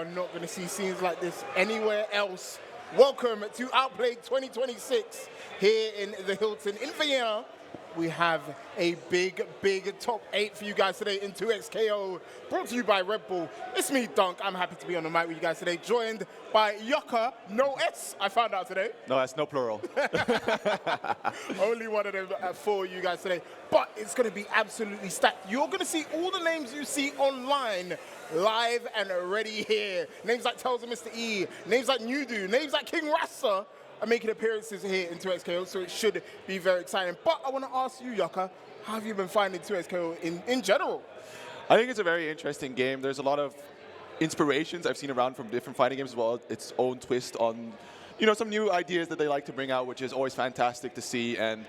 are not going to see scenes like this anywhere else. Welcome to Outplayed 2026 here in the Hilton in Vienna. We have a big top 8 for you guys today in 2XKO, brought to you by Red Bull. It's me, Dunk. I'm happy to be on the mic with you guys today, joined by Yucca, no S, I found out today. No S, no plural. Only one of them for you guys today. But it's going to be absolutely stacked. You're going to see all the names you see online live and ready here. Names like Tells of Mr. E, names like Nudu, names like King Rasta are making appearances here in 2XKO, so it should be very exciting. But I want to ask you, Yucca, how have you been finding 2XKO in general? I think it's a very interesting game. There's a lot of inspirations I've seen around from different fighting games as well. Its own twist on, some new ideas that they like to bring out, which is always fantastic to see. And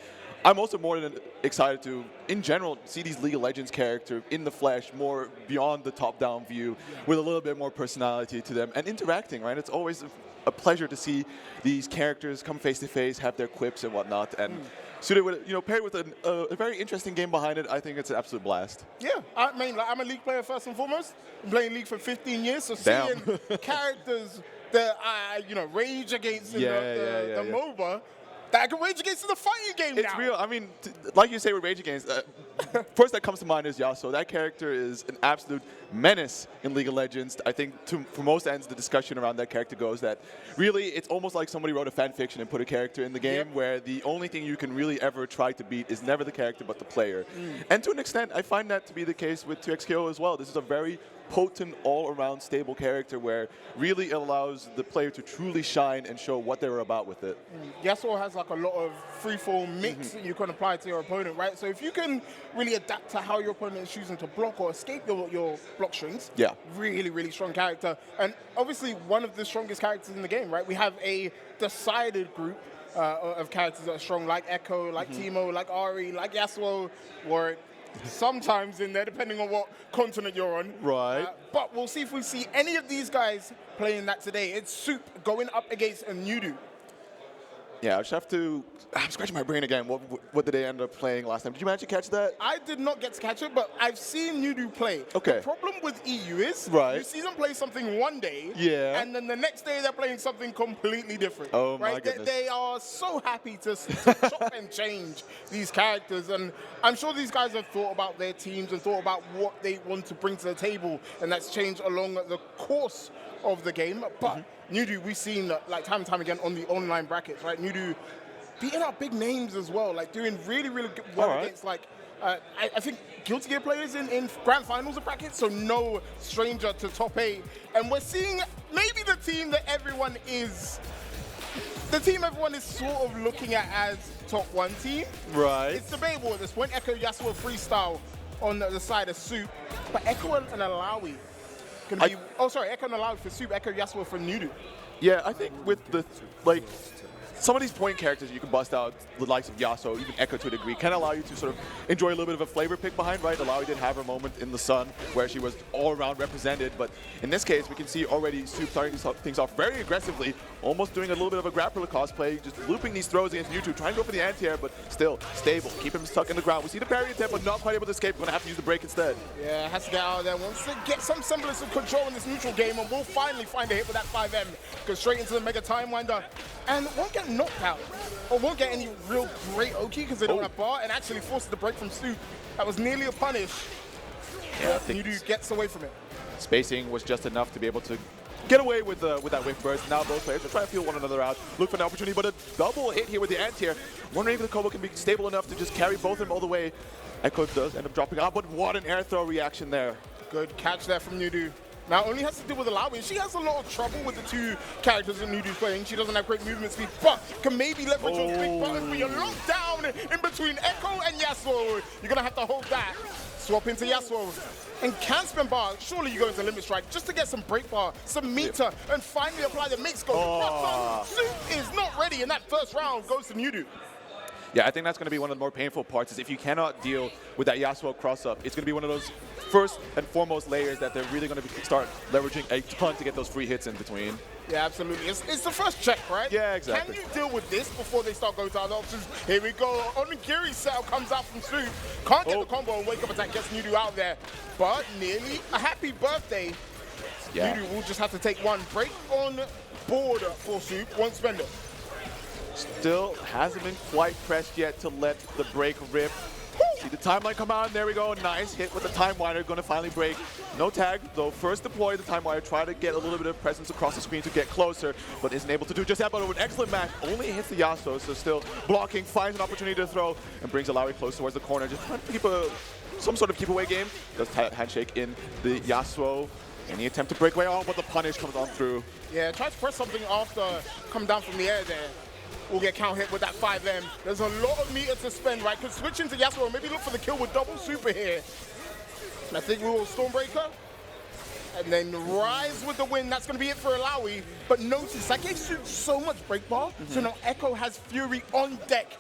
I'm also more than excited to, in general, see these League of Legends characters in the flesh, more beyond the top-down view, with a little bit more personality to them and interacting, right? It's always a pleasure to see these characters come face-to-face, have their quips and whatnot. And suited with, paired with a very interesting game behind it, I think it's an absolute blast. Yeah, I mean, I'm a League player first and foremost. I'm playing League for 15 years, so seeing characters that I, rage against in the MOBA, that I can rage against in the fighting game It's real. I mean, like you say with Rage Against, first that comes to mind is Yasuo. That character is an absolute menace in League of Legends. I think for most ends, the discussion around that character goes that really it's almost like somebody wrote a fan fiction and put a character in the game where the only thing you can really ever try to beat is never the character but the player. And to an extent, I find that to be the case with 2XKO as well. This is a very potent, all-around stable character where really it allows the player to truly shine and show what they're about with it. Yasuo has like a lot of free-form mix that you can apply to your opponent, right? So if you can really adapt to how your opponent is choosing to block or escape your block strings, really strong character. And obviously one of the strongest characters in the game, right? We have a decided group of characters that are strong, like Echo, like Teemo, like Ari, like Yasuo, Warwick. Sometimes in there, depending on what continent you're on. Right. But we'll see if we see any of these guys playing that today. It's Soup going up against a Nudu. Yeah, I just have to. I'm scratching my brain again. What did they end up playing last time? Did you manage to catch that? I did not get to catch it, but I've seen Nudu play. Okay. The problem with EU is you see them play something one day, and then the next day they're playing something completely different. Oh right? my goodness. They are so happy to chop and change these characters, and I'm sure these guys have thought about their teams and thought about what they want to bring to the table, and that's changed along the course of the game. But Nudu, we've seen like time and time again on the online brackets, right? Nudu beating up big names as well, like doing really well against like I think Guilty Gear players in grand finals of brackets, so no stranger to top 8. And we're seeing maybe the team everyone is sort of looking at as top 1 team. Right. It's debatable at this point. Echo, Yasuo, freestyle on the side of Soup, but Echo and Alawi can be. Echo and Alawi for Soup, Echo, Yasuo for Nudu. Yeah, I think with the some of these point characters you can bust out, the likes of Yasuo, even Echo to a degree, can allow you to sort of enjoy a little bit of a flavor pick behind, right? Alawi did have her moment in the sun where she was all around represented, but in this case, we can see already Soup starting things off very aggressively, almost doing a little bit of a grappler cosplay, just looping these throws against Mewtwo, trying to go for the anti-air, but still stable, keep him stuck in the ground. We see the parry attempt, but not quite able to escape. Going to have to use the break instead. Yeah, has to get out of there. Wants to get some semblance of control in this neutral game, and we'll finally find a hit with that 5M. Goes straight into the Mega Time Winder, and won't get knocked out, or won't get any real great Oki because they don't have bar, and actually forces the break from Soup. That was nearly a punish. Yeah, Nudu gets away from it. Spacing was just enough to be able to get away with that whiff burst. Now both players are trying to feel one another out, look for an opportunity, but a double hit here with the anti-air. Wondering if the combo can be stable enough to just carry both of them all the way. Echo does end up dropping out, but what an air throw reaction there. Good catch there from Nudu. Now only has to deal with Alawi. She has a lot of trouble with the 2 characters that Nudu's playing. She doesn't have great movement speed, but can maybe leverage those big buttons, but you're locked down in between Echo and Yasuo. You're gonna have to hold that. Swap into Yasuo. And can spend bar, surely you go into Limit Strike just to get some break bar, some meter, and finally apply the mix goal. But Soup is not ready, and that first round goes to Nudu. Yeah, I think that's going to be one of the more painful parts, is if you cannot deal with that Yasuo cross-up, it's going to be one of those first and foremost layers that they're really going to start leveraging a ton to get those free hits in between. Yeah, absolutely. It's the first check, right? Yeah, exactly. Can you deal with this before they start going to other options? Here we go. Onigiri setup comes out from Soup. Can't get the combo and wake up attack gets Nudu out there. But nearly a happy birthday Yeah. Nudu will just have to take one. Break on board for Soup, won't spend it. Still hasn't been quite pressed yet to let the break rip. See the timeline come out, and there we go. Nice hit with the Time Winder, going to finally break. No tag, though. First deploy the Time Winder, try to get a little bit of presence across the screen to get closer, but isn't able to do just that. But with an excellent match, only hits the Yasuo, so still blocking, finds an opportunity to throw, and brings Alawi close towards the corner. Just trying to keep some sort of keep away game. Does handshake in the Yasuo. Any attempt to break away? Oh, but the punish comes on through. Yeah, try to press something after come down from the air there. We'll get count hit with that 5M. There's a lot of meter to spend, right? Could switch into Yasuo, maybe look for the kill with double super here. And I think we will Stormbreaker. And then Rise with the win. That's going to be it for Alawi. But notice, that gave Soup so much break bar. So now Echo has Fury on deck.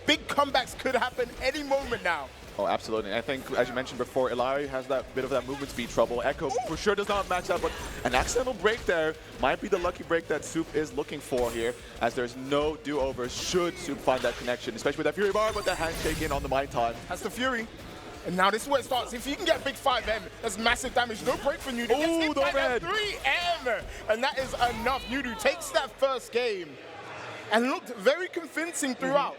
Big comebacks could happen any moment now. Oh, absolutely. I think, as you mentioned before, Ilario has that bit of that movement speed trouble. Echo for sure does not match that, but an accidental break there might be the lucky break that Soup is looking for here, as there's no do-over should Soup find that connection, especially with that Fury bar, but that handshake in on the Mind Time. That's the Fury. And now this is where it starts. If you can get a big 5M, that's massive damage. No break for Nudu. Ooh, the red. 3M. And that is enough. Nudu takes that first game and looked very convincing throughout.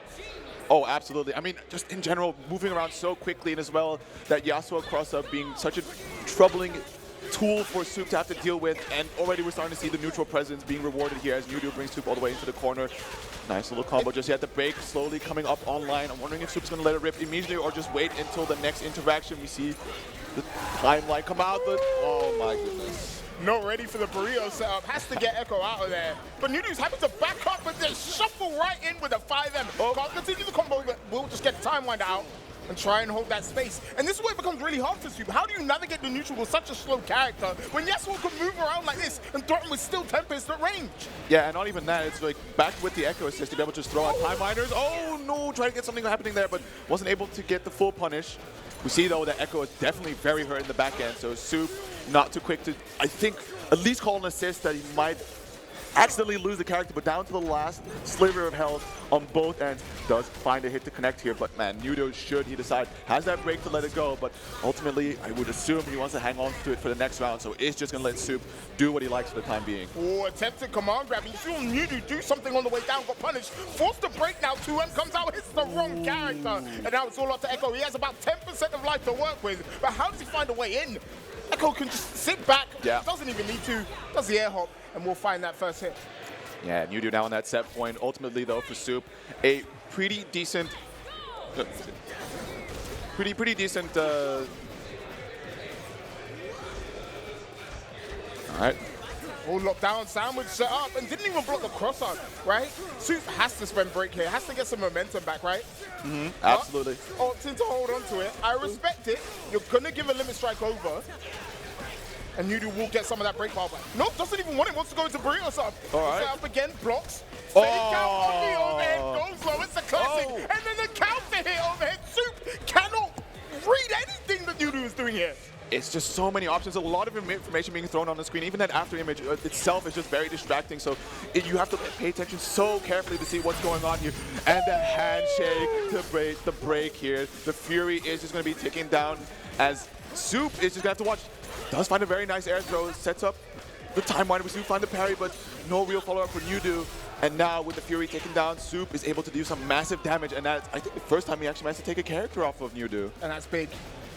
Oh, absolutely. I mean, just in general, moving around so quickly, and as well, that Yasuo cross-up being such a troubling tool for Soup to have to deal with, and already we're starting to see the neutral presence being rewarded here as Nudu brings Soup all the way into the corner. Nice little combo just yet. The break slowly coming up online. I'm wondering if Soup's going to let it rip immediately or just wait until the next interaction. We see the timeline come out, but oh my goodness. Not ready for the burrito setup. Has to get Echo out of there. But Nudu's happy to back up and then shuffle right in with a 5M. Oh. Can't continue the combo, but we'll just get the Time Winder out and try and hold that space. And this is where it becomes really hard for Soup. How do you navigate the neutral with such a slow character when Yasuo can move around like this and threaten with still Tempest at range? Yeah, and not even that. It's like back with the Echo assist to be able to just throw out Time Minders. Oh no, try to get something happening there, but wasn't able to get the full punish. We see though that Echo is definitely very hurt in the back end, so Soup not too quick to, I think, at least call an assist that he might accidentally lose the character, but down to the last sliver of health on both ends, does find a hit to connect here. But man, Nudu, should he decide, has that break to let it go, but ultimately I would assume he wants to hang on to it for the next round, so it's just going to let Soup do what he likes for the time being. Oh, attempted command grab. You saw Nudu do something on the way down, got punished. Forced to break now, 2M comes out, hits the wrong character. And now it's all up to Echo. He has about 10% of life to work with, but how does he find a way in? Echo can just sit back, doesn't even need to, does the air hop, and we'll find that first hit. Yeah, Nudu now on that set point. Ultimately, though, for Soup, a pretty decent, pretty decent. All right. All locked down, sandwich set up, and didn't even block the cross on, right? Soup has to spend break here, has to get some momentum back, right? Absolutely. Opting to hold on to it. I respect it. You're gonna give a limit strike over. And Nudu will get some of that break bar back. Nope, doesn't even want it, wants to go into burrito sub. All right. Set up again, blocks. Fake out on the overhead, goes low, it's a classic. Oh. And then the counter hit overhead. Soup cannot read anything that Nudu is doing here. It's just so many options, a lot of information being thrown on the screen. Even that after image itself is just very distracting, so you have to pay attention so carefully to see what's going on here. And the handshake to break the break here. The Fury is just going to be ticking down as Soup is just going to have to watch. Does find a very nice air throw, sets up the Time Winder. We Soup find the parry, but no real follow-up for Nudu. And now with the Fury taken down, Soup is able to do some massive damage, and that's, I think, the first time he actually managed to take a character off of Nudu. And that's big.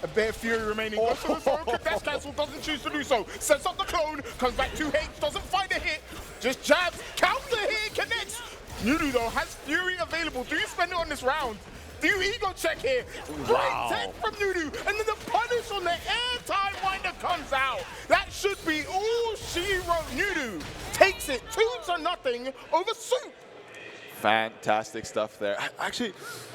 A bare Fury remaining. Goes for the throw, could dash cancel, doesn't choose to do so. Sets up the clone, comes back 2H, doesn't find a hit. Just jabs, counter hit, connects. Nudu though has Fury available. Do you spend it on this round? Do you ego check here? Wow. Great tech from Nudu, and then the punish on the air Time Winder comes out. That should be all she wrote. Nudu takes it 2-0 over Soup. Fantastic stuff there. Actually,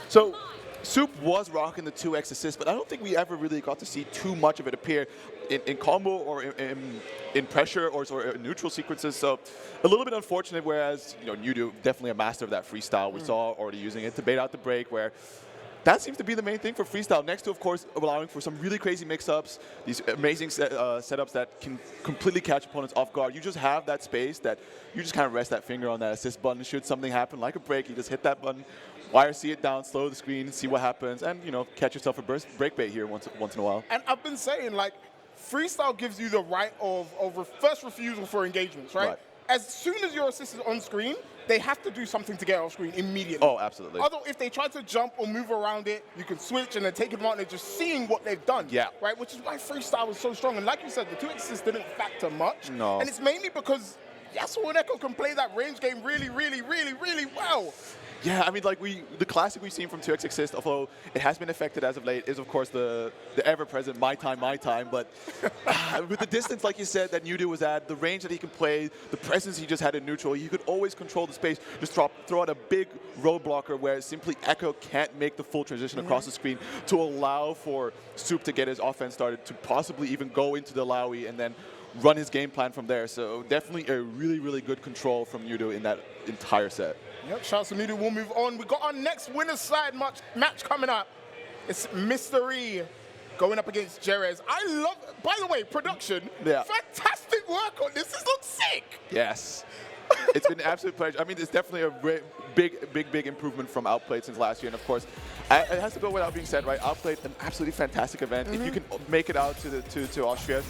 so Soup was rocking the 2x assist, but I don't think we ever really got to see too much of it appear in combo or in pressure or sort of neutral sequences. So a little bit unfortunate, whereas, you know, Nudu, definitely a master of that freestyle. We saw already using it to bait out the break, where that seems to be the main thing for freestyle, next to, of course, allowing for some really crazy mix-ups, these amazing setups that can completely catch opponents off guard. You just have that space that you just kind of rest that finger on that assist button. Should something happen, like a break, you just hit that button, wire see it down, slow the screen, see what happens, and, you know, catch yourself a break bait here once in a while. And I've been saying, like, freestyle gives you the right of first refusal for engagements, right? As soon as your assist is on screen, they have to do something to get off screen immediately. Oh, absolutely. Although if they try to jump or move around it, you can switch and then take advantage of seeing what they've done. Yeah. Right, which is why freestyle is so strong. And like you said, the 2x assist didn't factor much. No. And it's mainly because Yasuo and Echo can play that range game really, really, really, really well. Yeah, I mean, like the classic we've seen from 2x Assist, although it has been affected as of late, is of course the ever-present my time. But with the distance, like you said, that Nudu was at, the range that he can play, the presence he just had in neutral, he could always control the space, just throw out a big roadblocker where simply Echo can't make the full transition across the screen to allow for Soup to get his offense started, to possibly even go into the Lowy and then run his game plan from there. So definitely a really, really good control from Nudu in that entire set. Yep, shouts to Nudu. We'll move on. We got our next winner's side match coming up. It's Mystery going up against Jerez. I love, by the way, production. Yeah. Fantastic work on this. This looks sick. Yes. It's been an absolute pleasure. I mean, it's definitely a big improvement from Outplayed since last year. And of course, it has to go without being said, right? Outplayed, an absolutely fantastic event. If you can make it out to Austria,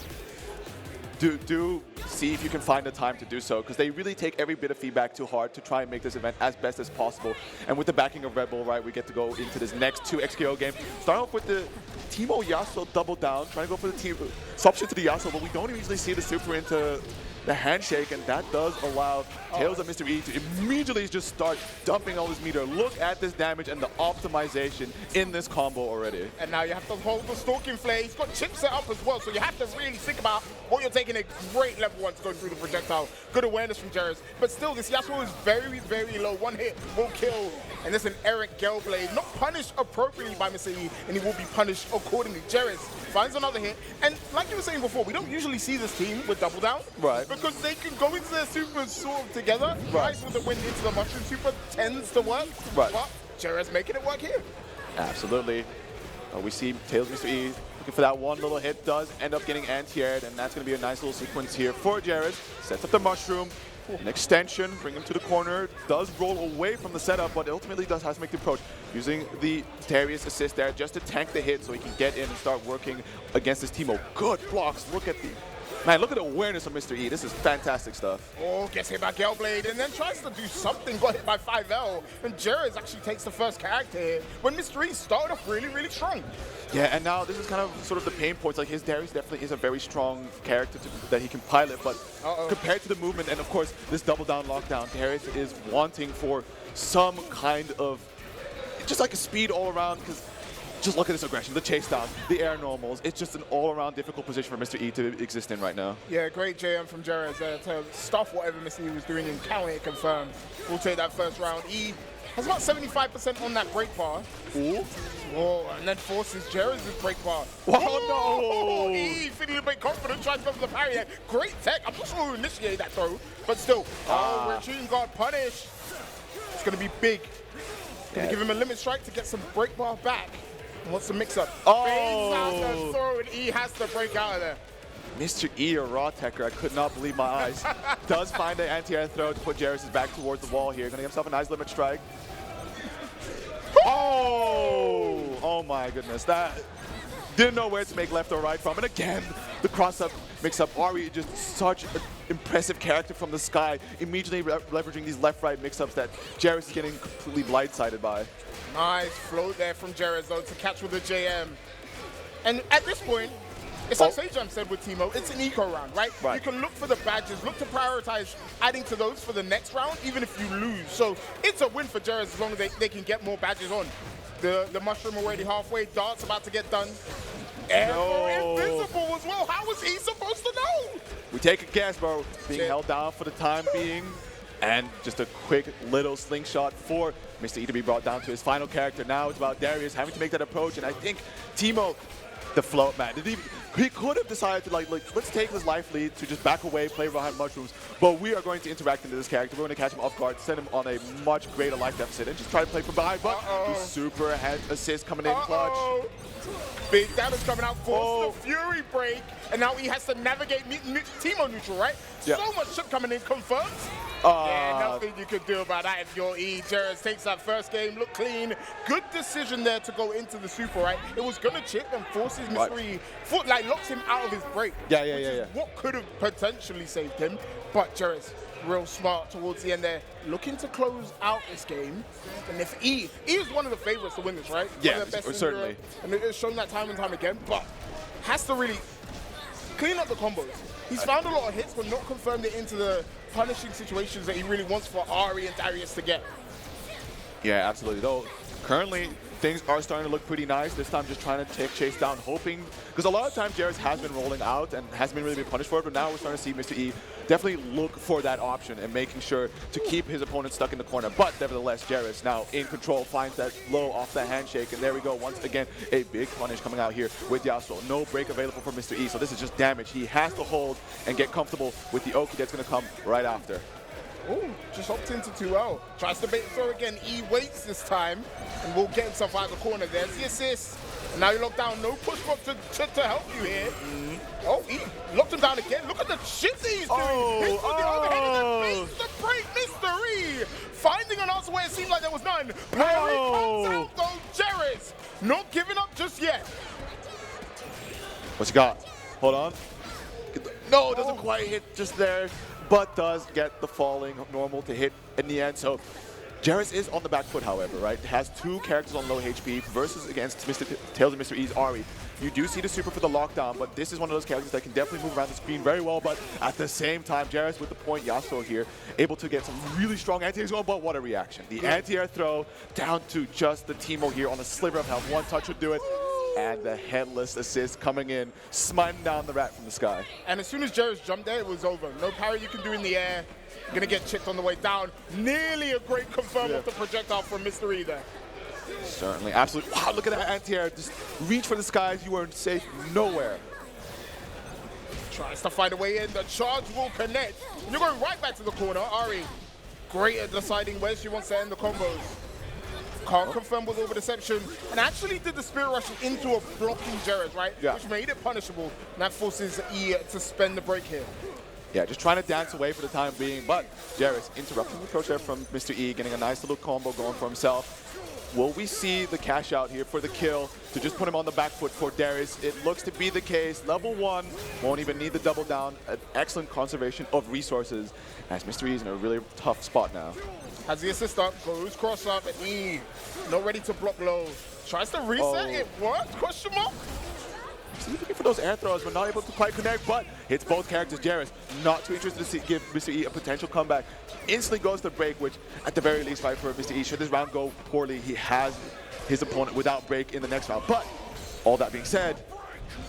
do see if you can find the time to do so, because they really take every bit of feedback to heart to try and make this event as best as possible. And with the backing of Red Bull, right, we get to go into this next 2XKO game. Starting off with the Teemo Yasuo double down, trying to go for the team swap shit to the Yasuo, but we don't usually see the super into the handshake, and that does allow Tails and Mr. E to immediately just start dumping all this meter. Look at this damage and the optimization in this combo already. And now you have to hold the Stalking Flare. He's got chips set up as well, so you have to really think about what you're taking. A great level 1 to go through the projectile. Good awareness from Jerez. But still, this Yasuo is very, very low. One hit will kill. And this is an Eric Gelblade, not punished appropriately by Mr. E, and he will be punished accordingly. Jerez finds another hit. And like you were saying before, we don't usually see this team with double down. Right. Because they can go into their supers sort of together. Right. With the wind into the mushroom super tends to work. Right. But Jerez making it work here. Absolutely. We see Tails Mr. E looking for that one little hit, does end up getting anti-aired, and that's going to be a nice little sequence here for Jerez. Sets up the mushroom, an extension, bring him to the corner, does roll away from the setup, but ultimately does have to make the approach. Using the Darius assist there just to tank the hit so he can get in and start working against this Teemo. Good blocks. Look at the awareness of Mr. E. This is fantastic stuff. Oh, gets hit by Gelblade and then tries to do something, got hit by 5L. And Jerez actually takes the first character here when Mr. E started off really, really strong. Yeah, and now this is kind of sort of the pain points. Like, his Darius definitely is a very strong character that he can pilot, but compared to the movement and, of course, this double down lockdown, Darius is wanting for some kind of, just like a speed all around, because just look at this aggression, the chase down, the air normals. It's just an all-around difficult position for Mr. E to exist in right now. Yeah, great JM from Jerez to stop whatever Mr. E was doing and counter it confirmed. We'll take that first round. E has about 75% on that break bar. Ooh. Oh, and then forces Jerez's break bar. Oh, no! E feeling a bit confident, tries to go for the parry there. Great tech. I'm not sure who initiated that throw, but still. We're shooting guard punish. It's going to be big. Going to give him a limit strike to get some break bar back. What's the mix-up? Fades out the throw, and E has to break out of there. Mr. E, a raw techer, I could not believe my eyes. Does find the anti-air throw to put Jerez back towards the wall here. Gonna give himself a nice limit strike. Oh my goodness. That didn't know where to make left or right from. And again, the cross-up mix-up. Ari, just such an impressive character from the sky, immediately leveraging these left-right mix-ups that Jerez is getting completely blindsided by. Nice float there from Jerez, though, to catch with the JM. And at this point, it's like Sajam said with Teemo, it's an eco round, right? You can look for the badges, look to prioritize adding to those for the next round, even if you lose. So it's a win for Jerez as long as they can get more badges on. The mushroom already halfway, darts about to get done. Invisible as well. How was he supposed to know? We take a guess, bro. Being held down for the time being. And just a quick little slingshot for Mr. E to be brought down to his final character. Now it's about Darius having to make that approach. And I think Teemo, the float, man, he could have decided to, like, let's take this life lead to just back away, play behind mushrooms. But we are going to interact into this character. We're going to catch him off guard, send him on a much greater life deficit, and just try to play from behind. But the super head assist coming in clutch. Big damage coming out, force the Fury break, and now he has to navigate Teemo neutral, right? Yeah. So much chip coming in, confirmed. Yeah, nothing you could do about that if you're E. Jerez takes that first game, look clean. Good decision there to go into the super, right? It was going to chip and forces Mr. E, it locks him out of his break. Yeah. Which is what could have potentially saved him. But Jerez, real smart towards the end there, looking to close out this game. And if E is one of the favorites to win this, right? Yeah, one of the best in certainly. Europe, and it's shown that time and time again. But has to really clean up the combos. He's found a lot of hits, but not confirmed it into the punishing situations that he really wants for Ari and Darius to get. Yeah, absolutely. Though currently things are starting to look pretty nice. This time just trying to chase down, hoping, because a lot of times Jerez has been rolling out and hasn't really been punished for it, but now we're starting to see Mr. E definitely look for that option and making sure to keep his opponent stuck in the corner. But nevertheless, Jerez now in control, finds that low off the handshake, and there we go. Once again, a big punish coming out here with Yasuo. No break available for Mr. E, so this is just damage. He has to hold and get comfortable with the Oki that's going to come right after. Ooh, just opts into 2-0. Tries to bait throw again. E waits this time and will get himself out of the corner. There's the assist. And now you're locked down. No push block to help you here. Oh, E locked him down again. Look at the shit that he's doing. Hits with the overhead and then fakes the break. Mr. E finding an answer where it seemed like there was none. Parry comes out though. Jerez not giving up just yet. What's he got? Hold on. No, it doesn't quite hit just there, but does get the falling normal to hit in the end. So Jerez is on the back foot, however, right? Has two characters on low HP versus against Tails and Mr. E's Ari. You do see the super for the lockdown, but this is one of those characters that can definitely move around the screen very well. But at the same time, Jerez with the point, Yasuo here, able to get some really strong anti-airs going, but what a reaction. The anti-air throw down to just the Teemo here on a sliver of health. One touch would do it. And the headless assist coming in, smiting down the rat from the sky. And as soon as Jerez jumped there, it was over. No parry you can do in the air. You're gonna get chipped on the way down. Nearly a great confirm of the projectile from Mr. E there. Certainly, absolutely. Wow, look at that anti-air. Just reach for the skies. You are safe nowhere. Tries to find a way in. The charge will connect. And you're going right back to the corner. Ari, great at deciding where she wants to end the combos. Can't confirm with over deception, and actually did the Spirit Rush into a blocking Jerez, right? Yeah. Which made it punishable, and that forces E to spend the break here. Yeah, just trying to dance away for the time being, but Jerez interrupting the approach there from Mr. E, getting a nice little combo going for himself. Will we see the cash out here for the kill to just put him on the back foot for Darius? It looks to be the case. Level 1 won't even need the double down. An excellent conservation of resources as Mr. E is in a really tough spot now. Has the assist up, goes cross up, and E not ready to block low. Tries to reset, it worked, question mark? He's looking for those air throws, but not able to quite connect, but hits both characters. Jerez not too interested to give Mr. E a potential comeback. Instantly goes to break, which at the very least, right, for Mr. E, should this round go poorly, he has his opponent without break in the next round. But all that being said,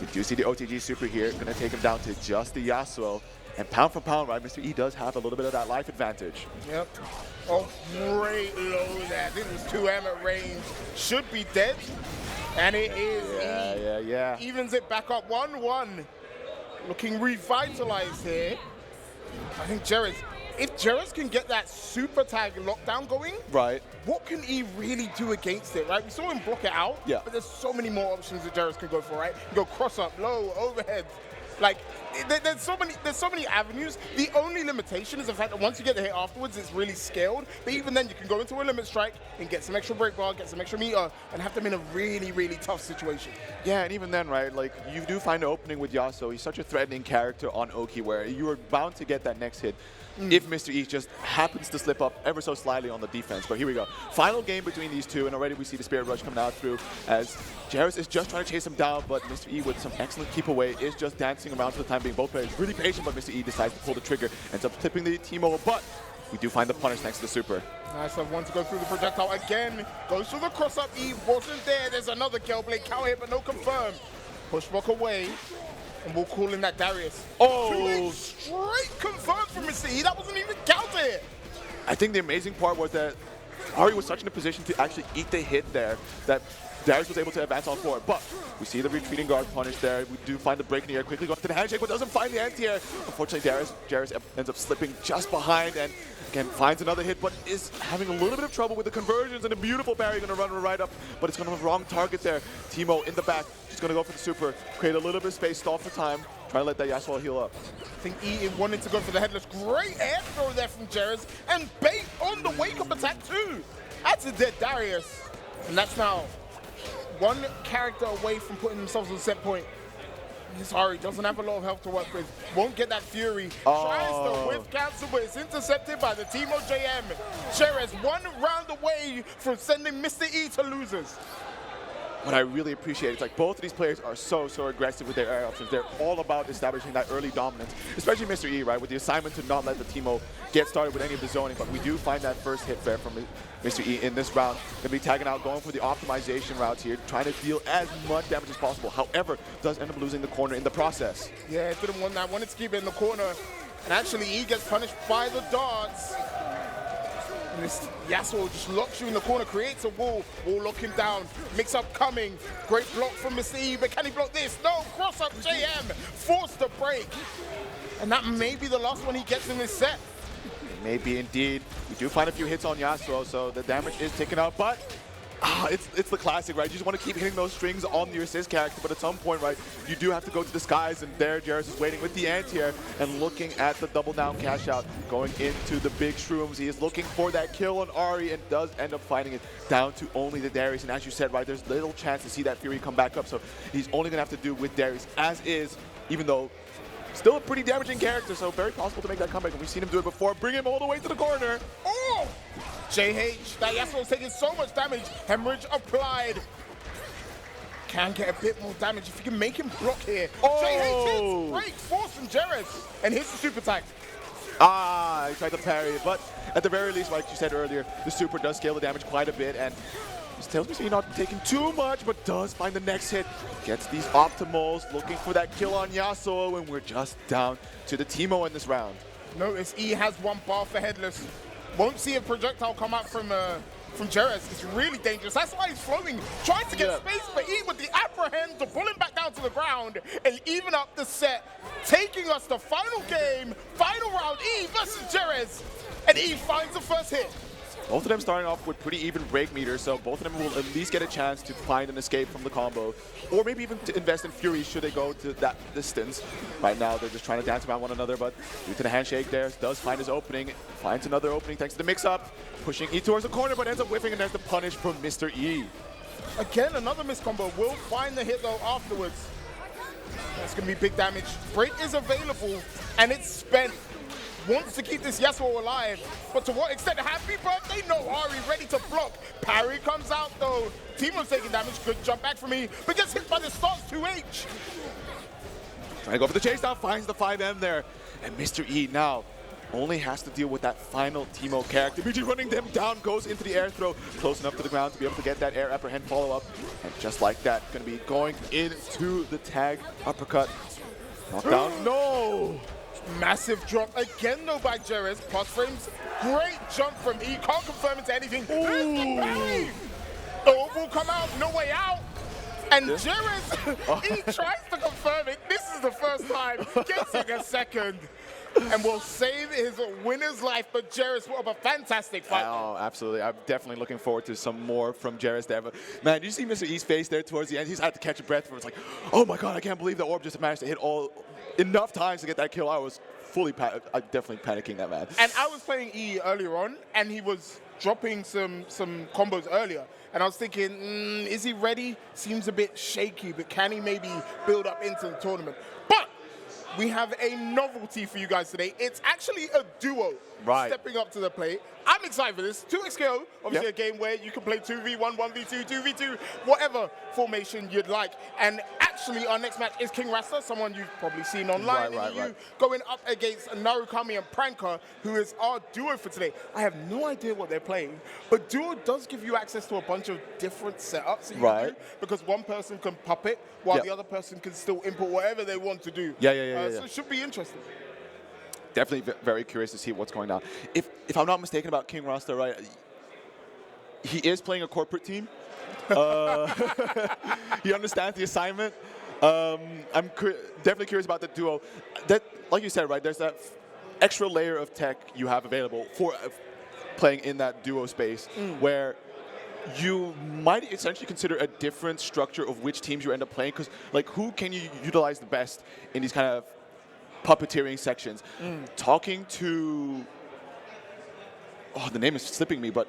we do see the OTG super here, gonna take him down to just the Yasuo. And pound for pound, right, Mr. E does have a little bit of that life advantage. Yep. Oh, great low there. I think it was 2M at range. Should be dead. And it is E. Yeah. Evens it back up 1-1. Looking revitalized here. I think Jerez, if Jerez can get that super tag lockdown going, right, what can E really do against it, right? We saw him block it out, yeah, but there's so many more options that Jerez can go for, right? You go cross up, low, overhead. Like, there's so many avenues. The only limitation is the fact that once you get the hit afterwards, it's really scaled. But even then, you can go into a limit strike and get some extra break bar, get some extra meter, and have them in a really, really tough situation. Yeah, and even then, right, like, you do find an opening with Yasuo. He's such a threatening character on Oki where you are bound to get that next hit if Mr. E just happens to slip up ever so slightly on the defense. But here we go. Final game between these two, and already we see the Spirit Rush coming out through as Jerez is just trying to chase him down, but Mr. E with some excellent keep away is just dancing around for the time being. Both players really patient, but Mr. E decides to pull the trigger, ends up tipping the Teemo, but we do find the punish thanks to the super. Nice, one to go through the projectile again. Goes through the cross-up, E wasn't there. There's another Galeblade counter hit, but no confirm. Push block away. And we'll call in that Darius. Oh! Straight confirmed from Mr. E. That wasn't even counted. I think the amazing part was that Ari was such in a position to actually eat the hit there that Darius was able to advance on forward. But we see the retreating guard punish there. We do find the break in the air, quickly goes to the handshake, but doesn't find the anti-air. Unfortunately, Darius ends up slipping just behind and again finds another hit, but is having a little bit of trouble with the conversions, and a beautiful parry going to run right up, but it's going to have a wrong target there. Teemo in the back, just going to go for the super, create a little bit of space, stall for time, try to let that Yasuo heal up. I think E wanted to go for the headless. Great air throw there from Jerez, and bait on the wake-up attack too. That's a dead Darius. And that's now one character away from putting themselves on set point. His Ari doesn't have a lot of health to work with. Won't get that Fury. Tries to whiff cancel, but it's intercepted by the team of JM. Jerez 1 round away from sending Mr. E to losers. What I really appreciate is like both of these players are so aggressive with their air options. They're all about establishing that early dominance, especially Mr. E, right, with the assignment to not let the Teemo get started with any of the zoning. But we do find that first hit there from Mr. E in this round. Gonna be tagging out, going for the optimization routes here, trying to deal as much damage as possible. However, does end up losing the corner in the process. Yeah, didn't want that. Wanted to keep it in the corner, and actually E gets punished by the darts. And this Yasuo just locks you in the corner, creates a wall lock him down. Mix-up coming, great block from Mr. E, but can he block this? No, cross-up JM, forced to break. And that may be the last one he gets in this set. Maybe indeed. We do find a few hits on Yasuo, so the damage is taken out, but it's the classic, right? You just want to keep hitting those strings on your assist character, but at some point, right, you do have to go to the skies, and there Jerez is waiting with the anti-air and looking at the double down cash out, going into the big shrooms. He is looking for that kill on Ari and does end up finding it down to only the Darius. And as you said, right, there's little chance to see that Fury come back up, so he's only going to have to do with Darius as is, even though still a pretty damaging character, so very possible to make that comeback. And we've seen him do it before. Bring him all the way to the corner. Oh! JH, that Yasuo's taking so much damage. Hemorrhage applied. Can get a bit more damage if you can make him block here. Oh! JH hits, break, force from Jerez, and hits the super attack. He tried to parry it, but at the very least, like you said earlier, the super does scale the damage quite a bit, and this tells me he's not taking too much, but does find the next hit. Gets these optimals, looking for that kill on Yasuo, and we're just down to the Teemo in this round. Notice E has one bar for Headless. Won't see a projectile come out from Jerez. It's really dangerous. That's why he's floating, trying to get space, but E with the apprehend to pull him back down to the ground and even up the set, taking us to final game, final round, E versus Jerez, and E finds the first hit. Both of them starting off with pretty even break meters, so both of them will at least get a chance to find an escape from the combo, or maybe even to invest in Fury should they go to that distance. Right now, they're just trying to dance around one another, but due to the handshake there, does find his opening, finds another opening thanks to the mix-up, pushing E towards the corner, but ends up whiffing, and there's the punish from Mr. E. Again, another missed combo. Will find the hit, though, afterwards. That's going to be big damage. Break is available, and it's spent. Wants to keep this Yasuo alive, but to what extent? Happy birthday, no Ari ready to block. Parry comes out though. Teemo's taking damage, good jump back for me, but gets hit by the stars 2H. Trying to go for the chase down, finds the 5M there. And Mr. E now only has to deal with that final Teemo character. BG running them down, goes into the air throw, close enough to the ground to be able to get that air apprehend follow-up. And just like that, gonna be going into the tag uppercut. Knockdown, no! Massive drop again though by Jerez. Plus frames, great jump from E. Can't confirm into anything. There's the parry. The orb will come out, no way out. And Jerez, he tries to confirm it. This is the first time. Gets it a second. And will save his winner's life. But Jerez put up a fantastic fight. Oh, absolutely. I'm definitely looking forward to some more from Jerez there. But man, did you see Mr. E's face there towards the end? He's had to catch a breath where it's like, oh my God, I can't believe the orb just managed to hit enough times to get that kill. I was definitely panicking that, man. And I was playing E earlier on, and he was dropping some combos earlier. And I was thinking, is he ready? Seems a bit shaky, but can he maybe build up into the tournament? But we have a novelty for you guys today. It's actually a duo stepping up to the plate. I'm excited for this. 2xKO, obviously a game where you can play 2v1, 1v2, 2v2, whatever formation you'd like. And actually, our next match is King Rasta, someone you've probably seen online in the EU, going up against Narukami and Pranker, who is our duo for today. I have no idea what they're playing, but duo does give you access to a bunch of different setups that you can do, because one person can puppet, while the other person can still input whatever they want to do. So it should be interesting. Definitely very curious to see what's going on. If I'm not mistaken about King Rasta, right, he is playing a corporate team. He understands the assignment. I'm definitely curious about the duo. That, like you said, right, there's that extra layer of tech you have available for playing in that duo space where you might essentially consider a different structure of which teams you end up playing, because like who can you utilize the best in these kind of puppeteering sections. Talking to, the name is slipping me, but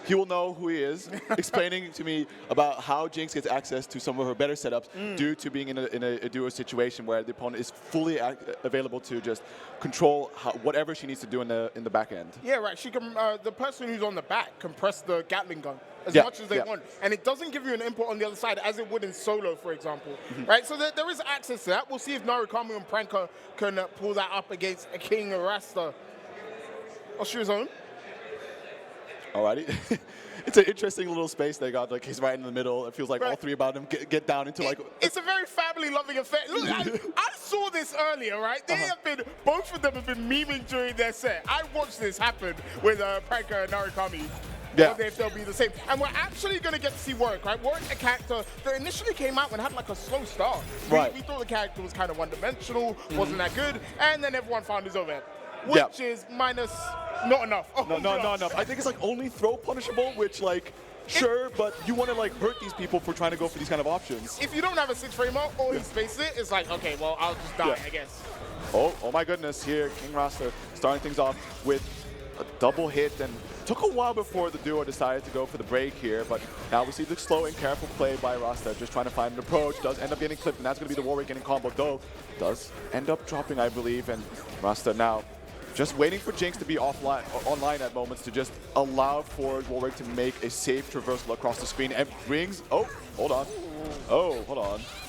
he will know who he is, explaining to me about how Jinx gets access to some of her better setups due to being in a duo situation where the opponent is fully available to just control whatever she needs to do in the back end. Yeah, right. She can. The person who's on the back can press the Gatling gun as Yeah, much as they yeah. want, and it doesn't give you an input on the other side as it would in solo, for example. Right. So there is access to that. We'll see if Narukami and Pranker can pull that up against King Rasta. Austria's own. Alrighty. It's an interesting little space they got. Like, he's right in the middle. It feels like all three about him get down into like... It's a very family-loving affair. Look, I saw this earlier, right? They have been, both of them have been memeing during their set. I watched this happen with Pranker and Narukami. Yeah. I wonder if they'll be the same. And we're actually going to get to see Warwick, right? Warwick, a character that initially came out and had like a slow start. Right. We thought the character was kind of one-dimensional, wasn't that good, and then everyone found his overhead, which is minus not enough. Oh, No, not enough. I think it's like only throw punishable, which like, sure, but you want to like hurt these people for trying to go for these kind of options. If you don't have a 6-framer or he spaces it, it's like, okay, well, I'll just die, I guess. Oh my goodness, here, King Rasta starting things off with a double hit, and took a while before the duo decided to go for the break here, but now we see the slow and careful play by Rasta, just trying to find an approach, does end up getting clipped, and that's going to be the Warwick getting combo, though does end up dropping, I believe, and Rasta now just waiting for Jinx to be online at moments to just allow for Warwick to make a safe traversal across the screen, and brings, hold on.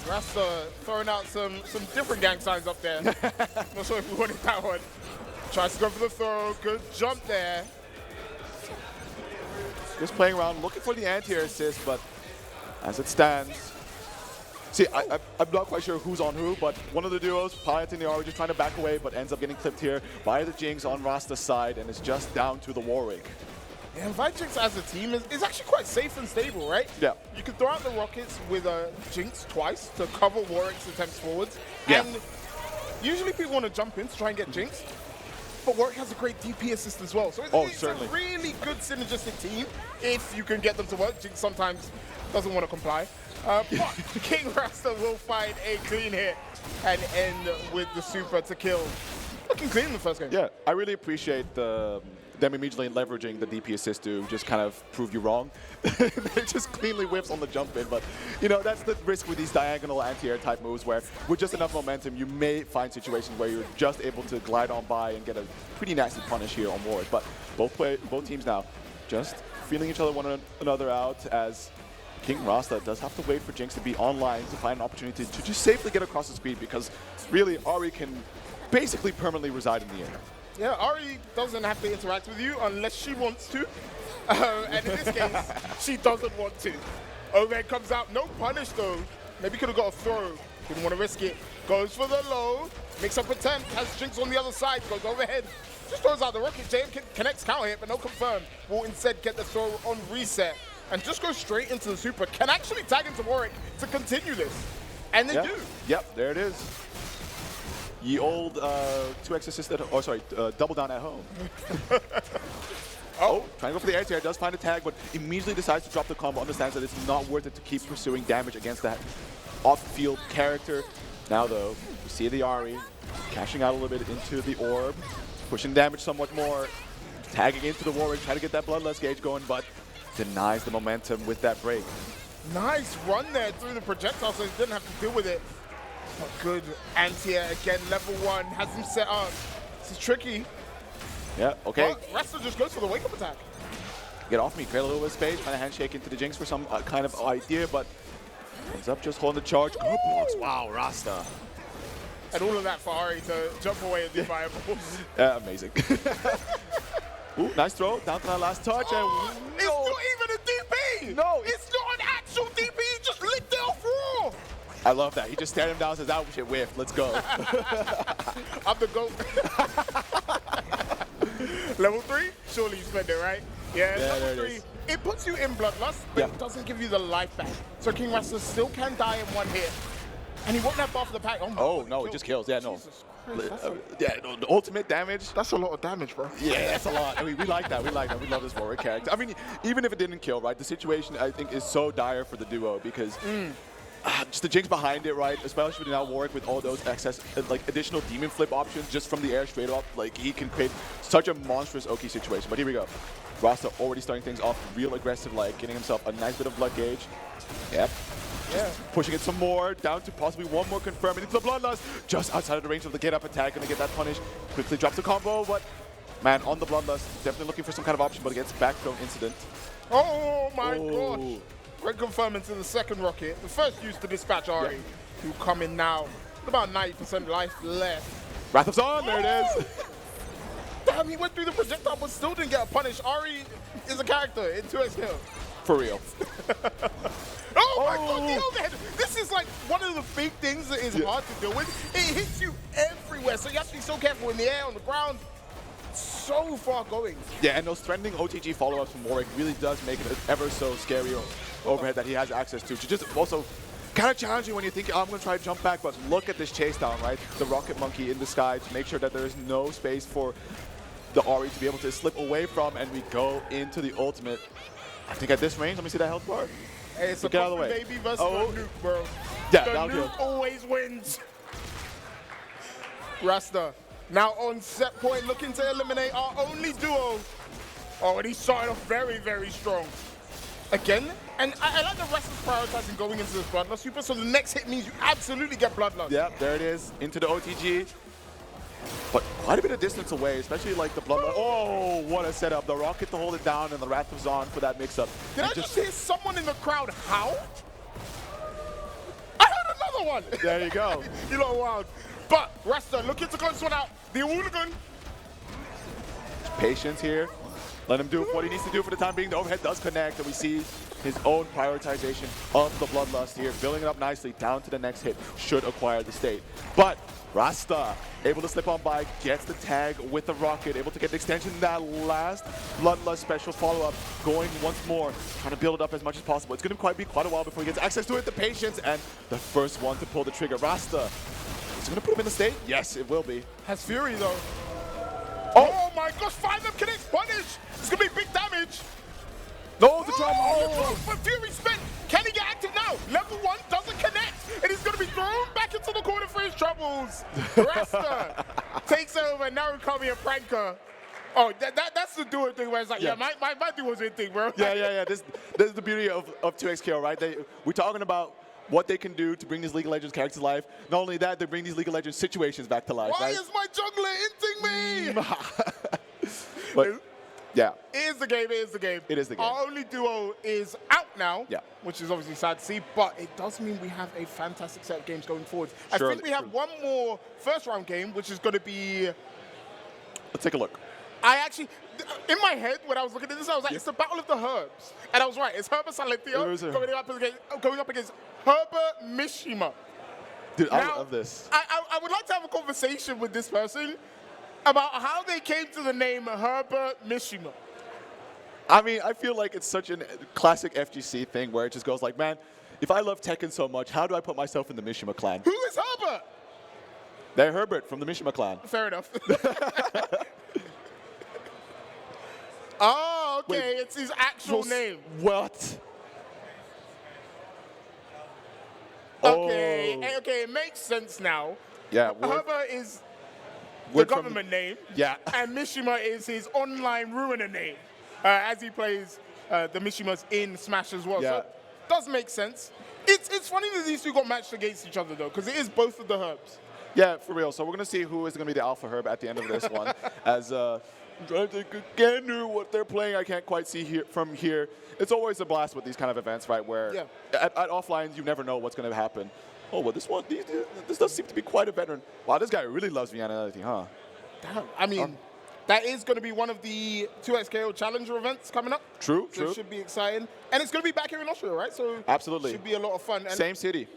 Rasta throwing out some different gang signs up there. Not sure if we wanted that one. Tries to go for the throw, good jump there. Just playing around, looking for the anti-air assist, but as it stands, see, I'm not quite sure who's on who, but one of the duos, Piet and the Ari, just trying to back away, but ends up getting clipped here by the Jinx on Rasta's side, and it's just down to the Warwick. Yeah, Jinx as a team is actually quite safe and stable, right? Yeah. You can throw out the rockets with Jinx twice to cover Warwick's attempts forwards. Yeah. And usually people want to jump in to try and get Jinx, but Warwick has a great DP assist as well. So it's a really good synergistic team if you can get them to work. Jinx sometimes doesn't want to comply. But King Rasta will find a clean hit and end with the super to kill. Looking clean in the first game. Yeah, I really appreciate them immediately leveraging the DP assist to just kind of prove you wrong. They just cleanly whiffs on the jump in, but you know, that's the risk with these diagonal anti-air type moves where with just enough momentum you may find situations where you're just able to glide on by and get a pretty nasty punish here on Warwick. But both teams now just feeling each other one another out, as King Rasta does have to wait for Jinx to be online to find an opportunity to just safely get across the screen, because really Ari can basically permanently reside in the air. Yeah, Ari doesn't have to interact with you unless she wants to. And in this case, she doesn't want to. Overhead comes out, no punish though. Maybe could have got a throw. Didn't want to risk it. Goes for the low. Makes up attempt. Has Jinx on the other side. Goes overhead. Just throws out the rocket. Jam connects counter hit, but no confirm. Will instead get the throw on reset. And just go straight into the super. Can actually tag into Warwick to continue this. And they do. Yep, there it is. Ye old 2x assist double down at home. Trying to go for the air, does find a tag, but immediately decides to drop the combo, understands that it's not worth it to keep pursuing damage against that off-field character. Now though, we see the Ari cashing out a little bit into the orb, pushing damage somewhat more, tagging into the Warwick, trying to get that Bloodlust gauge going, but denies the momentum with that break. Nice run there through the projectile, so he didn't have to deal with it. But good anti-air again, level 1, has him set up. This is tricky. Yeah, okay. But Rasta just goes for the wake-up attack. Get off me, create a little bit of space, trying to handshake into the Jinx for some kind of idea, but ends up just holding the charge. Good blocks, wow, Rasta. And all of that for Ari to jump away and be viable. Yeah, amazing. Ooh, nice throw, down to that last touch. Oh, and it's not even a DP! No, it's not an actual DP, he just licked it off raw! I love that. He just stared him down and says, "That shit whiffed. Let's go." I'm the GOAT. Level 3? Surely you spend it, right? Yeah, level 3. It puts you in Bloodlust, but it doesn't give you the life back. So King Rasta still can die in one hit. And he won't have buff the pack. Oh no, it just kills. Yeah, no. The ultimate damage. That's a lot of damage, bro. Yeah, that's a lot. I mean, we like that. We like that. We love this Warwick character. I mean, even if it didn't kill, right? The situation, I think, is so dire for the duo because just the jinx behind it, right? Especially now Warwick with all those excess, like additional demon flip options just from the air straight up. Like he can create such a monstrous Oki situation. But here we go. Rasta already starting things off real aggressive, like getting himself a nice bit of blood gauge. Yep. Yeah. Pushing it some more, down to possibly one more confirm, and into the Bloodlust, just outside of the range of the get-up attack, gonna get that punish. Quickly drops the combo, but man, on the Bloodlust, definitely looking for some kind of option, but against back thrown incident. Oh my gosh. Great confirm into the second rocket. The first use to dispatch Ari, who come in now. With about 90% life left. Wrath of Zon, there it is. Damn, he went through the projectile but still didn't get a punish. Ari is a character in 2x kill. For real. Oh my god, the overhead! This is like one of the big things that is hard to deal with. It hits you everywhere, so you have to be so careful in the air, on the ground. So far going. Yeah, and those threatening OTG follow-ups from Warwick really does make it an ever so scary overhead that he has access to. Just also kind of challenging when you think, oh, I'm going to try to jump back, but look at this chase down, right? The Rocket Monkey in the sky to make sure that there is no space for the Ari to be able to slip away from, and we go into the ultimate. I think at this range, let me see that health bar. Hey, it's a get out of the way. baby versus the nuke, bro. Yeah, the downhill. nuke always wins. Rasta now on set point, looking to eliminate our only duo. Oh, and he started off very, very strong. Again, and I like the rest of prioritizing going into this Bloodlust Super, so the next hit means you absolutely get Bloodlust. Yeah, there it is, into the OTG. But quite a bit of distance away, especially like the Bloodlust. Oh, what a setup. The Rocket to hold it down and the Wrath of Zon for that mix-up. Did I just hear someone in the crowd howl? I heard another one. There you go. You know, wild. But Rasta looking to close this one out. The Hooligan. Patience here. Let him do what he needs to do for the time being. The overhead does connect, and we see his own prioritization of the Bloodlust here, building it up nicely down to the next hit, should acquire the state. But Rasta, able to slip on by, gets the tag with the Rocket, able to get the extension. That last Bloodlust special follow-up going once more, trying to build it up as much as possible. It's going to be quite a while before he gets access to it. The patience, and the first one to pull the trigger. Rasta, is it going to put him in the state? Yes, it will be. Has Fury, though. Oh my gosh, 5 connects punish. It's going to be big damage. No, the drama. Oh, but Fury spent. Can he get active now? Level 1 doesn't connect, and he's going to be thrown back into the corner for his troubles. Rasta takes over Narukami and Pranker. Oh, that's the duo thing where it's like, yeah, my duo's in thing, bro. Yeah. This is the beauty of 2XKO, right? We're talking about what they can do to bring these League of Legends characters to life. Not only that, they bring these League of Legends situations back to life. Why right? is my jungler inting me? But, yeah. It is the game, it is the game. It is the game. Our only duo is out now, which is obviously sad to see, but it does mean we have a fantastic set of games going forward. I think we have one more first round game, which is going to be... Let's take a look. I actually, in my head, when I was looking at this, I was like, it's the Battle of the Herbs. And I was right, it's Herbert Salenthio going up against Herbert Mishima. Dude, now, I love this. I would like to have a conversation with this person about how they came to the name Herbert Mishima. I mean, I feel like it's such a classic FGC thing where it just goes like, man, if I love Tekken so much, how do I put myself in the Mishima clan? Who is Herbert? They're Herbert from the Mishima clan. Fair enough. Oh, okay, wait, it's his actual name. What? Okay, okay, it makes sense now. Yeah. Herbert is the government name. Yeah. And Mishima is his online ruiner name, as he plays the Mishimas in Smash as well. Yeah. So it does make sense. It's funny that these two got matched against each other, though, because it is both of the Herbs. Yeah, for real. So we're going to see who is going to be the Alpha Herb at the end of this one. As I'm trying to think again what they're playing, I can't quite see from here. It's always a blast with these kind of events, right, where at offlines you never know what's going to happen. Oh, well, this one, this does seem to be quite a veteran. Wow, this guy really loves Vianality, huh? Damn, I mean, that is going to be one of the 2XKO Challenger events coming up. True, so it should be exciting. And it's going to be back here in Austria, right? So absolutely. It should be a lot of fun. And same city.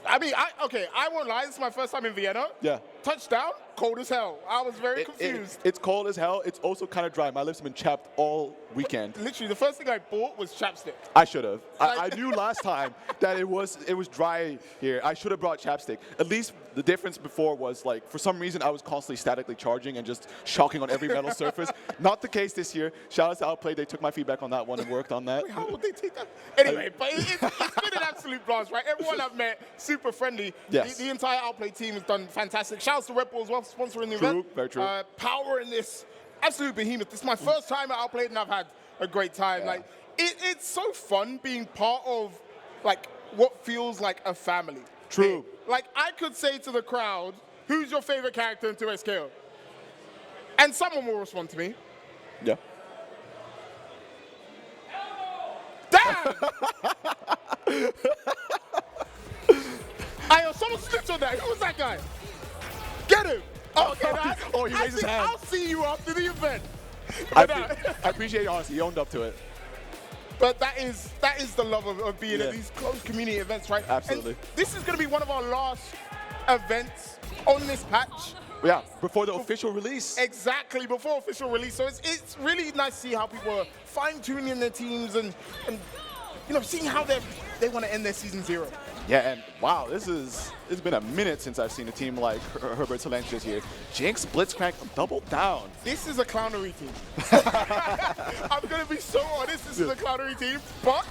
I mean, I won't lie, this is my first time in Vienna. Yeah. touchdown, cold as hell. I was very confused. It's cold as hell. It's also kind of dry. My lips have been chapped all weekend. Literally, the first thing I bought was chapstick. I should have. I knew last time that it was dry here. I should have brought chapstick. At least the difference before was, like, for some reason I was constantly statically charging and just shocking on every metal surface. Not the case this year. Shout out to AUTplayed. They took my feedback on that one and worked on that. Wait, how would they take that? Anyway, but it's been an absolute blast, right? Everyone I've met, super friendly. Yes. The entire AUTplayed team has done fantastic. Shout out to Red Bull as well for sponsoring the event. Very true. Power in this absolute behemoth. This is my first time at AUTplayed and I've had a great time. Yeah. Like, it's so fun being part of, like, what feels like a family. True. Like, I could say to the crowd, who's your favorite character in 2SKO? And someone will respond to me. Yeah. Damn! Someone slipped on that. Who was that guy? Get him! Okay, he raised his hand. I'll see you after the event. I appreciate it, honestly. He owned up to it. But that is the love of being at these close community events, right? Absolutely. And this is going to be one of our last events on this patch. Yeah, before the official release. Exactly, before official release. So it's really nice to see how people are fine-tuning their teams and you know, seeing how they want to end their season 0. Yeah, and wow, it's been a minute since I've seen a team like Herbert Silencious here. Jinx, Blitzcrank, double down. This is a clownery team. I'm going to be so honest, this is a clownery team, but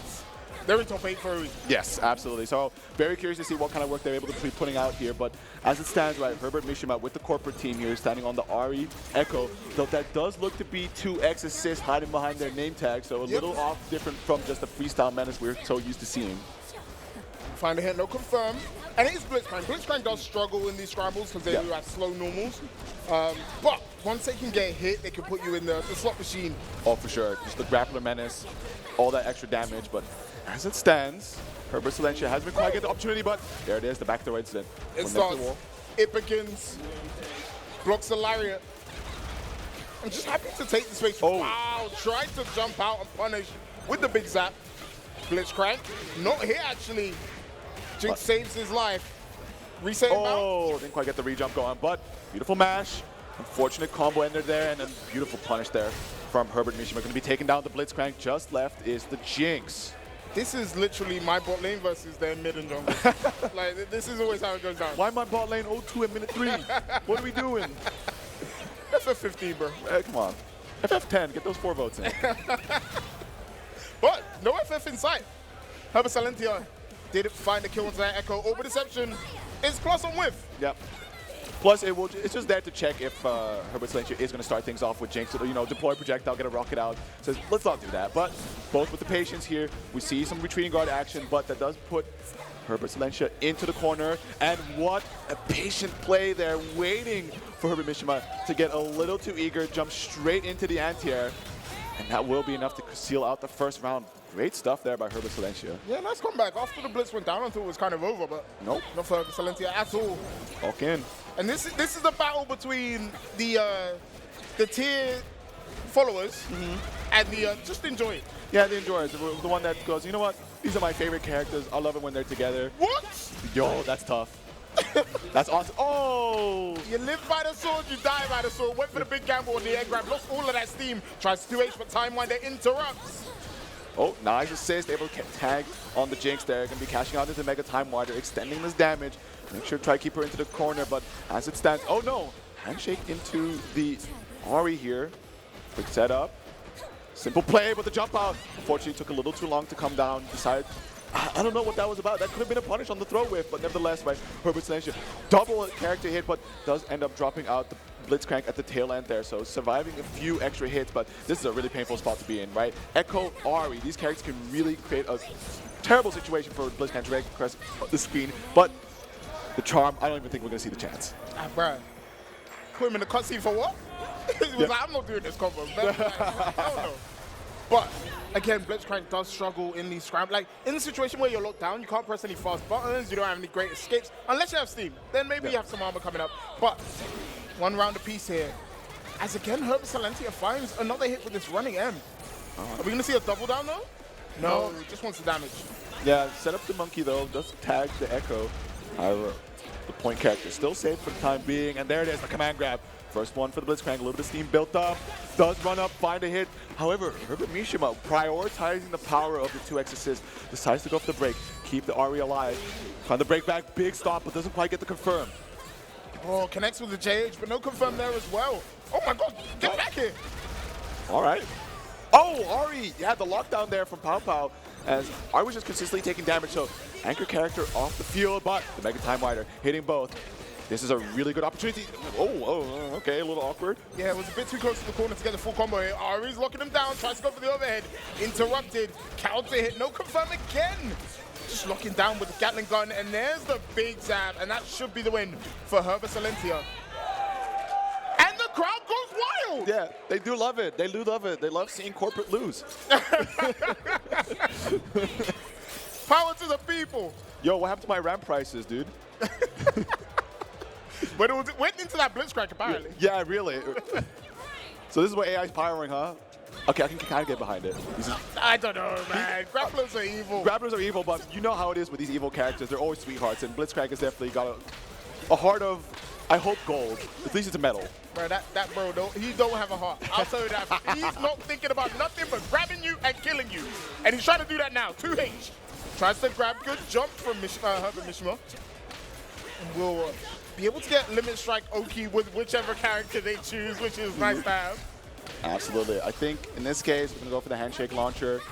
they're in top 8 for a reason. Yes, absolutely. So very curious to see what kind of work they're able to be putting out here. But as it stands, right, Herbert Mishima with the corporate team here standing on the Ari Echo. Though that does look to be 2x assists hiding behind their name tag. So a little off different from just the freestyle menace we're so used to seeing. Find a hit, no confirm. And it is Blitzcrank. Blitzcrank does struggle in these scrambles because they do have slow normals. But once they can get hit, they can put you in the slot machine. Oh, for sure. Just the grappler menace, all that extra damage. But as it stands, Herbert Silencia hasn't quite get the opportunity, but there it is, the backdoor incident. It starts. It begins. Blocks the lariat. I'm just happy to take the space. Oh. Wow, tried to jump out and punish with the big zap. Blitzcrank, not here actually. Jinx saves his life. Reset him out. Oh, didn't quite get the re-jump going, but beautiful mash. Unfortunate combo ended there, and then beautiful punish there from Herbert Mishima. Going to be taking down the Blitzcrank. Just left is the Jinx. This is literally my bot lane versus their mid and jungle. Like, this is always how it goes down. Why my bot lane 0-2 at minute 3? What are we doing? FF15, bro. Hey, come on. FF10, get those 4 votes in. But no FF in sight. Herbert Silencia did find the kill into that Echo. Over deception is plus on whiff. Yep. Plus, it's just there to check if Herbert Silencia is going to start things off with Jinx. You know, deploy projectile, get a rocket out. Says, let's not do that. But both with the patience here, we see some retreating guard action, but that does put Herbert Silencia into the corner. And what a patient play there, waiting for Herbert Mishima to get a little too eager, jump straight into the anti-air. And that will be enough to seal out the first round. Great stuff there by Herbert Silencia. Yeah, nice comeback. After the blitz went down, I thought it was kind of over, but nope, not for Herbert Silencia at all. Walk in. And this is the battle between the tier followers and the just enjoy it. Yeah, the enjoyers. The one that goes, you know what? These are my favorite characters. I love it when they're together. What? Yo, that's tough. That's awesome. Oh! You live by the sword, you die by the sword. Went for the big gamble on the air grab, lost all of that steam. Tries 2H for time winder, interrupts. Oh, nice assist. Able to tag on the Jinx there. Going to be cashing out into Mega Time Winder, extending this damage. Make sure to try to keep her into the corner, but as it stands, oh no! Handshake into the Ari here. Quick setup. Simple play, but the jump out. Unfortunately, took a little too long to come down. Decided, I don't know what that was about. That could have been a punish on the throw whiff, but nevertheless, by Herbert Silencia. Double character hit, but does end up dropping out the Blitzcrank at the tail end there. So surviving a few extra hits, but this is a really painful spot to be in, right? Echo, Ari, these characters can really create a terrible situation for Blitzcrank to drag across the screen, but the charm, I don't even think we're going to see the chance. Bruh. Put him in the cutscene for what? He was like, I'm not doing this combo. Like, hell no. But again, Blitzcrank does struggle in these scrambles. Like, in the situation where you're locked down, you can't press any fast buttons, you don't have any great escapes, unless you have Steam. Then maybe you have some armor coming up. But one round apiece here. As again, Herbert Silencia finds another hit with this running M. Are we going to see a double down though? No, he just wants the damage. Yeah, set up the monkey though, just tag the Echo. A The point character is still safe for the time being, and there it is, the command grab. First one for the Blitzcrank, a little bit of steam built up, does run up, find a hit. However, Herbert Mishima, prioritizing the power of the 2x assist, decides to go for the break, keep the Ari alive, find the break back, big stop, but doesn't quite get the confirm. Oh, connects with the JH, but no confirm there as well. Oh my god, get back here! All right. Oh, Ari, you had the lockdown there from Pow Pow, as Ari was just consistently taking damage, so anchor character off the field, but the Mega Time Wider hitting both. This is a really good opportunity. Oh, okay, a little awkward. Yeah, it was a bit too close to the corner to get the full combo here. Ari's locking him down, tries to go for the overhead. Interrupted, counter hit, no confirm again. Just locking down with the Gatling gun, and there's the big zap, and that should be the win for Herbert Silentia. And the crowd goes wild! Yeah, they do love it. They do love it. They love seeing corporate lose. Power to the people! Yo, what happened to my RAM prices, dude? But it went into that Blitzcrank, apparently. Yeah, really. So this is what AI is powering, huh? Okay, I can kind of get behind it. I don't know, man. Grapplers are evil. Grapplers are evil, but you know how it is with these evil characters. They're always sweethearts, and Blitzcrank has definitely got a heart of, I hope, gold. At least it's a metal. Bro, that bro, he don't have a heart. I'll tell you that. He's not thinking about nothing but grabbing you and killing you. And he's trying to do that now. 2H. Tries to grab good jump from Herbert Mishima. And will be able to get Limit Strike Oki with whichever character they choose, which is nice to have. Absolutely. I think in this case, we're going to go for the handshake launcher.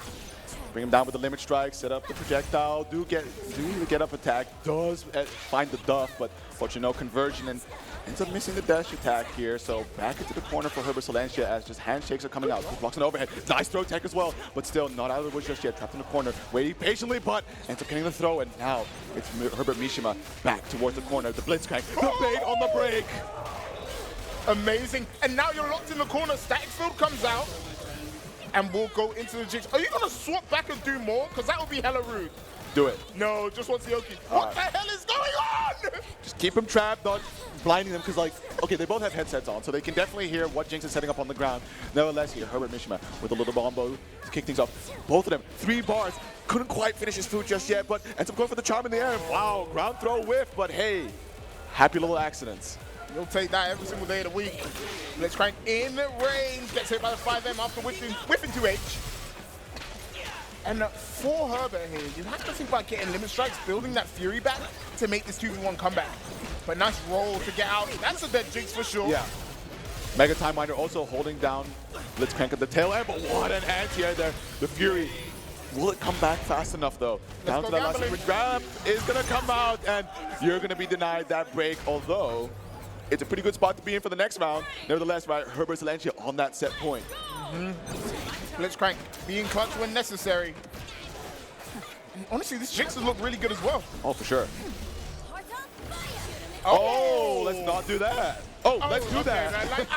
Bring him down with the Limit Strike, set up the projectile, do the get up attack, does find the duff, but fortunately no conversion, and ends up missing the dash attack here. So back into the corner for Herbert Silentia as just handshakes are coming out. Blocks an overhead, nice throw tech as well, but still not out of the woods just yet. Trapped in the corner, waiting patiently, but ends up getting the throw, and now it's Herbert Mishima back towards the corner. The Blitzcrank, the bait on the break. Amazing. And now you're locked in the corner. Static Field comes out. And we'll go into the jigs. Are you going to swap back and do more? Because that would be hella rude. Do it. No, just wants the Oki. What the hell is going on? Just keep him trapped, not blinding them, because, like, okay, they both have headsets on, so they can definitely hear what Jinx is setting up on the ground. Nevertheless, here, Herbert Mishima with a little bombo to kick things off. Both of them, 3 bars. Couldn't quite finish his food just yet, but ends up going for the charm in the air. Wow, ground throw whiff, but hey, happy little accidents. You'll take that every single day of the week. Blitzcrank in range, gets hit by the 5M after whipping 2H. And for Herbert here, you have to think about getting Limit Strikes, building that Fury back to make this 2v1 comeback. But nice roll to get out. That's a dead Jinx for sure. Yeah. Mega Time Miner also holding down Blitzcrank at the tail end, but what an anti-air there. The Fury. Will it come back fast enough, though? Down to the last second grab is going to come out, and you're going to be denied that break, although it's a pretty good spot to be in for the next round. Nevertheless, right, Herbert Silentia on that set point. Blitzcrank being clutch when necessary. And honestly, this Jinx has looked really good as well. Oh, for sure. Oh, let's not do that. Oh, let's do that. Man. Like,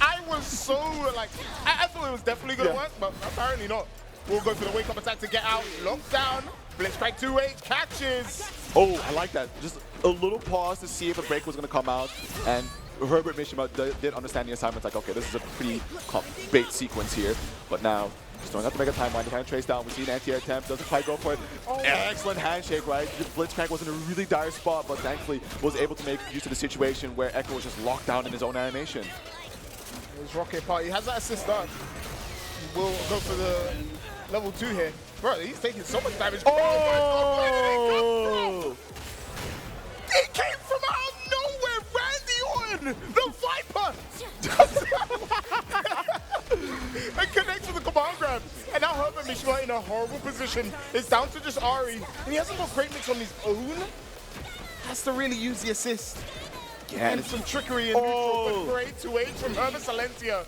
I was so, like, I thought it was definitely going to work, but apparently not. We'll go for the wake-up attack to get out. Lockdown. Blitzcrank 2H catches. Oh, I like that. Just a little pause to see if a break was going to come out. And Herbert Mishima did understand the assignment. Like, okay, this is a pretty bait sequence here. But now, just throwing out the Mega Time Winder, trying to trace down. We see an anti-air attempt. Doesn't quite go for it. Oh. Excellent handshake, right? Blitzcrank was in a really dire spot, but thankfully was able to make use of the situation where Echo was just locked down in his own animation. His Rocket Party has that assist done. We'll go for the level 2 here. Bro, he's taking so much damage. Oh! It came from out of nowhere! Randy Orton! The Viper! And connects with the command grab. And now Herbert Mishima in a horrible position. It's down to just Ari. And he hasn't got great mix on his own. Has to really use the assist. And some trickery in neutral, but great 2H from Herbert Silentia.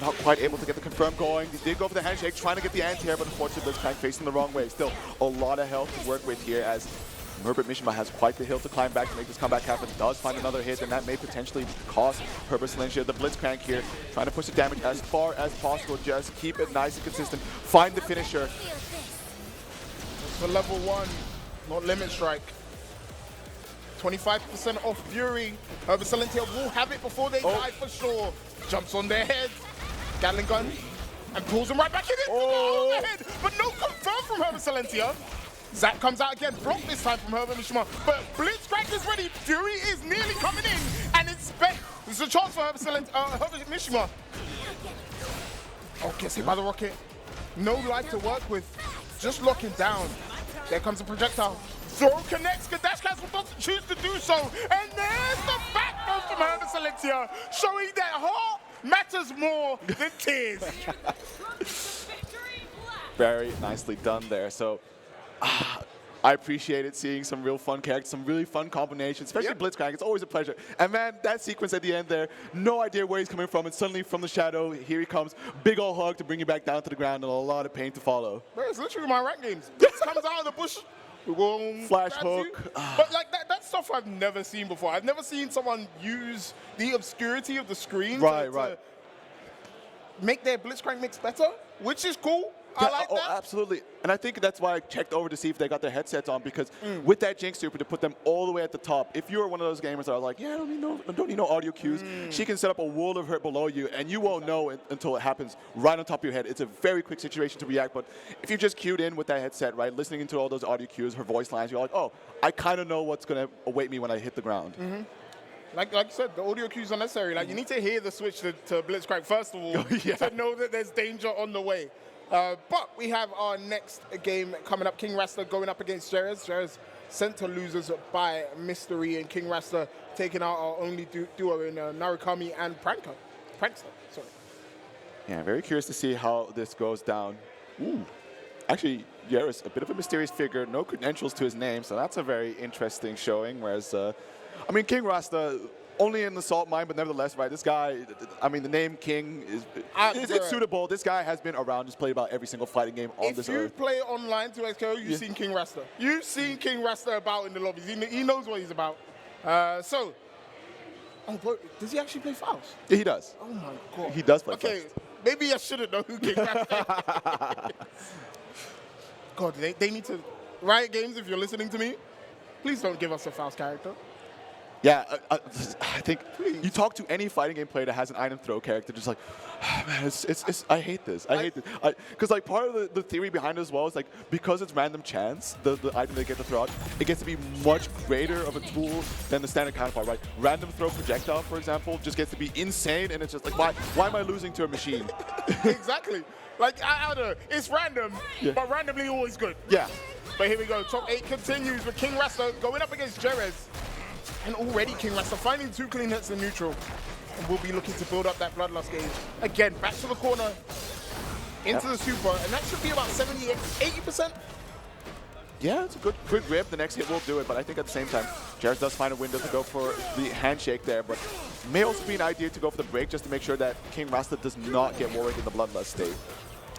Not quite able to get the confirm going. He did go for the handshake, trying to get the anti-air, but unfortunately Blitzcrank facing the wrong way. Still, a lot of health to work with here as Herbert Mishima has quite the hill to climb back to make this comeback happen. Does find another hit, and that may potentially cost Herbert Silentia. The Blitzcrank here, trying to push the damage as far as possible. Just keep it nice and consistent. Find the finisher. For level 1, not Limit Strike. 25% off Fury. Herbert Silentia will have it before they die for sure. Jumps on their head. Gatling gun. And pulls him right back in it. Overhead. But no confirm from Herbert Silentia. Zach comes out again. Blocked this time from Herbert Mishima. But Blitzcrank Blitzcrank is ready. Fury is nearly coming in, and it's there's a chance for Herbert Mishima. Oh, gets hit by the rocket. No life to work with. Just locking down. There comes a projectile. Throw connects. Dash Cancel doesn't choose to do so. And there's the backbone from Herbert Selectia, showing that heart matters more than tears. Very nicely done there. So I appreciated seeing some real fun characters, some really fun combinations, especially Blitzcrank. It's always a pleasure. And man, that sequence at the end there, no idea where he's coming from, and suddenly from the shadow, here he comes. Big ol' hug to bring you back down to the ground, and a lot of pain to follow. Bro, it's literally my rank games. Blitz comes out of the bush. Boom, flash hook. But like that's stuff I've never seen before. I've never seen someone use the obscurity of the screen to make their Blitzcrank mix better, which is cool. I like that. Oh, absolutely. And I think that's why I checked over to see if they got their headsets on, because with that Jinx super to put them all the way at the top, if you're one of those gamers that are like, yeah, I don't need no audio cues, she can set up a world of hurt below you, and you won't know until it happens right on top of your head. It's a very quick situation to react, but if you're just cued in with that headset, right, listening into all those audio cues, her voice lines, you're like, oh, I kind of know what's going to await me when I hit the ground. Like you said, the audio cues are necessary. Like, you need to hear the switch to Blitzcrank, first of all, to know that there's danger on the way. But we have our next game coming up. King Rasta going up against Jerez. Jerez sent to losers by Mystery, and King Rasta taking out our only duo in Narukami and Prankster. Sorry. Yeah, very curious to see how this goes down. Ooh. Actually, Jerez, a bit of a mysterious figure, no credentials to his name, so that's a very interesting showing. Whereas, I mean, King Rasta, only in the salt mine, but nevertheless, right, this guy, I mean, the name King it's suitable. This guy has been around, just played about every single fighting game on this earth. If you play online to XKO, you've seen King Rasta. You've seen King Rasta about in the lobbies. He knows what he's about. Oh, but does he actually play Faust? Yeah, he does. Oh my God. He does play Okay, Faust. maybe I shouldn't know who King Rasta is. God, they need to, Riot Games, if you're listening to me, please don't give us a Faust character. Yeah, I think you talk to any fighting game player that has an item throw character, just like, oh, man, I hate this. I hate this. Because like part of the theory behind it as well is like, because it's random chance, the item they get to throw out, it gets to be much greater of a tool than the standard counterpart, right? Random throw projectile, for example, just gets to be insane, and it's just like, why am I losing to a machine? Exactly. Like, I don't know, it's random, but randomly always good. Yeah. But here we go. Top 8 continues with King Rasta going up against Jerez. And already King Rasta finding 2 clean hits in neutral. And we'll be looking to build up that bloodlust gauge. Again, back to the corner, into the super, and that should be about 80%. Yeah, it's a good grip. The next hit will do it, but I think at the same time, Jerez does find a window to go for the handshake there, but may also be an idea to go for the break just to make sure that King Rasta does not get Warwick in the bloodlust state.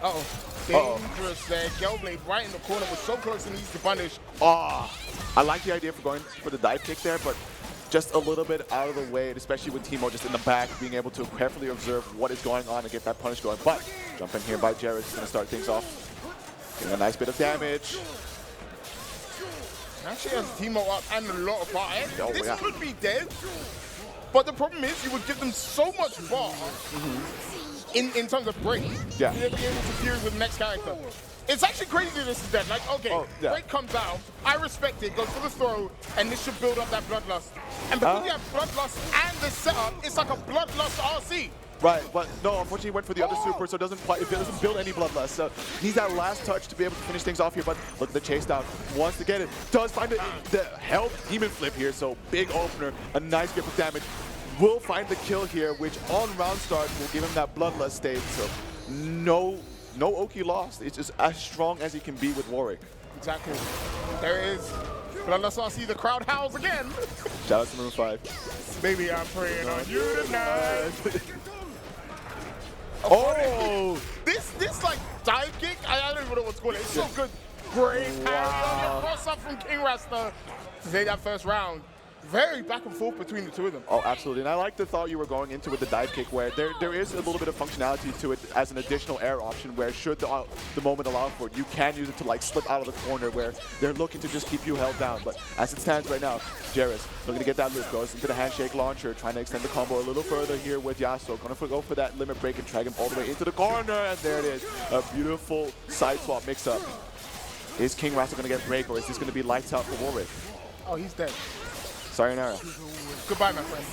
Uh-oh. Dangerous there. Gelblade right in the corner was so close and easy to punish. I like the idea for going for the dive kick there, but just a little bit out of the way, especially with Teemo just in the back, being able to carefully observe what is going on and get that punish going. But jump in here by Jerez is going to start things off. Getting a nice bit of damage. Actually has Teemo up and a lot of bar. This could be dead, but the problem is you would give them so much bar in terms of break. Yeah. They'll be able to fuse with the next character. It's actually crazy this is dead. Like, okay, break comes out, I respect it, goes for the throw, and this should build up that bloodlust. And because you have bloodlust and the setup, it's like a bloodlust RC. Right, but no, unfortunately he went for the other super, so it doesn't build any bloodlust. So needs that last touch to be able to finish things off here, but look at the chase down. Wants to get it, does find the help demon flip here, so big opener, a nice grip of damage. Will find the kill here, which on round start will give him that bloodlust state, so no Oki lost. It's just as strong as he can be with Warwick. Exactly. There is bloodlust RC, the crowd howls again. Shout out to number 5. Baby, I'm praying on you tonight. This like dive kick, I don't even know what's going on. It's so good. Great parry on your cross up from King Rasta to take that first round. Very back and forth between the two of them. Oh, absolutely. And I like the thought you were going into with the dive kick, where there is a little bit of functionality to it as an additional air option, where should the moment allow for it, you can use it to like slip out of the corner where they're looking to just keep you held down. But as it stands right now, Jerez looking to get that loop, goes into the handshake launcher, trying to extend the combo a little further here with Yasuo. Going to go for that limit break and drag him all the way into the corner, and there it is. A beautiful side swap mix-up. Is King Rasta going to get break, or is this going to be lights out for Warwick? Oh, he's dead. Sayonara. Goodbye, my friend.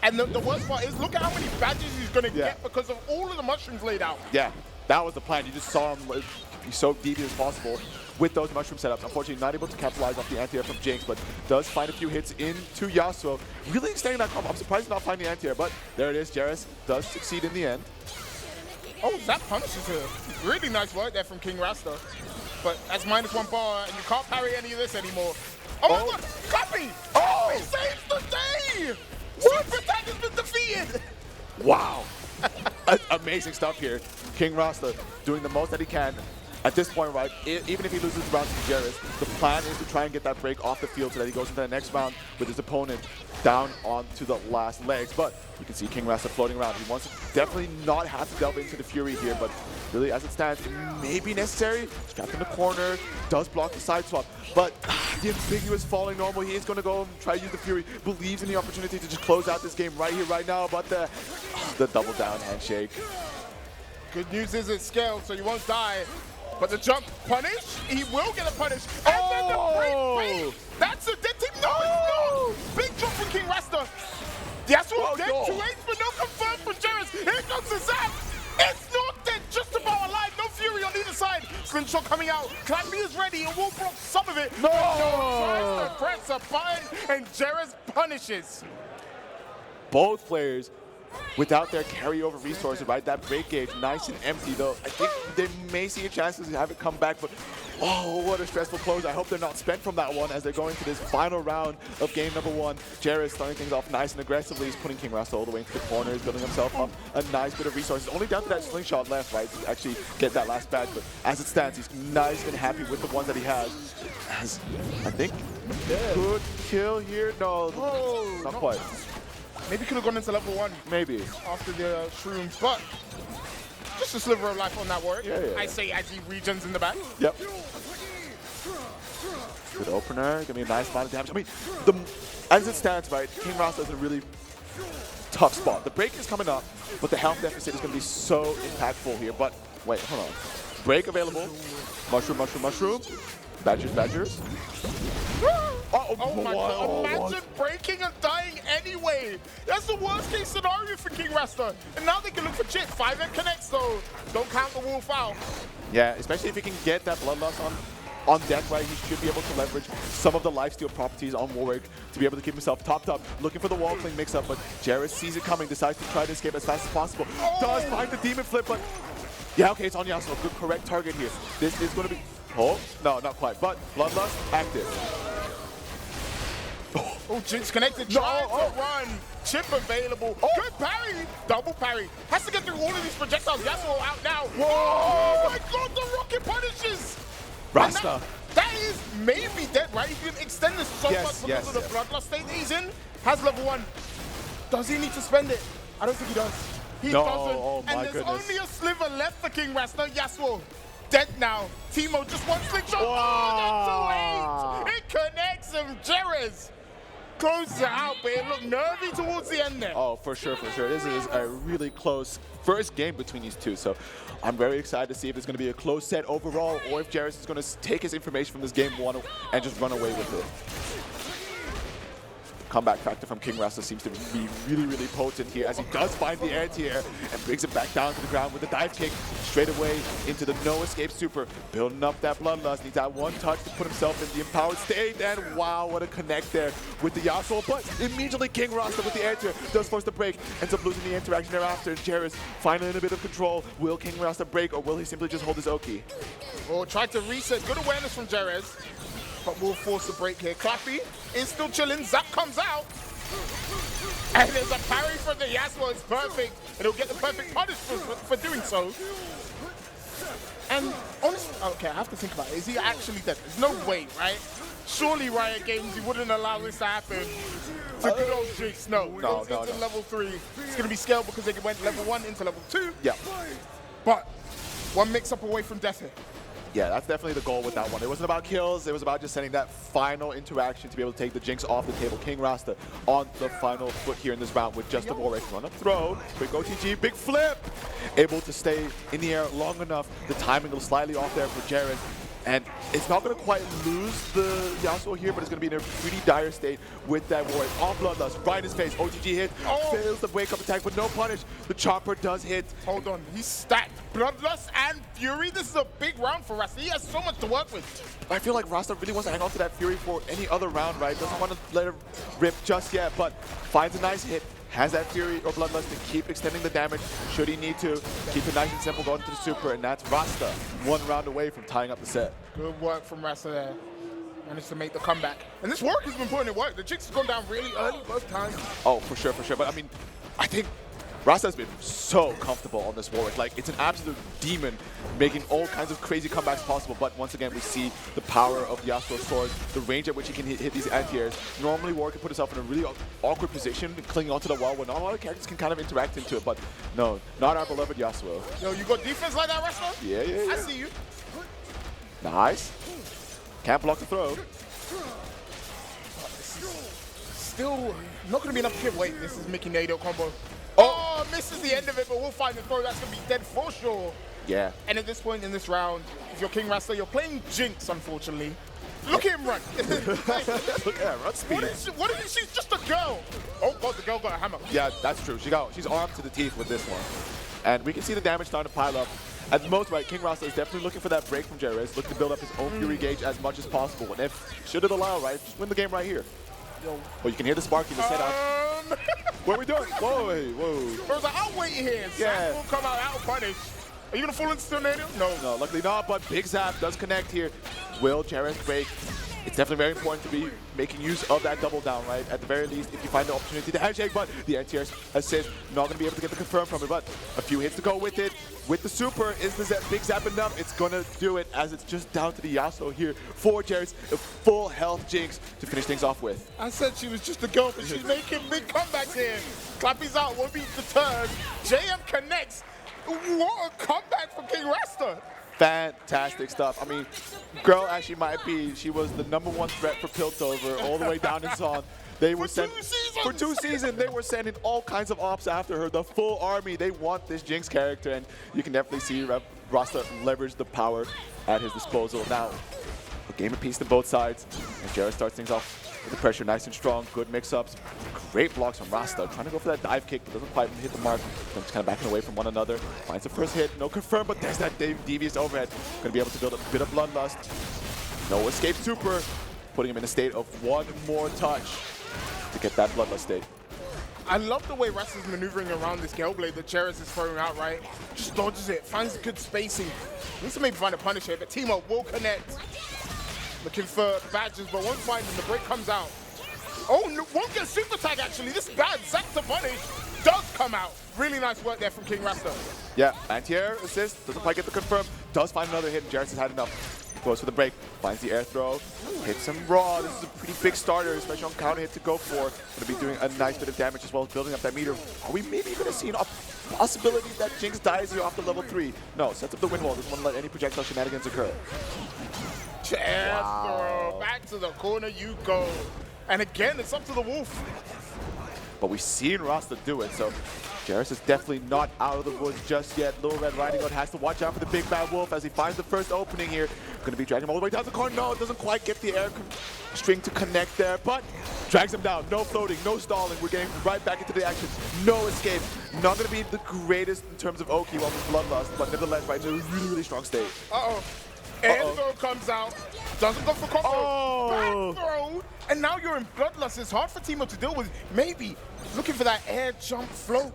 And the worst part is, look at how many badges he's going to get because of all of the mushrooms laid out. Yeah, that was the plan. You just saw him be so deviant as possible with those mushroom setups. Unfortunately, not able to capitalize off the anti-air from Jinx, but does find a few hits into Yasuo. Really extending that combo. I'm surprised he's not finding the anti-air, but there it is. Jarus does succeed in the end. Oh, that punishes her. Really nice work there from King Rasta. But that's -1 bar, and you can't parry any of this anymore. Oh my god, Clappy! Oh! He saves the day! Super attack has been defeated! Wow. Amazing stuff here. King Rasta doing the most that he can. At this point, right, even if he loses the round to Jarus, the plan is to try and get that break off the field so that he goes into the next round with his opponent down onto the last legs. But you can see King Rasta floating around. He wants to definitely not have to delve into the Fury here, but really, as it stands, it may be necessary. Trapped in the corner, does block the side swap, but the ambiguous falling normal, he is going to go and try to use the Fury. Believes in the opportunity to just close out this game right here, right now, but the double down handshake. Good news is it's scaled, so you won't die. But the jump punish, he will get a punish. And then the break. That's a dead team. No, it's not. Big drop from King Rasta. Yasuo dead. 2-8, but no confirmed from Jarus. Here comes the zap. It's not dead, just about alive. No Fury on either side. Slingshot coming out. Clappy is ready. It will block some of it. No! Tries to press a button, and Jarus punishes. Both players without their carryover resources, right? That break gauge nice and empty, though. I think they may see a chance to have it come back, but oh, what a stressful close. I hope they're not spent from that one as they're going to this final round of game number 1. Jarus starting things off nice and aggressively. He's putting King Rasta all the way into the corner. He's building himself up a nice bit of resources. Only down to that slingshot left, right, to actually get that last badge. But as it stands, he's nice and happy with the ones that he has. As I think, good kill here. No, not quite. Maybe could have gone into level 1. Maybe. After the shrooms, but just a sliver of life on that word. Yeah. I say as he regens in the back. Yep. Good opener. Give me a nice amount of damage. I mean, as it stands, right, King Rasta is in a really tough spot. The break is coming up, but the health deficit is going to be so impactful here. But wait, hold on. Break available. Mushroom. Badgers. Oh my god, imagine breaking and dying anyway. That's the worst case scenario for King Rasta. And now they can look for chip. 5M connects though. Don't count the wolf out. Yeah, especially if he can get that bloodlust on deck, right? He should be able to leverage some of the lifesteal properties on Warwick to be able to keep himself topped up. Looking for the wall cling mix-up, but Jarus sees it coming, decides to try to escape as fast as possible. Does find the demon flip, but yeah, okay, it's on Yasuo. Good, correct target here. This is going to be... Oh, no, not quite, but bloodlust active. Oh, Jinx connected, trying to run. Chip available. Good parry. Double parry. Has to get through all of these projectiles. Yasuo out now. Whoa! Oh my god, the rocket punishes. Rasta. That is maybe dead, right? If you can extend this so much because of the bloodlust state that he's in. Has level 1. Does he need to spend it? I don't think he does. He doesn't. Oh my and there's goodness. only a sliver left for King Rasta. Yasuo dead now. Teemo just one slingshot. Oh, that's 2-8. It connects him. Jarus closes it out, but it looked nervy towards the end there. Oh, for sure. This is a really close first game between these two, so I'm very excited to see if it's going to be a close set overall or if Jarus is going to take his information from this game 1 and just run away with it. Comeback factor from King Rasta seems to be really potent here as he does find the anti-air and brings it back down to the ground with a dive kick straight away into the no escape super, building up that bloodlust. Needs that one touch to put himself in the empowered state, and wow, what a connect there with the Yasuo. But immediately King Rasta with the anti-air does force the break, ends up losing the interaction thereafter, and Jarus finally in a bit of control. Will King Rasta break, or will he simply just hold his Oki? Oh, tried to reset. Good awareness from Jarus, but will force the break here. Clappy is still chilling. Zap comes out. And there's a parry for the Yasuo. It's perfect. And he'll get the perfect punish for doing so. And honestly, okay, I have to think about it. Is he actually dead? There's no way, right? Surely Riot Games, you wouldn't allow this to happen to good old Jinx. No. Into level 3. It's going to be scaled because they went level 1 into level 2. Yeah. But one mix-up away from death here. Yeah, that's definitely the goal with that one. It wasn't about kills. It was about just sending that final interaction to be able to take the Jinx off the table. King Rasta on the final foot here in this round with just a Warwick. Run up throw. Quick OTG. Big flip. Able to stay in the air long enough. The timing was slightly off there for Jarus. And it's not going to quite lose the Yasuo here, but it's going to be in a pretty dire state with that ward. On Bloodlust, right in his face. OTG hit, fails the wake-up attack, but no punish. The chopper does hit. Hold on, he's stacked. Bloodlust and Fury. This is a big round for Rasta. He has so much to work with. I feel like Rasta really wants to hang on to that Fury for any other round, right? Doesn't want to let it rip just yet, but finds a nice hit. Has that Fury or Bloodlust to keep extending the damage should he need to. Keep it nice and simple going to the super, and that's Rasta, 1 round away from tying up the set. Good work from Rasta there. Managed to make the comeback. And this work has been putting in work. The Jinx has gone down really early both times. Oh, for sure, for sure. But I mean, I think Rasta has been so comfortable on this Warwick. Like, it's an absolute demon, making all kinds of crazy comebacks possible. But once again, we see the power of Yasuo's sword, the range at which he can hit these anti-airs. Normally, Warwick can put himself in a really awkward position, clinging onto the wall, where not a lot of characters can kind of interact into it. But no, not our beloved Yasuo. Yo, you got defense like that, Rasta? Yeah, yeah, yeah. I see you. Nice. Can't block the throw. Still not going to be enough to give. Wait, this is Mickey Nado combo. Oh, misses the end of it, but we'll find the throw. That's going to be dead for sure. Yeah. And at this point in this round, if you're King Rasta, you're playing Jinx, unfortunately. Look at him run. Look at her run speed. What is she? She's just a girl. Oh, God, the girl got a hammer. Yeah, that's true. She's armed to the teeth with this one. And we can see the damage starting to pile up. At the most, right, King Rasta is definitely looking for that break from Jerez, looking to build up his own Fury gauge as much as possible. And if, should it allow, right, just win the game right here. Yo. Oh, you can hear the spark in the setup. What are we doing? Whoa, hey, whoa. I was like, I'll wait here. Yeah. Zap will come out punish. Are you going to fall into tornado? No. No, luckily not, but Big Zap does connect here. Will Jerez break? It's definitely very important to be making use of that double down, right? At the very least, if you find the opportunity to handshake, but the anti-air assist, not going to be able to get the confirm from it, but a few hits to go with it. With the super, is the Big Zap enough? It's going to do it, as it's just down to the Yasuo here for Jerez, a full health Jinx to finish things off with. I said she was just a girl, but she's making big comebacks here. Clappy's out, won't be deterred. JM connects. What a comeback from King Rasta. Fantastic stuff. I mean, girl actually might be, she was the #1 threat for Piltover all the way down in Zon. They were for 2 seasons, they were sending all kinds of ops after her, the full army. They want this Jinx character, and you can definitely see Rasta leverage the power at his disposal. Now, a game of peace to both sides, and Jared starts things off with the pressure nice and strong, good mix-ups, great blocks from Rasta, trying to go for that dive kick, doesn't quite hit the mark, then just kind of backing away from one another, finds the first hit, no confirm, but there's that devious overhead, going to be able to build a bit of bloodlust, no escape super, putting him in a state of one more touch to get that bloodlust state. I love the way Rasta's maneuvering around this Galeblade that Jerez is throwing out, right? Just dodges it, finds good spacing. Needs to maybe find a punish here, but team-up will connect. Looking for badges, but won't find them. The break comes out. Oh, no, won't get super tag, actually. This bad Zap to punish does come out. Really nice work there from King Rasta. Yeah, anti-air assist, doesn't quite get the confirm, does find another hit, and Jerez has had enough. Goes for the break, finds the air throw, hits him raw. This is a pretty big starter, especially on counter hit to go for. Going to be doing a nice bit of damage as well as building up that meter. Are we maybe going to see a possibility that Jinx dies here off the level 3? No, sets up the wind wall, doesn't want to let any projectile shenanigans occur. Chair throw, back to the corner you go. And again, it's up to the Wolf. But we've seen Rasta do it, so Jerez is definitely not out of the woods just yet. Little Red Riding Hood has to watch out for the big bad Wolf as he finds the first opening here. Going to be dragging him all the way down the corner. No, it doesn't quite get the air string to connect there, but drags him down. No floating, no stalling. We're getting right back into the action. No escape. Not going to be the greatest in terms of Oki while with Bloodlust, but nevertheless, right in a really, really strong state. Uh-oh. Air throw comes out. Doesn't go for combo. Oh. Back throw. And now you're in Bloodlust. It's hard for team-up to deal with. Maybe looking for that air jump float.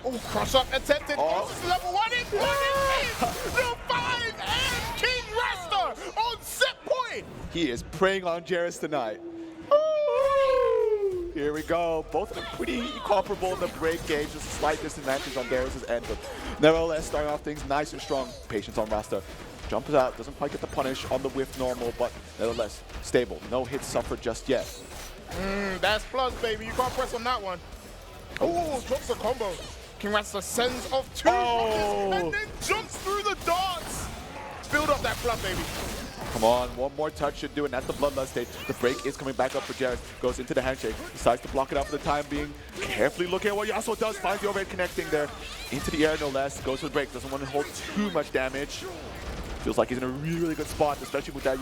Oh, crush up attempted. Oh, this is level 1 in. The 5 and King Rasta on set point. He is preying on Jerez tonight. Ooh. Here we go. Both of them pretty comparable in the break gauge. Just a slight disadvantage on Jerez's end, but nevertheless, starting off things nice and strong. Patience on Rasta. Jumps out, doesn't quite get the punish on the whiff normal, but nevertheless, stable. No hits suffered just yet. That's plus, baby. You can't press on that one. Oh, drops a combo. King Rasta sends off 2 rockets and then jumps through the darts. Build up that blood, baby. Come on, one more touch should do it, and that's the bloodlust state. The break is coming back up for Jerez. Goes into the handshake, decides to block it out for the time being. Carefully looking at what Yasuo does, finds the overhead connecting there. Into the air, no less. Goes for the break, doesn't want to hold too much damage. Feels like he's in a really, really good spot, especially with that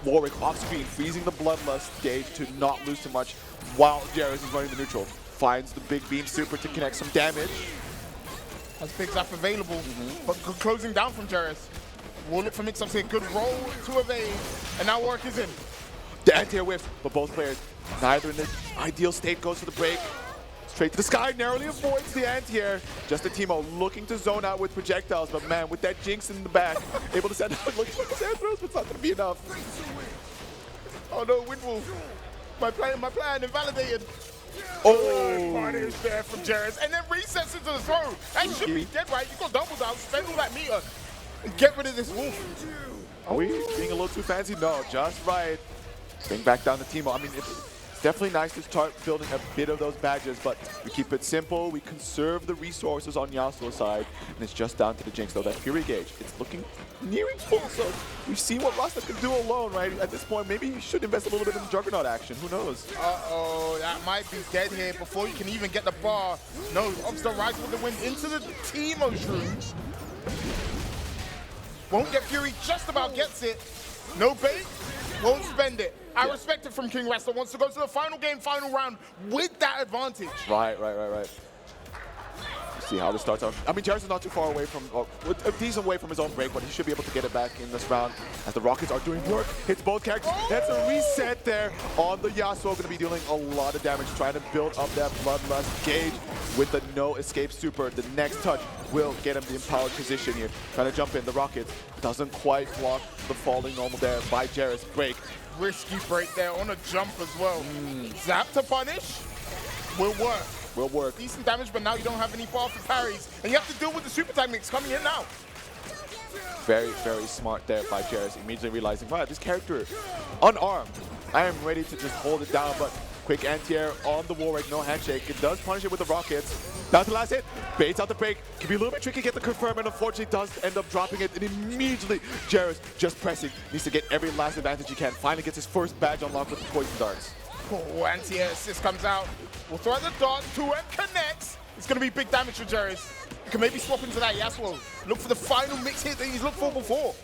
Warwick off screen, freezing the Bloodlust gauge to not lose too much while Jarrus is running the neutral. Finds the big beam super to connect some damage. Has Big Zap available, but good closing down from Jarrus. Will look for mix-ups here. Good roll to evade, and now Warwick is in. The anti-air whiffs, but both players, neither in the ideal state, goes for the break. Straight to the sky, narrowly avoids the anti-air. Just a Teemo looking to zone out with projectiles, but man, with that Jinx in the back, able to send out looking for the air throws, but it's not going to be enough. Oh no, Windwall. My plan invalidated. Oh! Punish there from Jarrus, and then resets into the throw. That should be dead, right? You got double down, spend all that meter, and get rid of this wolf. Are we being a little too fancy? No, just right. Bring back down the Teemo. I mean, it's definitely nice to start building a bit of those badges, but we keep it simple. We conserve the resources on Yasuo's side, and it's just down to the Jinx, though. That Fury gauge, it's looking nearing full, so we've seen what Rasta can do alone, right? At this point, maybe you should invest a little bit in the Juggernaut action. Who knows? Uh-oh, that might be dead here before you can even get the bar. No, Obsta rides with the wind into the Teemo shroom. Won't get Fury, just about gets it. No bait, won't spend it. I respect it from King Rasta. Wants to go to the final game, final round with that advantage. Right. See how this starts out. I mean, Jarrus is not too far away from, a decent way from his own break, but he should be able to get it back in this round as the Rockets are doing work. Hits both characters. That's a reset there on the Yasuo. Going to be dealing a lot of damage, trying to build up that Bloodlust gauge with the no escape super. The next touch will get him the empowered position here. Trying to jump in. The Rockets doesn't quite block the falling normal there by Jarrus. Break. Risky break there on a jump as well. Zap to punish will work. Will work. Decent damage, but now you don't have any bar for parries. And you have to deal with the super tag mix coming in now. Very, very smart there by Jarrus. Immediately realizing, wow, this character unarmed. I am ready to just hold it down, but quick anti-air on the Warwick, no handshake. It does punish it with the Rockets. Down to the last hit. Baits out the break. Can be a little bit tricky to get the confirm, and unfortunately does end up dropping it. And immediately, Jarrus just pressing. Needs to get every last advantage he can. Finally gets his first badge unlocked with the poison darts. Oh, anti-air assist comes out. We'll throw out the dart, 2M connects. It's going to be big damage for Jarrus. You can maybe swap into that Yasuo. Look for the final mix hit that he's looked for before.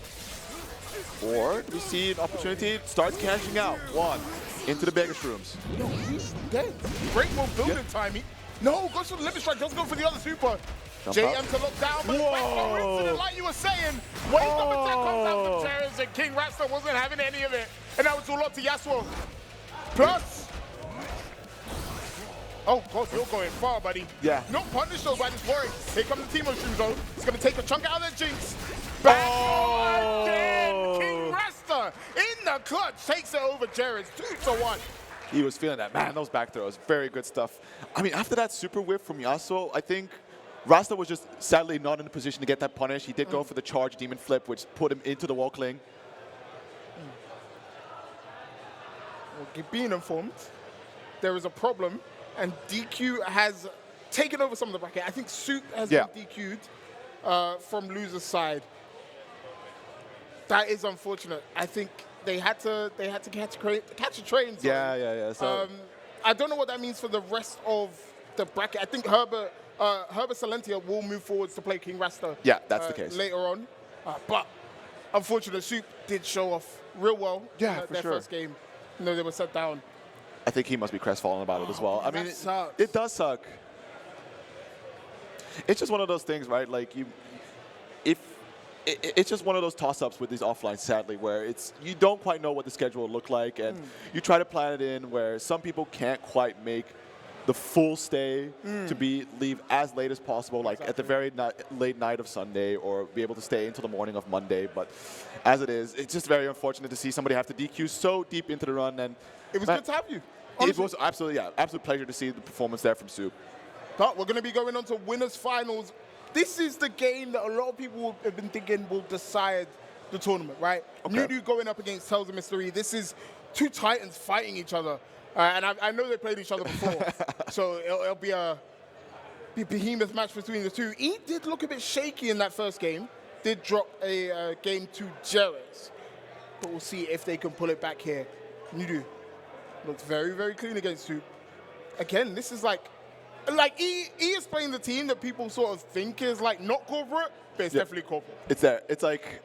Or do we see an opportunity? Starts cashing out. One, into the beggar shrooms. No, he's dead. Great move building timing. No, goes for the limit strike, doesn't go for the other super. Jump JM up. to look down, but Whoa. like you were saying, wave up attack comes out from Jarrus, and King Rasta wasn't having any of it. And that was all up to Yasuo. Plus, oh, God, you're going far, buddy. Yeah. Not punished, though, by this Warwick. Here comes the Teemo Stream Zone. It's going to take a chunk out of that Jinx. Back again. King Rasta in the clutch. Takes it over Jarrus, 2-1. He was feeling that. Man, those back throws, very good stuff. I mean, after that super whip from Yasuo, I think Rasta was just sadly not in a position to get that punish. He did go for the charge demon flip, which put him into the wall cling. Well, being informed, there is a problem, and DQ has taken over some of the bracket. I think Soup has been DQ'd from loser's side. That is unfortunate. I think they had to catch a train. Sorry. Yeah. So I don't know what that means for the rest of the bracket. I think Herbert Salentia will move forwards to play King Rasta. Yeah, that's the case. Later on. But unfortunately, Soup did show off real well. Yeah, for their sure. first game. No, they were set down. I think he must be crestfallen about it as well. I mean, sucks. it does suck. It's just one of those things, right? Like it's just one of those toss-ups with these offlines, sadly, where you don't quite know what the schedule will look like, and you try to plan it in where some people can't quite make the full stay to leave as late as possible, like at the very late night of Sunday, or be able to stay until the morning of Monday. But as it is, it's just very unfortunate to see somebody have to DQ so deep into the run. And it was good to have you. Honestly. It was absolutely, absolute pleasure to see the performance there from Soup. But we're going to be going on to winners finals. This is the game that a lot of people have been thinking will decide the tournament, right? Okay. Nudu going up against Tales of Mystery. This is two titans fighting each other. And I know they played each other before. So it'll be a behemoth match between the two. He did look a bit shaky in that first game. Did drop a game to Jarrus. But we'll see if they can pull it back here. Nudu looked very, very clean against Soup. Again, this is like he is playing the team that people sort of think is like not corporate, but it's definitely corporate. It's there. It's like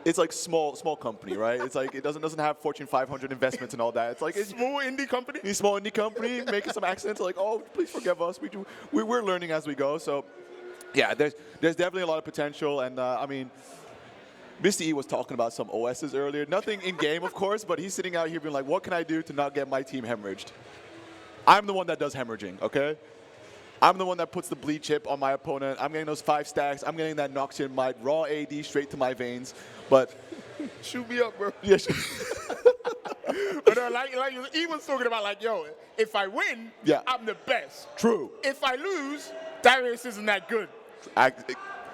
it's like small company, right? It's like it doesn't have Fortune 500 investments and all that. It's like it's Small indie company? a small indie company making some accents. Like, oh, please forgive us. We're learning as we go. So, yeah, there's definitely a lot of potential. And I mean, Mr. E was talking about some OSs earlier. Nothing in game, of course, but he's sitting out here being like, what can I do to not get my team hemorrhaged? I'm the one that does hemorrhaging, okay? I'm the one that puts the bleed chip on my opponent. I'm getting those 5 stacks. I'm getting that Noxian Might, raw AD straight to my veins. But shoot me up, bro. yeah, But like he was talking about, like, yo, if I win, yeah, I'm the best. True. If I lose, Darius isn't that good.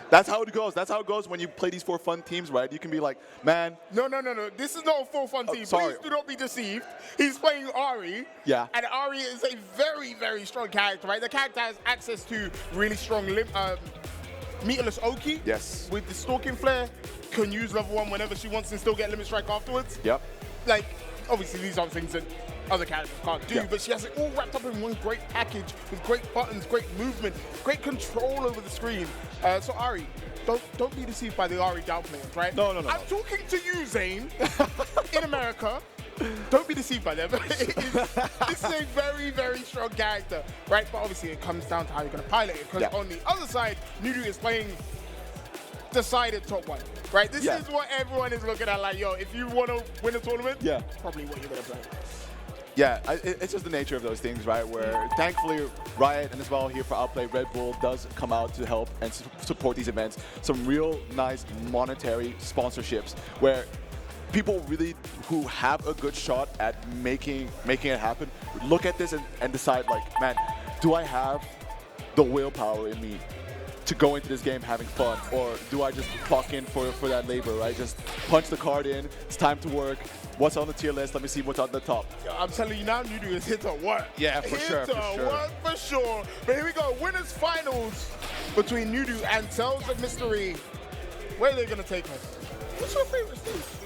That's how it goes. That's how it goes when you play these 4 fun teams, right? You can be like, man. No. This is not a 4 fun team. Sorry. Please do not be deceived. He's playing Ari. Yeah. And Ari is a very, very strong character, right? The character has access to really strong meterless Oki. Yes. With the Stalking Flare. Can use level 1 whenever she wants and still get Limit Strike afterwards. Yep. Like, obviously these are things that other characters can't do, yeah, but she has it all wrapped up in one great package with great buttons, great movement, great control over the screen. So Ari, don't be deceived by the Ari down players, right? No. I'm talking to you, Zane, in America. Don't be deceived by them. This is a very, very strong character, right? But obviously it comes down to how you're going to pilot it, because on the other side, Nudu is playing decided top 1, right? This is what everyone is looking at, like, yo, if you want to win a tournament, probably what you're going to play. Yeah, it's just the nature of those things, right? Where thankfully Riot and as well here for Outplay, Red Bull does come out to help and support these events. Some real nice monetary sponsorships where people really who have a good shot at making it happen look at this and decide, like, man, do I have the willpower in me to go into this game having fun, or do I just clock in for that labor, right? Just punch the card in, it's time to work. What's on the tier list? Let me see what's on the top. I'm telling you now, Nudu is hit to work. Yeah, for sure. For sure. But here we go, winners finals between Nudu and Tales of Mystery. Where are they gonna take us? What's your favorite stage?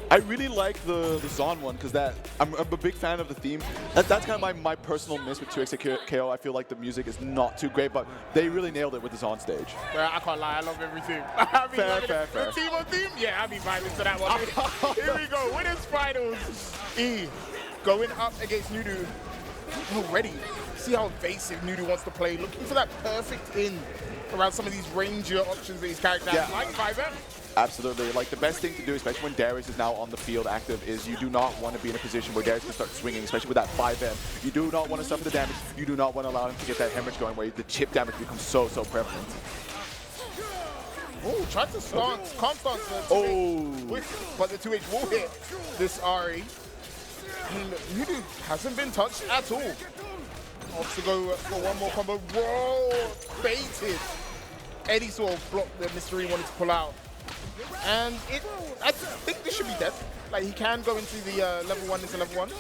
I really like the Zon one because I'm a big fan of the theme. That's kind of my personal miss with 2x KO. I feel like the music is not too great, but they really nailed it with the Zon stage. Well, I can't lie, I love everything. Fair. The team on team? Yeah, I'll be vibing to that one. Here we go, winners finals. E going up against Nudu. Already, see how evasive Nudu wants to play, looking for that perfect in around some of these ranger options that his character has, like 5M. Absolutely. Like, the best thing to do, especially when Darius is now on the field active, is you do not want to be in a position where Darius can start swinging, especially with that 5M. You do not want to suffer the damage. You do not want to allow him to get that hemorrhage going where the chip damage becomes so prevalent. Oh, tried to stance, can't stance the 2H, but the 2H will hit this Ari. And Nudu hasn't been touched at all. Wants to go for one more combo. Whoa, baited. Eddie sort of blocked the mystery, wanted to pull out. And I think this should be dead. Like, he can go into the level 1 into level 1.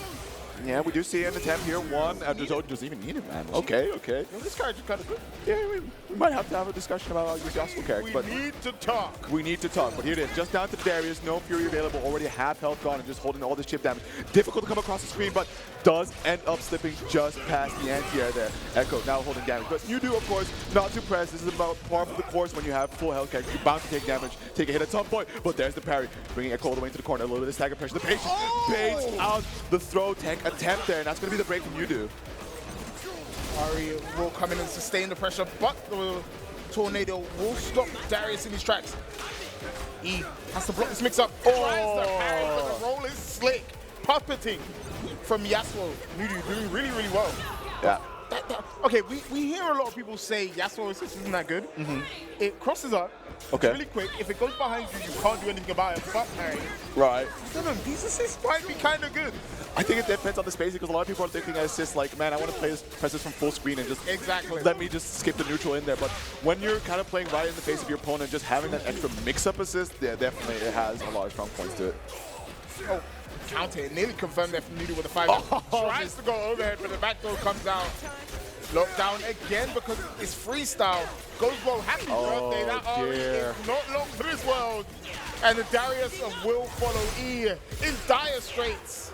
Yeah, we do see an attempt here. One, doesn't even need it, man. Okay. Well, this character's kind of good. Yeah, we might have to have a discussion about this Yasuo character. We need to talk. We need to talk, but here it is. Just down to Darius, no Fury available, already half health gone, and just holding all this chip damage. Difficult to come across the screen, but does end up slipping just past the anti-air there. Echo now holding damage. But you do, of course, not too pressed. This is about par for the course when you have full health character. You're bound to take damage, take a hit at some point, but there's the parry. Bringing Echo all the way into the corner. A little bit of stagger pressure. The patient baits out the throw tech attempt there, and that's going to be the break from Yudu. Ari will come in and sustain the pressure, but the tornado will stop Darius in his tracks. He has to block this mix-up. Tries to parry, but the roll is slick. Puppeting from Yasuo. Nudu doing really, really well. Yeah. Okay, we hear a lot of people say Yasuo isn't that good. It crosses up. Okay. It's really quick. If it goes behind you, you can't do anything about it. But parry. Right. I don't know. These assists might be kind of good. I think it depends on the spacing because a lot of people are thinking assists like, man, I want to press this from full screen and just let me just skip the neutral in there. But when you're kind of playing right in the face of your opponent, just having that extra mix-up assist, yeah, definitely it has a lot of strong points to it. Oh, counter it. Nearly confirmed there from Nudu with a 5. Tries to go overhead, but the back throw comes out. Locked down again because it's freestyle. Goes well. Happy birthday. That Ari is not long for this world. And the Darius will follow E in dire straits.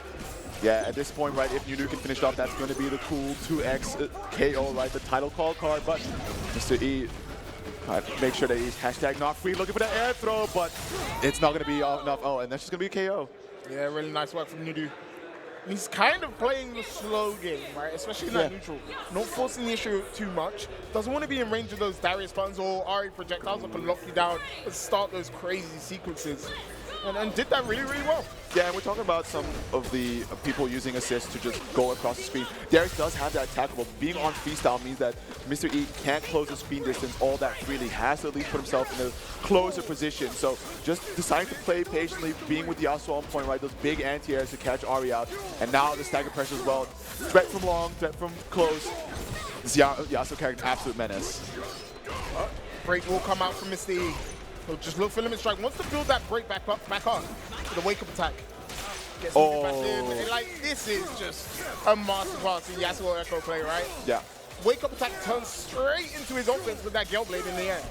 Yeah, at this point, right, if Nudu can finish it off, that's going to be the cool 2x KO, right, the title call card. But Mr. E Make sure that he's hashtag not free, looking for the air throw, but it's not going to be enough. Oh, and that's just going to be a KO. Yeah, really nice work from Nudu. He's kind of playing the slow game, right? Especially in that neutral. Not forcing the issue too much. Doesn't want to be in range of those Darius buttons or Ari projectiles that can lock you down and start those crazy sequences. And did that really, really well. Yeah, and we're talking about some of the people using assists to just go across the screen. Darius does have that tackle, but being on freestyle means that Mr. E can't close the screen distance all that freely. Has to at least put himself in a closer position. So just deciding to play patiently, being with Yasuo on point, right? Those big anti-airs to catch Ari out. And now the stagger pressure as well. Threat from long, threat from close. This Yasuo character, absolute menace. Break will come out from Mr. E. He'll just look for limit strike. Wants to build that break back on with a wake-up attack. Gets back in. Like, this is just a masterclass in Yasuo Echo play, right? Yeah. Wake-up attack turns straight into his offense with that Gale Blade in the air.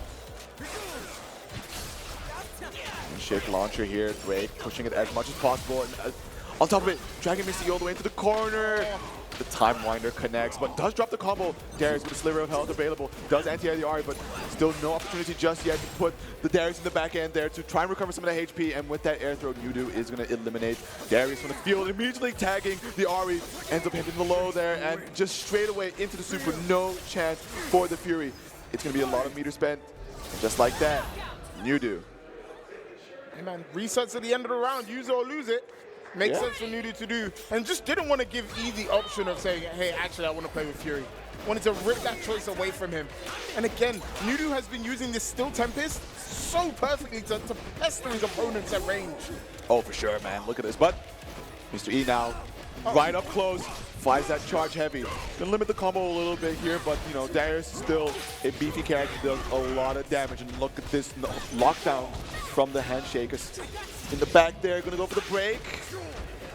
Shake launcher here, Drake pushing it as much as possible. And, on top of it, dragging Mr. E all the way into the corner. The Time Winder connects, but does drop the combo. Darius with a sliver of health available. Does anti-air the Ari, but still no opportunity just yet to put the Darius in the back end there to try and recover some of that HP. And with that air throw, Nudu is going to eliminate Darius from the field, immediately tagging the Ari. Ends up hitting the low there and just straight away into the super. No chance for the Fury. It's going to be a lot of meter spent. Just like that, Nudu. Hey man, resets at the end of the round. Use it or lose it. Makes sense for Nudu to do, and just didn't want to give E the option of saying, hey, actually, I want to play with Fury. Wanted to rip that choice away from him. And again, Nudu has been using this Still Tempest so perfectly to pester his opponents at range. Oh, for sure, man. Look at this. But Mr. E now, right up close, finds that charge heavy. Gonna limit the combo a little bit here, but, you know, Darius is still a beefy character, does a lot of damage. And look at this lockdown from the Handshakers. In the back there, gonna go for the break.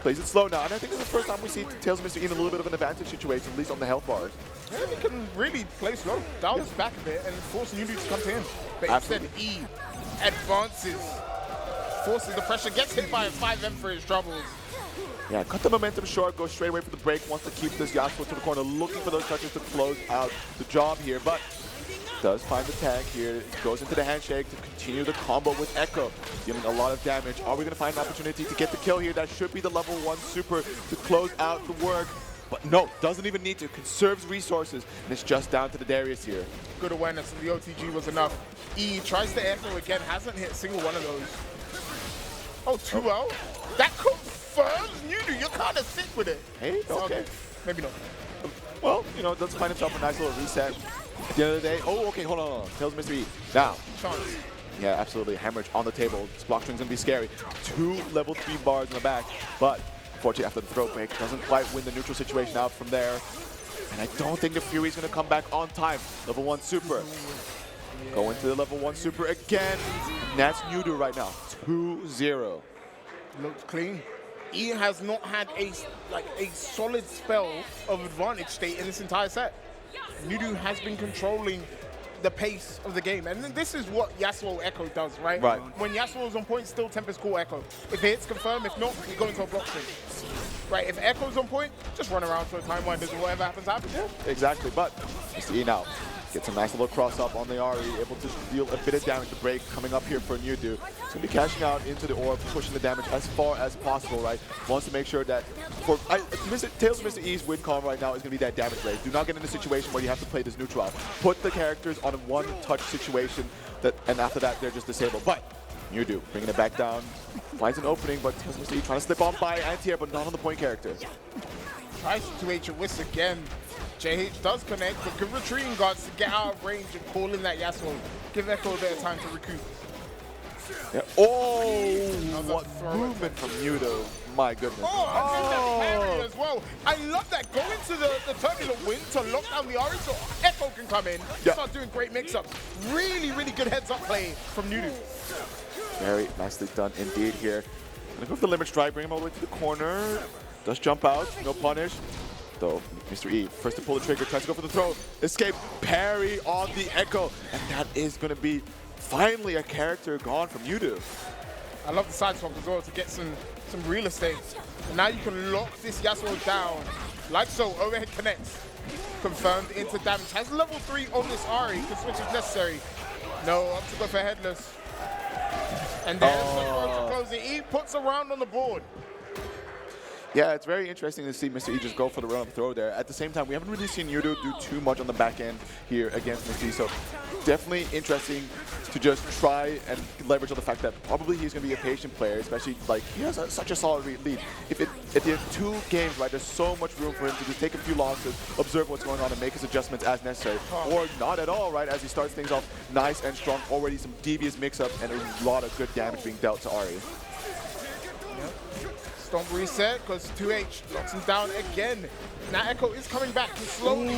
Plays it slow now, and I think this is the first time we see Tails Mr. E in a little bit of an advantage situation, at least on the health bars. Yeah, he can really play slow, dial his back a bit, and force Nudu to come to him. But instead, E advances, forces the pressure, gets hit by a 5M for his troubles. Yeah, cut the momentum short, go straight away for the break, wants to keep this Yasuo to the corner, looking for those touches to close out the job here, but does find the tag here, goes into the handshake to continue the combo with Echo, dealing a lot of damage. Are we going to find an opportunity to get the kill here? That should be the level 1 super to close out the work. But no, doesn't even need to, conserves resources, and it's just down to the Darius here. Good awareness, and the OTG was enough. E tries to air throw again, hasn't hit a single one of those. Oh, 2-0? That confirms Nudu, you're kind of sick with it. Hey, okay. Maybe not. Well, you know, does find himself a nice little reset. At the end of the day, oh, okay, hold on. Tails Mr. E. Now. Chance. Yeah, absolutely. Hemorrhage on the table. This block string's going to be scary. 2 level 3 bars in the back. But, unfortunately, after the throw break, doesn't quite win the neutral situation out from there. And I don't think the Fury's going to come back on time. Level 1 super. Yeah. Go into the level 1 super again. And that's Nudu right now. 2-0. Looks clean. E has not had a solid spell of advantage state in this entire set. Nudu has been controlling the pace of the game, and this is what Yasuo Echo does, right? When Yasuo is on point, Still Tempest call Echo. If it hits, confirm. If not, you go into a block string. Right, if Echo's on point, just run around for a Time Winders and whatever happens, happens. Yeah. Exactly, but Mr. E now gets a nice little cross up on the Ari, able to deal a bit of damage. The break coming up here for Nudu. He's going to be cashing out into the orb, pushing the damage as far as possible, right? Wants to make sure that for Tails of Mr. E's win column right now is going to be that damage rate. Do not get in a situation where you have to play this neutral. Put the characters on a one-touch situation, and after that, they're just disabled. But Nudu bringing it back down, finds an opening, but Tails of Mr. E trying to slip on by anti-air, but not on the point character. Tries to H Whisk again. JH does connect, but good retreating guards to get out of range and call in that Yasuo. Give Echo a bit of time to recoup. Yeah. Oh, what movement from Nudu. My goodness. Oh, and then the parry as well. I love that. Go into the turbulent wind to lock down the Ari so Echo can come in. Start doing great mix-ups. Really, really good heads-up play from Nudu. Very nicely done indeed here. Gonna go for the limit strike, bring him all the way to the corner. Does jump out, no punish. Though Mr. E, first to pull the trigger, tries to go for the throw, escape, parry on the Echo, and that is going to be finally a character gone from Nudu. I love the side swap as well to get some real estate. And now you can lock this Yasuo down, like so, overhead connects. Confirmed into damage, has level 3 on this Ari, can switch if necessary. No, up to go for headless. And there's the throw to close it. He puts a round on the board. Yeah, it's very interesting to see Mr. E just go for the run-up throw there. At the same time, we haven't really seen Yudo do too much on the back end here against Mr. E, so definitely interesting to just try and leverage on the fact that probably he's going to be a patient player, especially like he has such a solid lead. If they have 2 games, right, there's so much room for him to just take a few losses, observe what's going on, and make his adjustments as necessary. Or not at all, right, as he starts things off nice and strong, already some devious mix-ups and a lot of good damage being dealt to Ari. Stomp reset because 2H knocks him down again. Now Echo is coming back slowly.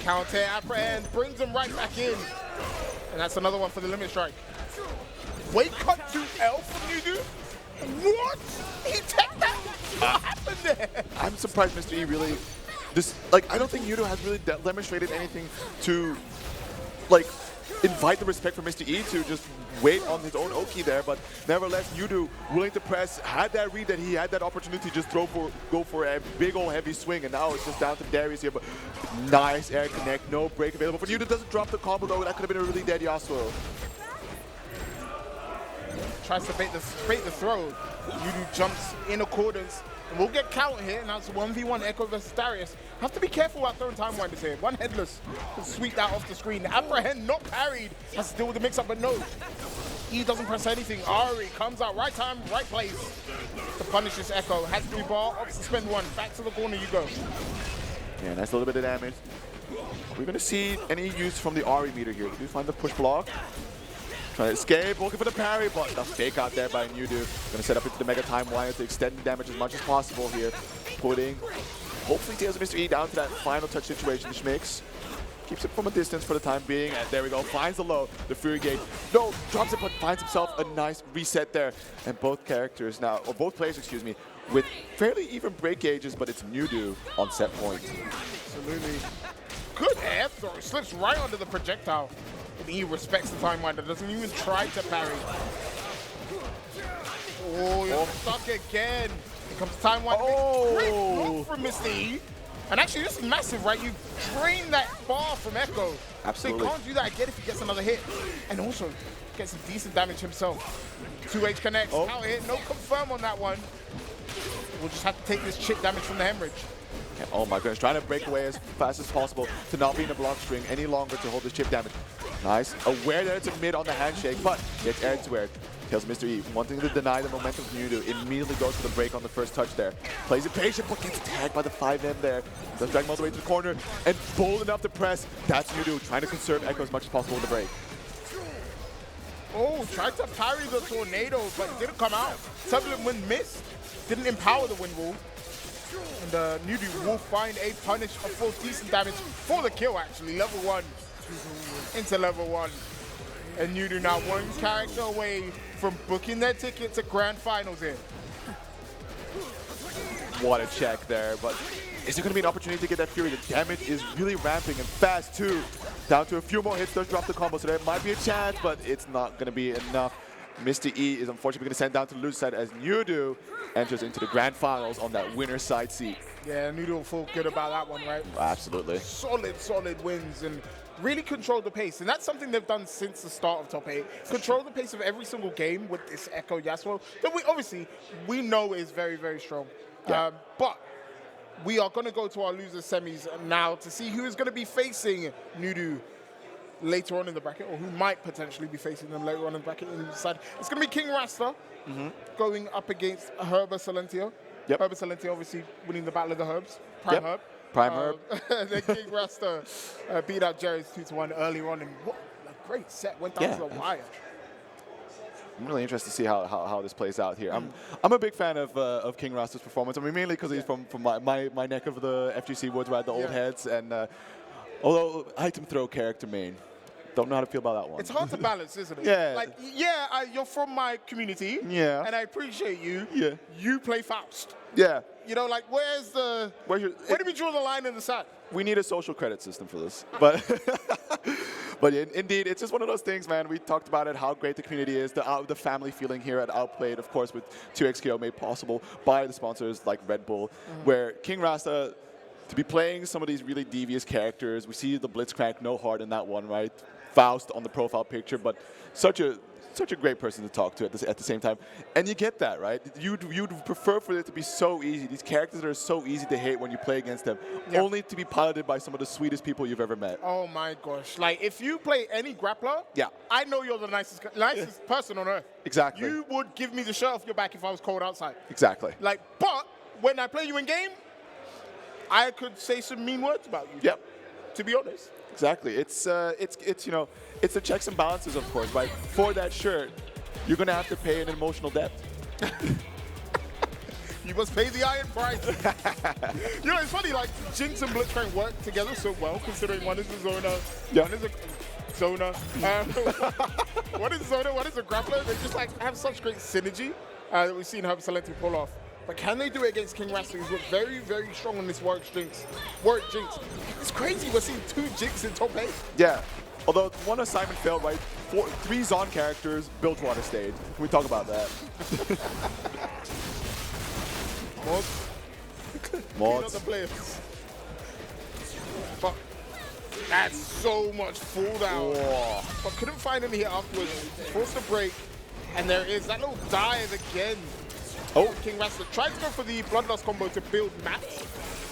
Counter apprehend, brings him right back in. And that's another one for the limit strike. Wait, cut to L from Yudu. What? He took that? What happened there? I'm surprised Mr. E really, like, I don't think Yudo has really demonstrated anything to, like, invite the respect from Mr. E to just wait on his own Oki there, but nevertheless, Yudu willing to press, had that read that he had that opportunity to just go for a big old heavy swing, and now it's just down to Darius here, but nice air connect, no break available for Yudu. Doesn't drop the combo though, that could have been a really dead Yasuo. Tries to bait the throw. Yudu jumps in accordance. And we'll get count here, and that's 1v1 Echo versus Darius. Have to be careful about throwing time winders here. One headless to sweep that off the screen. Apprehend not parried. Has to deal with the mix-up, but no. He doesn't press anything. Ari comes out right time, right place to punish this Echo. Has 3 bar, opts to spend 1. Back to the corner you go. Yeah, nice little bit of damage. Are we going to see any use from the Ari meter here? Do we find the push block? Trying to escape, looking for the parry, but the fake out there by Yudu. Going to set up into the Mega Time Winder to extend the damage as much as possible here. Putting, hopefully, Tails of Mr. E down to that final touch situation. Schmicks keeps it from a distance for the time being, and there we go. Finds the low, the Fury Gate. No, drops it, but finds himself a nice reset there. And both characters now, or both players, excuse me, with fairly even break gauges, but it's Yudu on set point. Absolutely. Good air throw. Slips right under the projectile. And he respects the time winder, doesn't even try to parry. Oh, you're stuck again. Here comes time winder. Great block from Mr. E. And actually, this is massive, right? You drain that bar from Echo. Absolutely. So he can't do that again if he gets another hit. And also, gets some decent damage himself. 2H connects, out hit, no confirm on that one. We'll just have to take this chip damage from the hemorrhage. And oh my goodness, trying to break away as fast as possible to not be in the block string any longer to hold this chip damage. Nice. Aware that it's a mid on the handshake, but gets air to air. Kills Mr. E, wanting to deny the momentum from Yudu. Immediately goes for the break on the first touch there. Plays it patient, but gets tagged by the 5M there. Does drag him all the way to the corner, and bold enough to press. That's Yudu, trying to conserve Echo as much as possible with the break. Oh, tried to parry the tornado, but it didn't come out. Turbulent Wind missed. Didn't empower the wind wall. And Yudu will find a punish of full decent damage for the kill, actually. Level 1 into level 1. And Yudu now 1 character away from booking their ticket to grand finals here. What a check there, but is there going to be an opportunity to get that Fury? The damage is really ramping and fast too. Down to a few more hits, does drop the combo, so there might be a chance, but it's not going to be enough. Mr. E is unfortunately going to send down to the loser side as Yudu enters into the grand finals on that winner's side seat. Yeah, Yudu will feel good about that one, right? Absolutely. Solid wins and really control the pace. And that's something they've done since the start of Top 8. Control the pace of every single game with this Echo Yasuo that we know is very, very strong. Yeah. But we are going to go to our loser semis now to see who is going to be facing Yudu later on in the bracket, or who might potentially be facing them later on in the bracket in the side. It's going to be King Rasta going up against Herba Silentio. Yep. Herba Silentio obviously winning the Battle of the Herbs. Prime Herb. Prime Herb. Then King Rasta beat out Jerry's 2-1 earlier on, and what a great set. Went down to the wire. I'm really interested to see how this plays out here. I'm a big fan of King Rasta's performance. I mean, mainly because he's from my neck of the FGC woods, right, the old heads, and although item throw character main, don't know how to feel about that one. It's hard to balance, isn't it? Yeah. Like, you're from my community. Yeah. And I appreciate you. Yeah. You play Faust. Yeah. You know, like, where do we draw the line in the sand? We need a social credit system for this. But but indeed, it's just one of those things, man. We talked about it, how great the community is, the family feeling here at Outplayed, of course, with 2XKO made possible by the sponsors like Red Bull, where King Rasta, to be playing some of these really devious characters, we see the Blitzcrank, no heart in that one, right? Faust on the profile picture, but such a great person to talk to at the same time. And you get that, right? You'd prefer for it to be so easy. These characters that are so easy to hate when you play against them, only to be piloted by some of the sweetest people you've ever met. Oh my gosh. Like, if you play any grappler, I know you're the nicest person on earth. Exactly. You would give me the shirt off your back if I was cold outside. Exactly. Like, but when I play you in game, I could say some mean words about you. Yep. To be honest. Exactly. It's you know, it's the checks and balances, of course, right? For that shirt, you're gonna have to pay an emotional debt. You must pay the iron price. You know, it's funny, like, Jinx and Blitzcrank work together so well, considering one is a zoner, one is a zoner. One is a zoner, one is a grappler. They just, like, have such great synergy that we've seen Herb Salenti pull off. But can they do it against King Rasta, who's looked very, very strong on this Warwick Jinx? It's crazy, we're seeing 2 Jinx in top 8. Yeah. Although one assignment failed, right? 3 Zon characters, Bilgewater stage. Can we talk about that? Mods. The players. But that's so much fall down. Whoa. But couldn't find any hit afterwards. Forced a break. And there is that little dive again. Oh, King Rasta tried to go for the Bloodlust combo to build mats.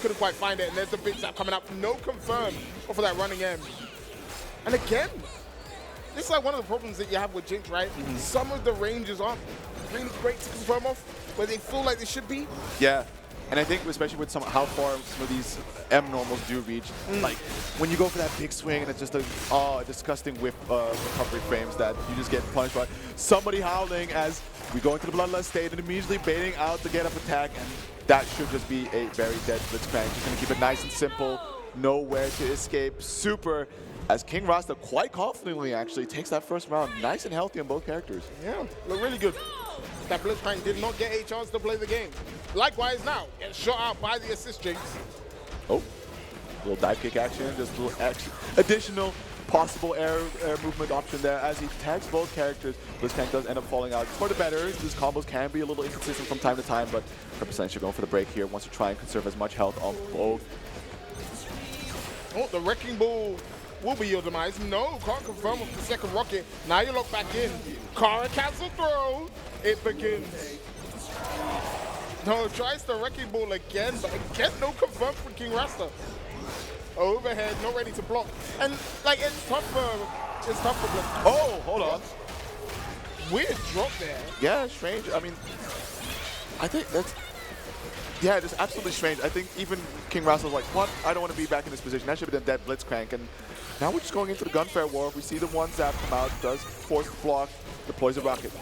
Couldn't quite find it. And there's the big zap coming up. No confirm off of that running M. And again, this is like one of the problems that you have with Jinx, right? Some of the ranges aren't really great to confirm off where they feel like they should be. Yeah. And I think especially with how far some of these M normals do reach, like when you go for that big swing and it's just a disgusting whip recovery frames that you just get punished by somebody howling as we go into the Bloodlust state and immediately baiting out the get up attack, and that should just be a very dead Blitzcrank. Just gonna keep it nice and simple, nowhere to escape. Super, as King Rasta quite confidently actually takes that first round nice and healthy on both characters. Yeah, look really good. That Blitzcrank did not get a chance to play the game. Likewise now, gets shot out by the assist Jinx. Oh, little dive kick action, just a little additional possible air movement option there as he tags both characters. Blitzcrank does end up falling out for the better. These combos can be a little inconsistent from time to time, but Represent should go for the break here, wants to try and conserve as much health on both. Oh, the Wrecking Ball will be your demise. No, can't confirm with the second rocket. Now you're locked back in. Kara cancel throw. It begins. No, tries the Wrecking Ball again, but again, no confirm for King Rasta. Overhead, not ready to block. And, like, it's tough for Blitz. Oh, hold on. Weird drop there. Yeah, strange. I mean, I think that's... Yeah, just absolutely strange. I think even King Rasta was like, what? I don't want to be back in this position. That should have been dead Blitzcrank. And now we're just going into the Gunfire War. We see the one zap come out, does force the block, deploys a rocket.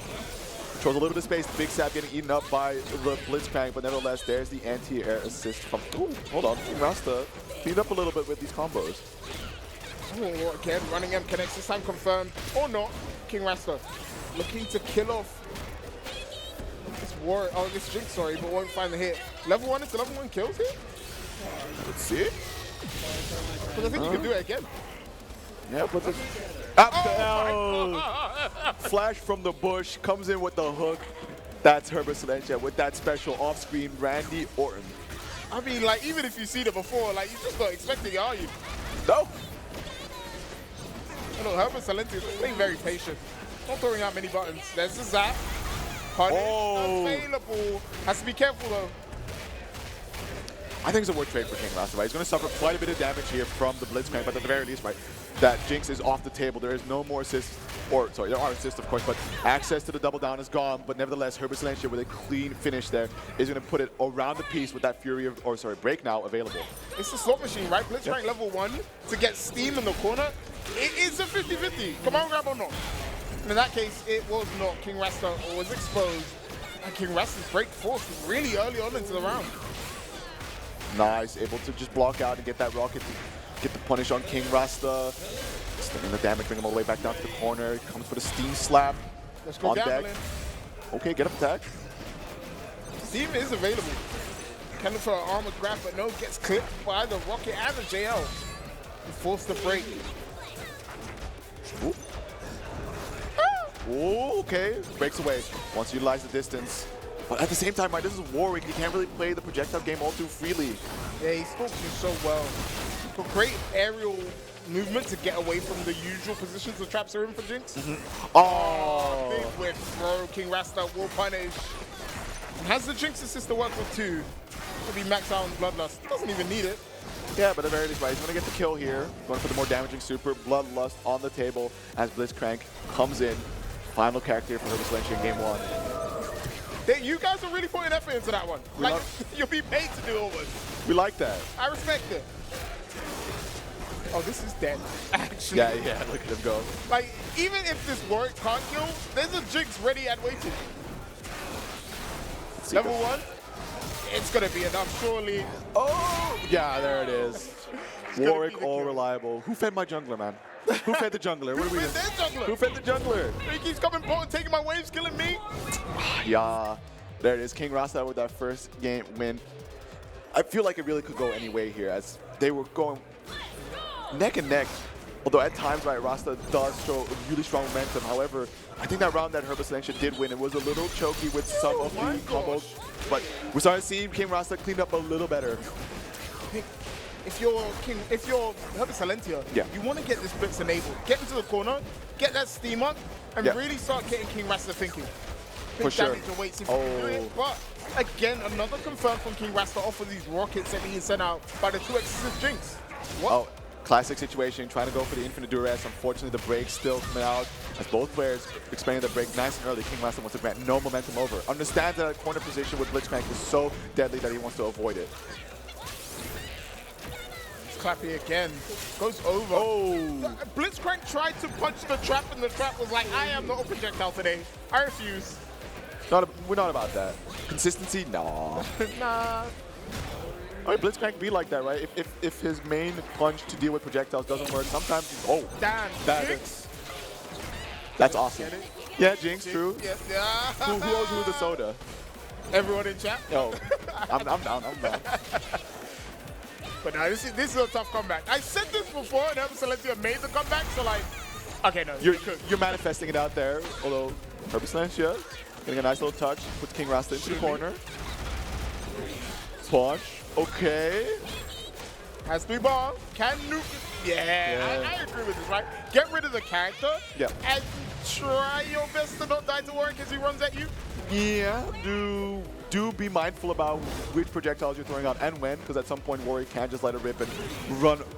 Controls a little bit of space, big zap getting eaten up by the Blitzcrank, but nevertheless, there's the anti-air assist from... Ooh, hold on, King Rasta cleaned up a little bit with these combos. Oh, again, running M connects, this time confirmed, or not. King Rasta looking to kill off this Jinx, sorry, but won't find the hit. Level 1 into level 1 kills here? Let's see. But I think you can do it again. Yeah, but the... Flash from the bush, comes in with the hook. That's Herbert Silentia with that special off-screen Randy Orton. I mean, like, even if you've seen it before, like, you just don't expect it, are you? No. I know, Herbert Silentia is playing very patient. Not throwing out many buttons. There's the zap. Punish available. Has to be careful, though. I think it's a worth trade for King Rasta, right? He's going to suffer quite a bit of damage here from the Blitzcrank, but at the very least, right, that Jinx is off the table. There is no more assists, or sorry, there are assists, of course, but access to the double down is gone. But nevertheless, Herbert Silentia with a clean finish there is going to put it around the piece with that Fury, break now available. It's a slot machine, right? Blitzcrank level 1 to get steam in the corner. It is a 50-50. Come on, grab or not. And in that case, it was not. King Rasta was exposed. And King Rasta's break forced really early on into the round. Nice, able to just block out and get that rocket to get the punish on King Rasta. Sending the damage, bring him all the way back down to the corner. Comes for the steam slap. Let's go on gambling. deck. Okay, get up attack. Steam is available. Kind of for an armor grab, but no, gets clipped by the rocket and the JL. He forced the break. Ooh. Ooh, okay, breaks away. Wants to utilize the distance. But at the same time, right, this is Warwick. He can't really play the projectile game all too freely. Yeah, he stalks you so well. Got great aerial movement to get away from the usual positions the traps are in for Jinx. Oh! Big whip throw. King Rasta will punish. And has the Jinx assist to work with too. To be maxed out on Bloodlust. Doesn't even need it. Yeah, but at the very least, right, he's going to get the kill here. Going for the more damaging super. Bloodlust on the table as Blitzcrank comes in. Final character for Herbert Slench in game 1. You guys are really putting effort into that one. Like, you'll be paid to do all this. We like that. I respect it. Oh, this is dead, actually. Yeah, look at him go. Like, even if this Warwick can't kill, there's a Jinx ready and waiting. Level 1, it's going to be enough, surely. Oh! Yeah, there it is. Warwick, all reliable. Who fed my jungler, man? Who fed the jungler? Who fed their jungler? Who fed the jungler? He keeps coming and taking my waves, killing me. Yeah, there it is. King Rasta with that first game win. I feel like it really could go any way here as they were going neck and neck. Although at times, right, Rasta does show really strong momentum. However, I think that round that Herbert Selection did win, it was a little choky with some of the combos. But we're starting to see King Rasta clean up a little better. If you're Herbert Silentia, you want to get this blitz enabled. Get into the corner, get that steam up, and really start getting King Rasta thinking. Big For sure. damage awaits if you do it. But again, another confirm from King Rasta off of these rockets that being sent out by the 2x's of Jinx. What? Oh, classic situation, trying to go for the infinite duress. Unfortunately, the break still coming out as both players explaining the break nice and early. King Rasta wants to grant no momentum over. Understands that corner position with Blitzcrank is so deadly that he wants to avoid it. Clappy again. Goes over. Oh! Blitzcrank tried to punch the trap, and the trap was like, I am not a projectile today. I refuse. We're not about that. Consistency? Nah. Nah. I mean, Blitzcrank be like that, right? If his main punch to deal with projectiles doesn't work, sometimes he's, oh. Damn. Jinx. That's awesome. Get it? Yeah, Jinx, true. Yeah. Who owes who the soda? Everyone in chat? Yo, I'm down. But now this is a tough comeback. I said this before, and Herbert Silentia made the comeback, so like, okay, no. You're manifesting it out there, although Herbert Silentia getting a nice little touch, puts King Rasta into the corner. Punch, okay. Has 3 ball, can nuke. Yeah. I agree with this, right? Get rid of the character, and try your best to not die to Warwick as he runs at you. Yeah, do be mindful about which projectiles you're throwing out and when, because at some point Warwick can just let it rip and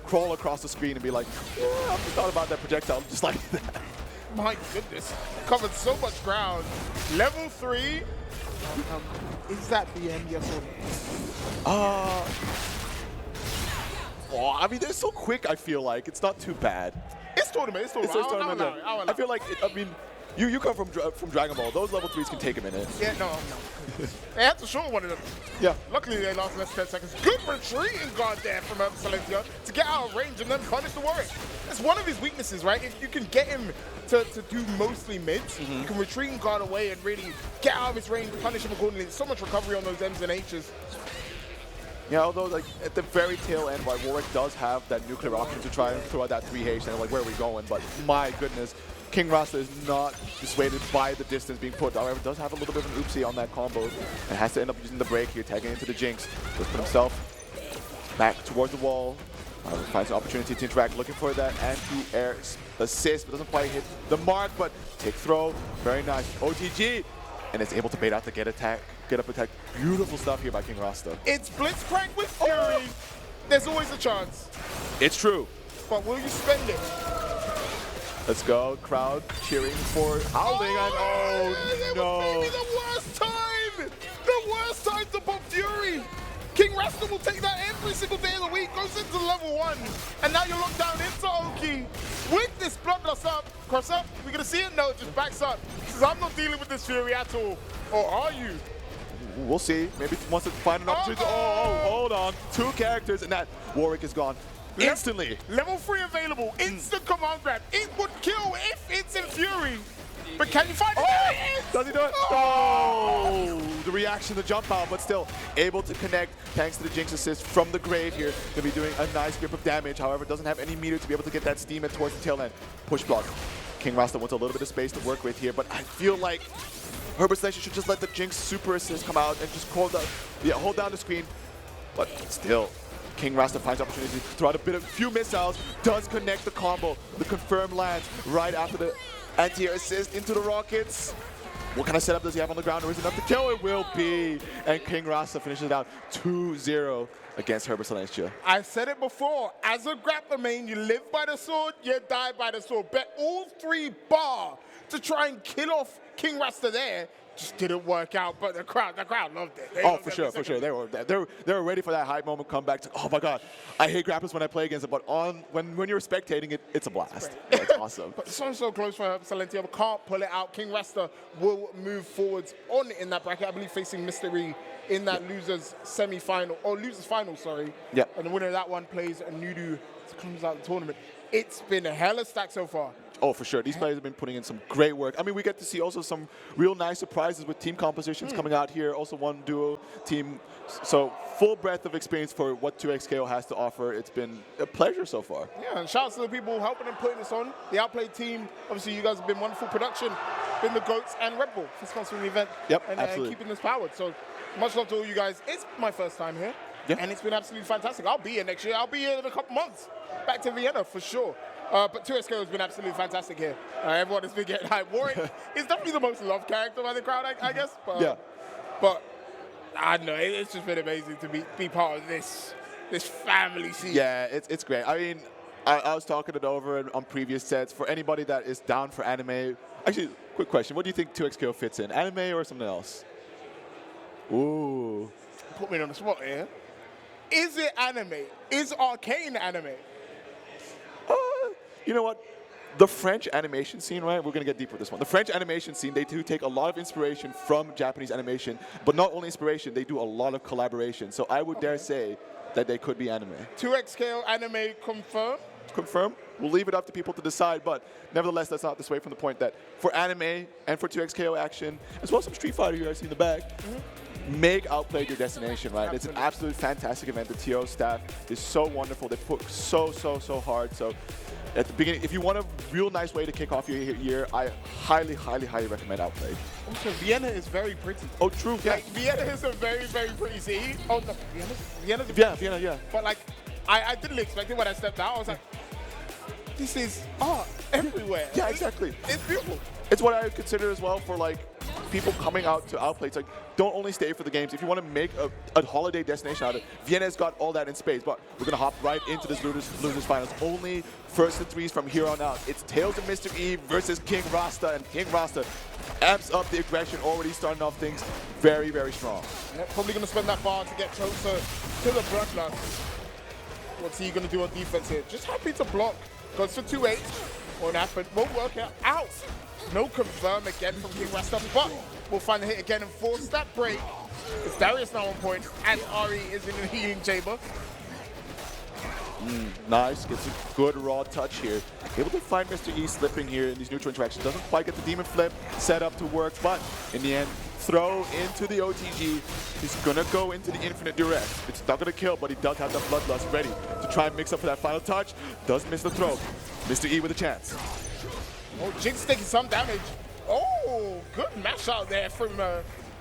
crawl across the screen and be like, yeah, I've just thought about that projectile just like that. My goodness, covered so much ground. Level 3, is that BM, yes or no? Oh, I mean, they're so quick, I feel like. It's not too bad. It's tournament. I feel like, you come from Dragon Ball. Those level 3s can take a minute. Yeah, no. They had to show one of them. Yeah. Luckily, they lost less than 10 seconds. Good retreating guard there from Silentia to get out of range and then punish the Warwick. It's one of his weaknesses, right? If you can get him to do mostly mids, you can retreat and guard away and really get out of his range, punish him accordingly. So much recovery on those M's and H's. Yeah, although like at the very tail end, right, Warwick does have that nuclear option to try and throw out that 3H and like, where are we going? But my goodness, King Rasta is not dissuaded by the distance being put. However, does have a little bit of an oopsie on that combo and has to end up using the break here, tagging into the Jinx. Just put himself back towards the wall. Finds an opportunity to interact, looking for that anti-air assist, but doesn't quite hit the mark, but take throw, very nice. OTG, and it's able to bait out the get up attack. Beautiful stuff here by King Rasta. It's Blitzcrank with Fury. There's always a chance. It's true. But will you spend it? Let's go, crowd cheering for Howling, and no. Maybe the worst time! The worst time to pop Fury! King Rasta will take that every single day of the week, goes into level 1, and now you're locked down into Oki. With this Bloodlust up, cross up, we're gonna see it? No, it just backs up. Says, I'm not dealing with this Fury at all. Or are you? We'll see. Maybe he wants to find an opportunity. Hold on. 2 characters, and that Warwick is gone instantly. Level 3 available, instant command grab. It would kill if it's in Fury. But can you find it? Does he do it? Oh! The reaction, the jump out, but still able to connect thanks to the Jinx assist from the grave here. Gonna be doing a nice grip of damage. However, doesn't have any meter to be able to get that steam in towards the tail end. Push block. King Rasta wants a little bit of space to work with here, but I feel like Herbert Slench should just let the Jinx super assist come out and just hold down the screen. But still, King Rasta finds opportunity to throw out a few missiles, does connect the combo. The confirm lands right after the anti-air assist into the rockets. What kind of setup does he have on the ground, or is it enough to kill? It will be, and King Rasta finishes it out 2-0 against Herbert Silencia. I said it before, as a grappler main, you live by the sword, you die by the sword. Bet all 3 bar to try and kill off King Rasta there. Just didn't work out, but the crowd loved it. Oh, for sure. They were ready for that hype moment comeback. Oh my God, I hate grapplers when I play against them, but when you're spectating it, it's a blast. Yeah, it's awesome. But so close for Silencia, but can't pull it out. King Rasta will move forwards on in that bracket, I believe facing Mystery in that losers semi-final, or losers final, sorry. Yeah. And the winner of that one plays a Nudu to close out the tournament. It's been a hella stack so far. Oh, for sure. These players have been putting in some great work. I mean, we get to see also some real nice surprises with team compositions coming out here. Also one duo team. So full breadth of experience for what 2XKO has to offer. It's been a pleasure so far. Yeah, and shout out to the people helping and putting this on. The Outplayed team, obviously you guys have been wonderful production. Been the GOATs and Red Bull for sponsoring the event. Yep, and absolutely. Keeping this powered. So much love to all you guys. It's my first time here. Yeah. And it's been absolutely fantastic. I'll be here next year. I'll be here in a couple months. Back to Vienna for sure. But 2XKO has been absolutely fantastic here. Everyone has been getting hyped. Warwick is definitely the most loved character by the crowd, I guess. But, yeah. But I don't know. It's just been amazing to be part of this family scene. Yeah, it's great. I mean, I was talking it over on previous sets. For anybody that is down for anime, actually, quick question. What do you think 2XKO fits in? Anime or something else? Ooh. Put me on the spot here. Is it anime? Is Arcane anime? You know what? The French animation scene, right? We're going to get deeper with this one. The French animation scene, they do take a lot of inspiration from Japanese animation, but not only inspiration, they do a lot of collaboration. So I would dare say that they could be anime. 2XKO anime confirmed? Confirm. We'll leave it up to people to decide, but nevertheless, let's not dissuade from the point that for anime and for 2XKO action, as well as some Street Fighter here I see in the back, make Outplayed your destination, right? Absolutely. It's an absolute fantastic event. The TO staff is so wonderful. They put so hard. So at the beginning, if you want a real nice way to kick off your year, I highly recommend Outplayed. Also, Vienna is very pretty. Oh, true. Yeah. Like, Vienna is a very pretty city. Oh, no, Vienna's Vienna, yeah. But like, I didn't expect it when I stepped out. I was like, this is art everywhere. Yeah, exactly. It's beautiful. It's what I would consider as well for like people coming out to Outplay. It's like, don't only stay for the games. If you want to make a holiday destination out of it, Vienna's got all that in space. But we're going to hop right into this losers finals. Only first and threes from here on out. It's Tails and Mr. E versus King Rasta, and King Rasta amps up the aggression, already starting off things very strong. Yeah, probably going to spend that bar to get closer to the bloodlust. What's he going to do on defense here? Just happy to block. Goes for 2-8. Won't happen. Won't work out. No confirm again from King Rasta, but we'll find the hit again and force that break. It's Darius now on point, and Ari is in the healing chamber. Nice, gets a good raw touch here. Able to find Mr. E slipping here in these neutral interactions. Doesn't quite get the demon flip set up to work, but in the end, throw into the OTG. He's gonna go into the infinite duress. It's not gonna kill, but he does have the bloodlust ready to try and mix up for that final touch. Does miss the throw. Mr. E with a chance. Oh, Jinx taking some damage. Oh, good mash out there from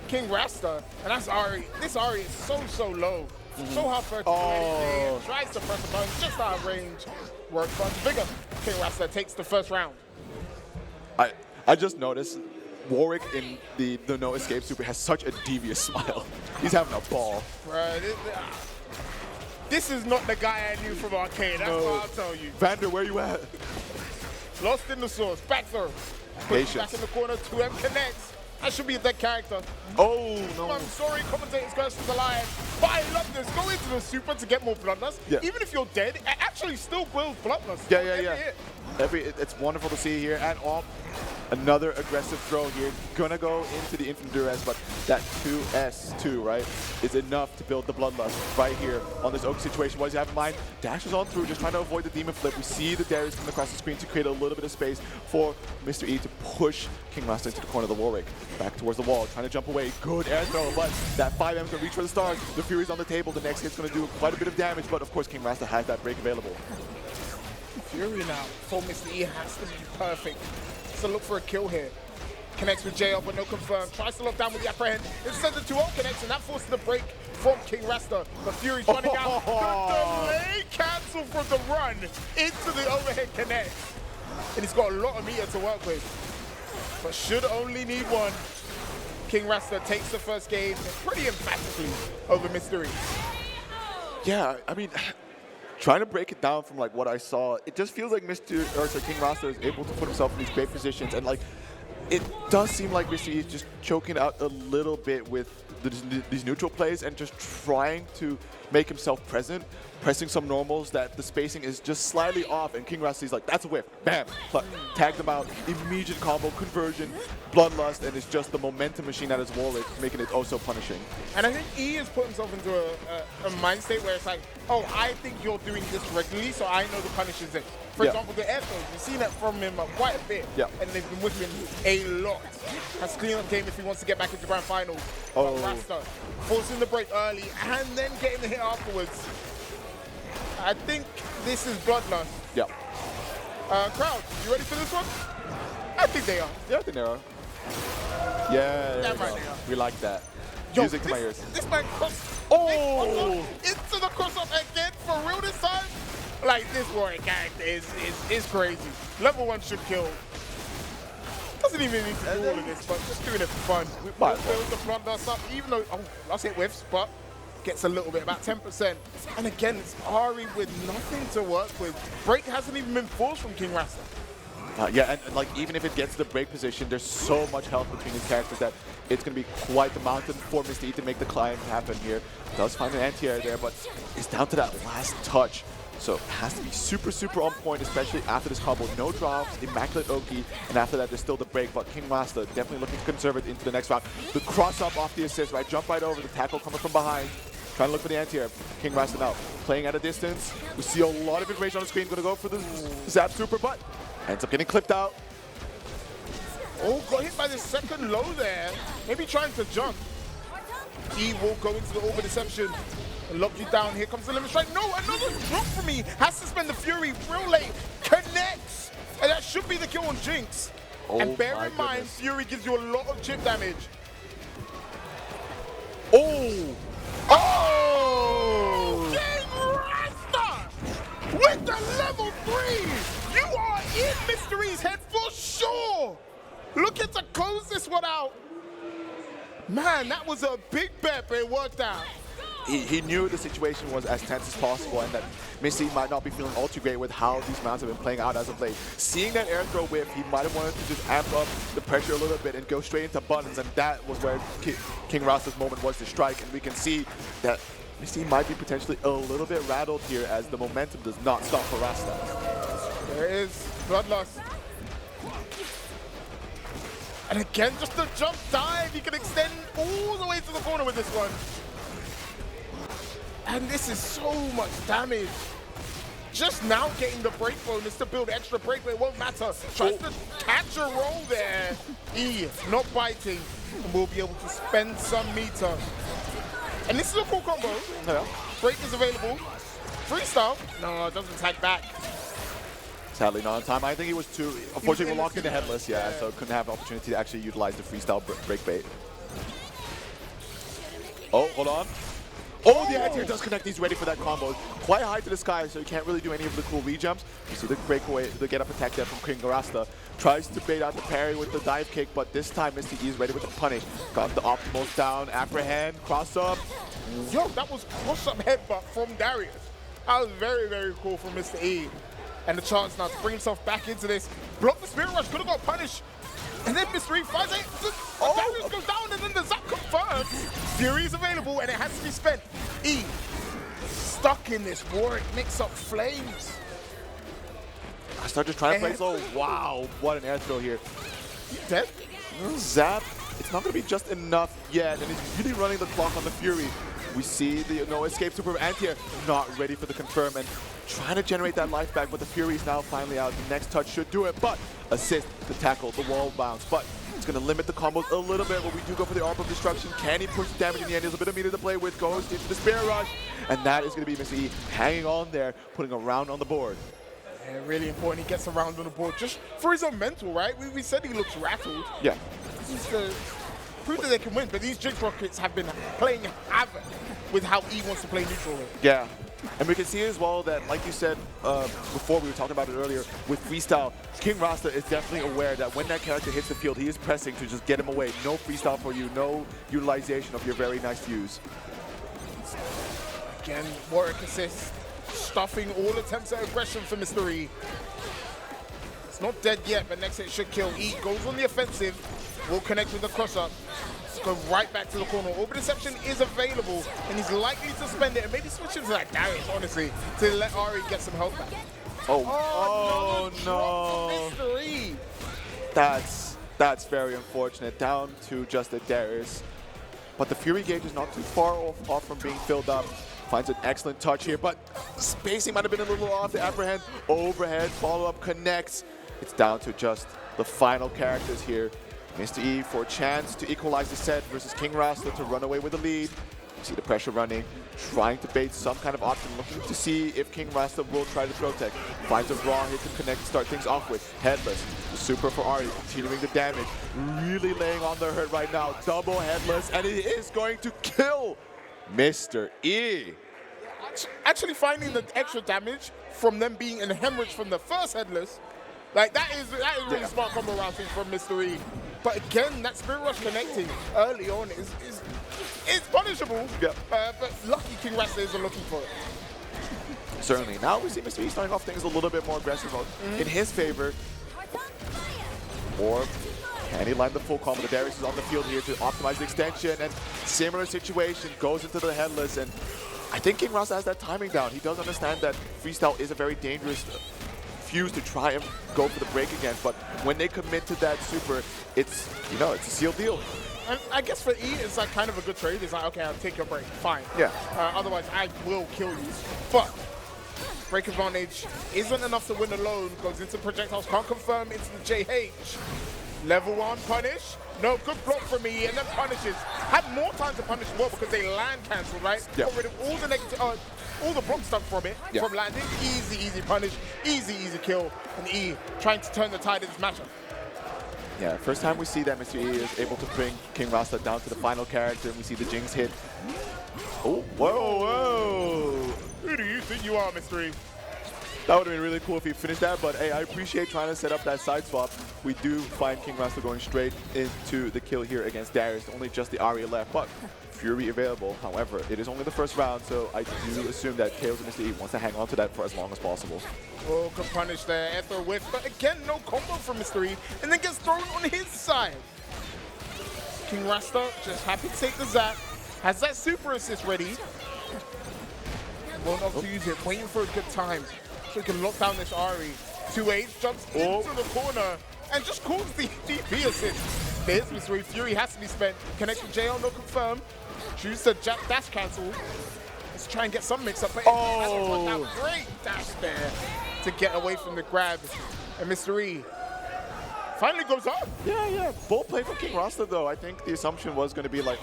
King Rasta. And that's Ari. This Ari is so low. So hard for her to do anything. Tries to press the button just out of range. Works on bigger. King Rasta takes the first round. I just noticed Warwick in the No Escape Super has such a devious smile. He's having a ball. Right. This is not the guy I knew from Arcade. That's what I'll tell you. Vander, where you at? Lost in the source. Back throw. Patience. Back in the corner. 2M connects. That should be a dead character. Oh, no. I'm sorry, commentator's curse is alive. But I love this. Go into the super to get more bloodlust. Yeah. Even if you're dead, it actually still builds bloodlust. Yeah. It's wonderful to see here. And another aggressive throw here. Gonna go into the infinite duress, but that 2S2, right, is enough to build the bloodlust right here on this Oak situation. What does he have in mind? Dashes on through, just trying to avoid the demon flip. We see the Darius coming across the screen to create a little bit of space for Mr. E to push King Rasta into the corner of the Warwick. Back towards the wall, trying to jump away. Good air throw, but that 5M's gonna reach for the stars. The Fury's on the table. The next hit's gonna do quite a bit of damage, but of course King Rasta has that break available. Fury now. So Mr. E has to be perfect. So look for a kill here. Connects with JL, but no confirm. Tries to lock down with the upper hand. Instead, the 2-0 connects, and that forces the break from King Rasta. But Fury's running out. The delay cancel from the run into the overhead connect. And he's got a lot of meter to work with. But should only need one. King Rasta takes the first game pretty emphatically over Mystery. Yeah, I mean, trying to break it down from like what I saw, it just feels like King Rasta is able to put himself in these great positions, and like it does seem like Mystery is just choking out a little bit with these neutral plays and just trying to make himself present, pressing some normals that the spacing is just slightly off, and King Rusty's like, that's a whiff, bam, tagged him out, immediate combo, conversion, bloodlust, and it's just the momentum machine at his wallet, making it oh so punishing. And I think E has put himself into a mind state where it's like, oh, I think you're doing this regularly, so I know the punish is it. For example, the air throws, we've seen that from him quite a bit, and they've been with him a lot. Has clean up game if he wants to get back into grand finals. But Rasta forcing the break early and then getting the hit afterwards. I think this is bloodlust. Yeah. Crowd, you ready for this one? I think they are. Yeah, I think they are. Yeah, we like that. Music to my ears. This man cross into the cross-up again for real this time. Like, this warrior character is crazy. Level 1 should kill. Doesn't even need to do all of this, but just doing it for fun. Builds the bloodlust up, even though, last hit whiffs, but gets a little bit, about 10%. And again, it's Ari with nothing to work with. Break hasn't even been forced from King Rasta. Yeah, and like even if it gets to the break position, there's so much health between these characters that it's going to be quite the mountain for Mr. E to make the climb happen here. Does find an anti-air there, but it's down to that last touch. So it has to be super, super on point, especially after this combo. No drops, immaculate Oki, and after that there's still the break, but King Rasta definitely looking to conserve it into the next round. The cross-up off the assist, right? Jump right over, the tackle coming from behind. Trying to look for the anti-air. King Rasta now playing at a distance. We see a lot of information on the screen. Going to go for the Zap Super, but ends up getting clipped out. Oh, got hit by the second low there. Maybe trying to jump. E will go into the Orb of Deception and lock you down. Here comes the limit strike. No, another drop for me. Has to spend the Fury real late. Connects. And that should be the kill on Jinx. And bear in mind, Fury gives you a lot of chip damage. Oh! King Rasta with the level 3. You are in Mystery's head for sure. Looking to close this one out. Man, that was a big bet, but it worked out. He knew the situation was as tense as possible and that Missy might not be feeling all too great with how these rounds have been playing out as of late. Seeing that air throw whip, he might have wanted to just amp up the pressure a little bit and go straight into buttons, and that was where King Rasta's moment was to strike, and we can see that Missy might be potentially a little bit rattled here as the momentum does not stop for Rasta. There is Bloodlust. And again, just a jump dive. He can extend all the way to the corner with this one. And this is so much damage. Just now getting the break bonus to build extra break, but it won't matter. Tries to catch a roll there. E not biting, and we'll be able to spend some meter. And this is a cool combo. Yeah. Break is available. Freestyle. No, it doesn't tag back. Sadly not on time. I think he was too, unfortunately, we're locked into headless, so couldn't have an opportunity to actually utilize the freestyle break bait. Oh, hold on. Oh, the anti-air does connect. He's ready for that combo. Quite high to the sky, so he can't really do any of the cool re-jumps. You see the breakaway, the get-up attack there from King Rasta. Tries to bait out the parry with the dive kick, but this time Mr. E is ready with the punish. Got the optimals down, apprehend, cross-up. Yo, that was cross-up headbutt from Darius. That was very, very cool from Mr. E. And the chance now to bring himself back into this. Block the Spirit Rush, could have got punished. And then Mr. E finds it. Darius goes down, and then the zap confirms. Fury is available, and it has to be spent. E stuck in this Warwick mix-up flames. I start just trying to play slow. Wow, what an air throw here. Dead? Zap, it's not going to be just enough yet, and he's really running the clock on the Fury. We see the no escape super anti-air, not ready for the confirm, and trying to generate that life back, but the Fury is now finally out. The next touch should do it, but assist, the tackle, the wall bounce, but it's going to limit the combos a little bit, but we do go for the Orb of Destruction. Can he push the damage in the end? There's a bit of meter to play with, goes into the Spirit Rush, and that is going to be Mr. E hanging on there, putting a round on the board. Yeah, really important. He gets around on the board just for his own mental, right? We said he looks rattled. Yeah. He's prove that they can win, but these Jinx Rockets have been playing havoc with how E wants to play neutral. Yeah. And we can see as well that, like you said before, we were talking about it earlier, with freestyle, King Rasta is definitely aware that when that character hits the field, he is pressing to just get him away. No freestyle for you, no utilization of your very nice views. Again, Warwick assist, stuffing all attempts at aggression for Mr. E. It's not dead yet, but next hit should kill. E goes on the offensive, will connect with the cross-up. Go right back to the corner. Orbit Deception is available, and he's likely to spend it, and maybe switch into that Darius, honestly, to let Ari get some health back. Oh no. Mr. E. That's very unfortunate. Down to just a Darius. But the Fury gauge is not too far off from being filled up. Finds an excellent touch here, but spacing might have been a little off. The apprehend, overhead, follow-up connects. It's down to just the final characters here. Mr. E for a chance to equalize the set versus King Rasta to run away with the lead. You see the pressure running, trying to bait some kind of option, looking to see if King Rasta will try to throw tech. Finds a raw hit to connect and start things off with. Headless, the super for Ari, continuing the damage. Really laying on the hurt right now. Double headless, and it is going to kill Mr. E. Actually finding the extra damage from them being in hemorrhage from the first headless, like that is really smart combo routing from Mr. E. But again, that Spirit Rush connecting early on is punishable. Yep. But lucky King Rasta isn't looking for it. Certainly. Now we see Mr. E starting off things a little bit more aggressive in his favor. Or can he line the full combo? The Darius is on the field here to optimize the extension, and similar situation, goes into the headless, and I think King Rasta has that timing down. He does understand that freestyle is a very dangerous fuse to try and go for the break against, but when they commit to that super, it's, you know, it's a sealed deal. And I guess for E, it's like kind of a good trade. It's like, okay, I'll take your break, fine. Yeah. Otherwise, I will kill you. But break advantage isn't enough to win alone. Goes into projectiles, can't confirm into the JH. Level 1 punish. No, good block from E, and then punishes. Had more time to punish as well because they land cancel, right? Yeah. Got rid of all the negative, all the block stuff from it, from landing. Easy punish, easy kill. And E trying to turn the tide of this matchup. Yeah, first time we see that Mr. E is able to bring King Rasta down to the final character, and we see the Jinx hit. Oh, whoa. Who do you think you are, Mr. E? That would have been really cool if he finished that, but hey, I appreciate trying to set up that side swap. We do find King Rasta going straight into the kill here against Darius. Only just the Aria left, but Fury available. However, it is only the first round, so I do assume that Chaos and Mr. E wants to hang on to that for as long as possible. Oh, good punish there, Ether whiff, but again, no combo from Mr. E, and then gets thrown on his side. King Rasta just happy to take the zap, has that super assist ready. Won't opt to use it, waiting for a good time. So he can lock down this Ari. 2H jumps into the corner and just calls the DP assist. There's Mr. E. Fury has to be spent. Connect with JL, no confirm. Choose to dash cancel. Let's try and get some mix up. But that great dash there to get away from the grab. And Mr. E finally goes up. Yeah. Bold play from King Rasta, though. I think the assumption was going to be like,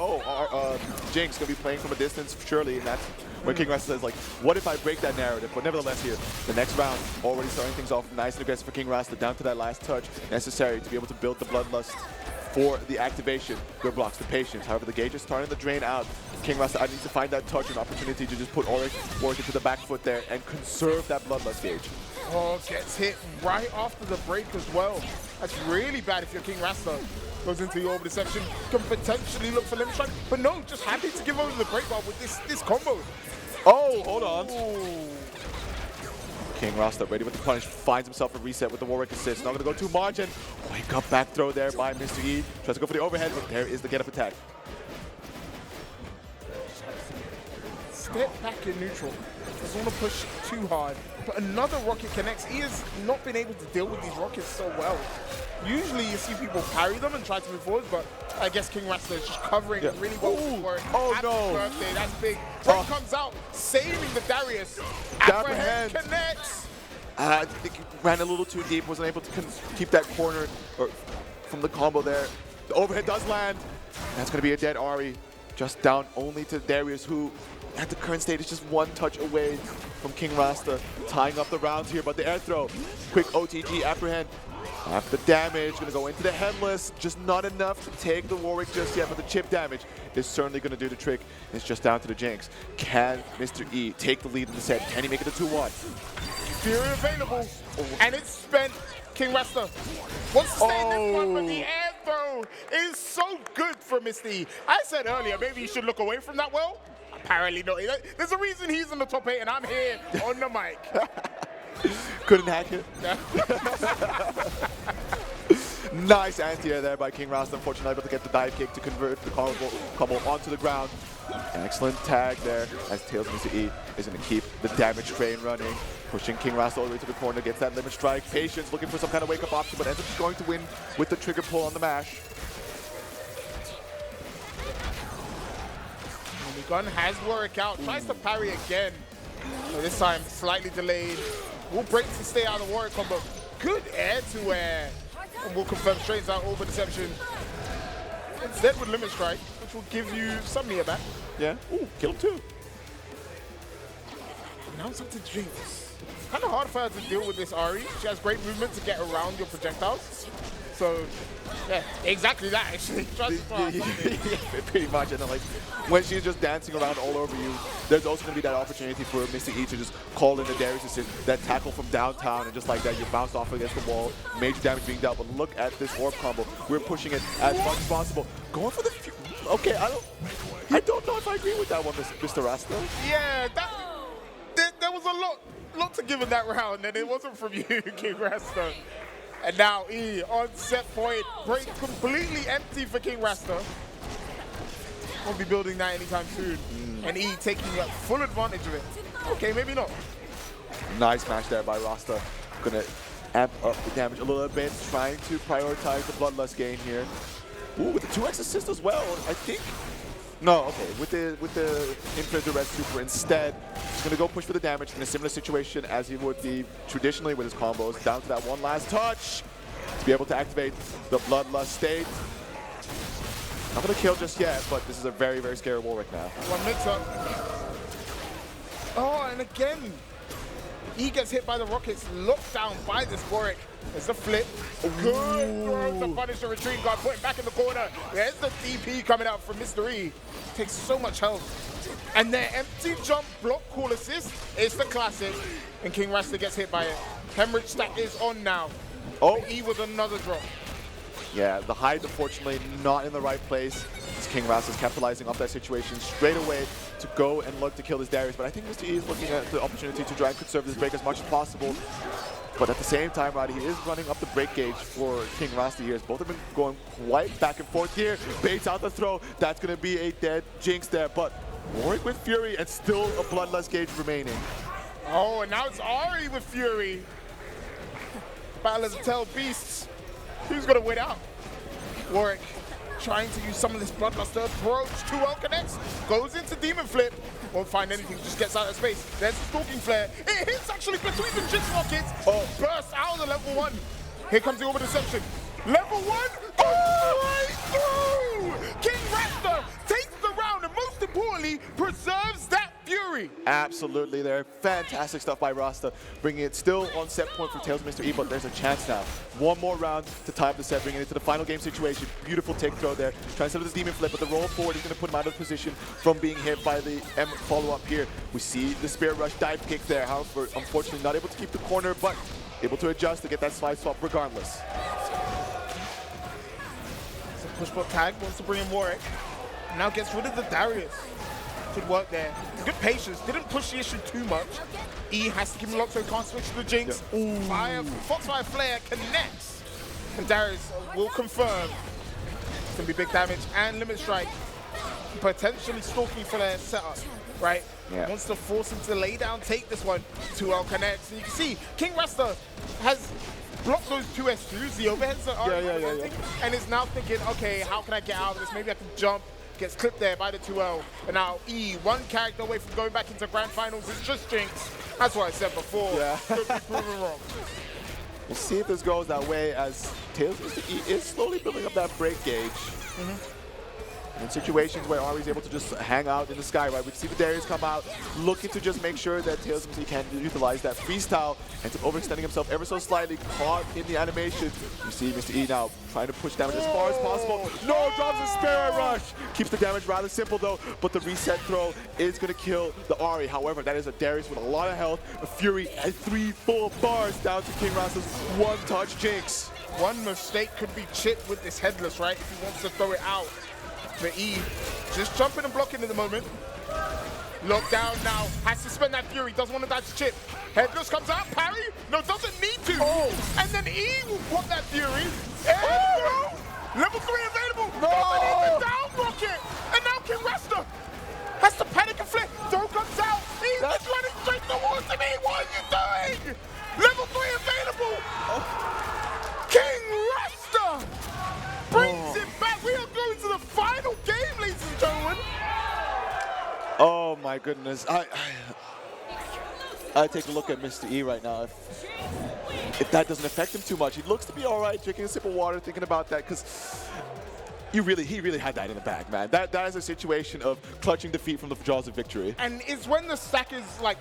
Jinx going to be playing from a distance, surely. And that's when King Rasta says, like, what if I break that narrative? But nevertheless here, the next round, already starting things off nice and aggressive for King Rasta, down to that last touch necessary to be able to build the bloodlust for the activation. Good blocks, the patience. However, the gauge is starting to drain out. King Rasta, I need to find that touch, an opportunity to just put Auric into the back foot there and conserve that bloodlust gauge. Oh, gets hit right after the break as well. That's really bad if you're King Rasta. Goes into the Orb Deception, can potentially look for Limit Strike, but no, just happy to give over the break bar with this combo. Oh, hold on. King Rasta ready with the punish, finds himself a reset with the Warwick assist. Not going to go too margin. Wake up back throw there by Mr. E. Tries to go for the overhead, but there is the get up attack. Step back in neutral. Doesn't want to push too hard. But another rocket connects. He has not been able to deal with these rockets so well. Usually you see people parry them and try to move forward, but I guess King Rasta is just covering it really well for it. Oh, Happy no. birthday, that's big. Break comes out, saving the Darius. Apprehend connects. I think he ran a little too deep, wasn't able to keep that corner from the combo there. The overhead does land. That's going to be a dead Ari. just down only to Darius, who at the current state is just one touch away from King Rasta, tying up the rounds here. But the air throw, quick OTG apprehend. Half the damage, gonna go into the headless, just not enough to take the Warwick just yet, but the chip damage is certainly gonna do the trick. It's just down to the Jinx. Can Mr. E take the lead in the set? Can he make it a 2-1? Fury available, and it's spent. King Rasta wants to stay in this one, but the air throw is so good for Mr. E. I said earlier, maybe he should look away from that well. Apparently not. There's a reason he's in the top 8 and I'm here on the mic. Couldn't hack it. Nice anti-air there by King Rasta. Unfortunately, able to get the dive kick to convert the combo onto the ground. Excellent tag there as Tails Mr. E is going to keep the damage train running. Pushing King Rasta all the way to the corner, gets that limit strike. Patience looking for some kind of wake-up option, but ends up going to win with the trigger pull on the mash. Gun has Warwick out, tries to parry again. So this time, slightly delayed. Will break to stay out of the Warwick combo. Good air to air. And will confirm straight out over deception. Instead with limit strike, which will give you some near back. Yeah. Ooh, kill 2. Now it's up to Jinx. Kind of hard for her to deal with this Ari. She has great movement to get around your projectiles. So, yeah, exactly that actually. Pretty much, and then, like, when she's just dancing around all over you, there's also going to be that opportunity for Mr. E to just call in the Darius assist, that tackle from downtown, and just like that, you bounce off against the wall, major damage being dealt. But look at this orb combo. We're pushing it as much as possible. Going for the okay, I don't know if I agree with that one, Mr. Rasta. Yeah, there was a lot to give in that round, and it wasn't from you, King Rasta. And now E on set point, break completely empty for King Rasta. Won't be building that anytime soon. And E taking full advantage of it. Okay, maybe not. Nice match there by Rasta. Gonna amp up the damage a little bit, trying to prioritize the Bloodlust gain here. Ooh, with the 2x assist as well, I think. No, okay, with the Infinite Duress Super instead, he's gonna go push for the damage in a similar situation as he would be traditionally with his combos, down to that one last touch to be able to activate the Bloodlust state. Not gonna kill just yet, but this is a very, very scary Warwick now. One mix-up. Oh, and again, he gets hit by the rockets, locked down by this Warwick. There's the flip. Good throw to punish the retreat guard, put him back in the corner. There's the DP coming out from Mr. E. Takes so much health. And their empty jump block call assist is the classic. And King Rasta gets hit by it. Hemorrhage stack is on now. Oh, E with another drop. Yeah, the hide, unfortunately, not in the right place. As King Rasta is capitalizing off that situation straight away to go and look to kill his Darius. But I think Mr. E is looking at the opportunity to try and conserve this break as much as possible. But at the same time, Roddy, he is running up the break gauge for King Rasta here. Both have been going quite back and forth here. Baits out the throw. That's going to be a dead Jinx there. But Warwick with Fury and still a Bloodlust gauge remaining. Oh, and now it's Ari with Fury. Battle of the Tail Beasts. Who's going to win out? Warwick trying to use some of this Bloodlust to approach. 2L connects. Goes into Demon Flip. Won't find anything, just gets out of space. There's the Stalking Flare. It hits actually between the Jinx rockets. Oh, bursts out of the level 1. Here comes the Orbital Deception. Level 1, right through! King Rasta takes the round and most importantly, preserves that Fury. Absolutely there. Fantastic stuff by Rasta. Bringing it still on set point for Tails Mr. E, but there's a chance now. One more round to tie up the set, bringing it into the final game situation. Beautiful take throw there. Trying to set up this Demon Flip, but the roll forward is going to put him out of position from being hit by the M follow-up here. We see the Spirit Rush dive kick there. However, unfortunately not able to keep the corner, but able to adjust to get that slide swap regardless. So push-bot tag wants to bring in Warwick. Now gets rid of the Darius. Good work there. Good patience. Didn't push the issue too much. E has to keep him locked so he can't switch to the Jinx. Yep. Foxfire Flare connects. And Darius will confirm. It's going to be big damage and limit strike. Potentially Stalking Flare setup, right? Yeah. Wants to force him to lay down, take this one. 2L connects. And you can see King Rasta has blocked those 2 S2s. The overheads are presenting. And is now thinking, okay, how can I get out of this? Maybe I can jump. Gets clipped there by the 2L. And now E, one character away from going back into grand finals. It's just Jinx. That's what I said before. Yeah. Could be proven wrong. We'll see if this goes that way as Tails Mr. E is slowly building up that break gauge. in situations where Ari's able to just hang out in the sky, right? We see the Darius come out, looking to just make sure that Tails MC can utilize that freestyle, ends up overextending himself ever so slightly, caught in the animation. You see Mr. E now trying to push damage as far as possible. No, drops a Spirit Rush! Keeps the damage rather simple though, but the reset throw is going to kill the Ari. However, that is a Darius with a lot of health, a Fury at 3 full bars down to King Rasta's one-touch Jinx. One mistake could be chipped with this headless, right? If he wants to throw it out. But E just jumping and blocking at the moment. Lockdown now, has to spend that Fury, doesn't want to dodge the chip. Headless comes out, parry, no, doesn't need to. Oh. And then E will pop that Fury. Oh. Level 3 available, no. Doesn't even down rocket. And now King Rasta has to panic and flip, throw comes out. He's just running straight towards me, what are you doing? Level 3 available. King Rasta brings it back. We are going to the final game, ladies and gentlemen. Oh my goodness. I take a look at Mr. E right now. If that doesn't affect him too much, he looks to be all right, drinking a sip of water, thinking about that, because he really had that in the bag, man. That is a situation of clutching defeat from the jaws of victory. And it's when the stack is like,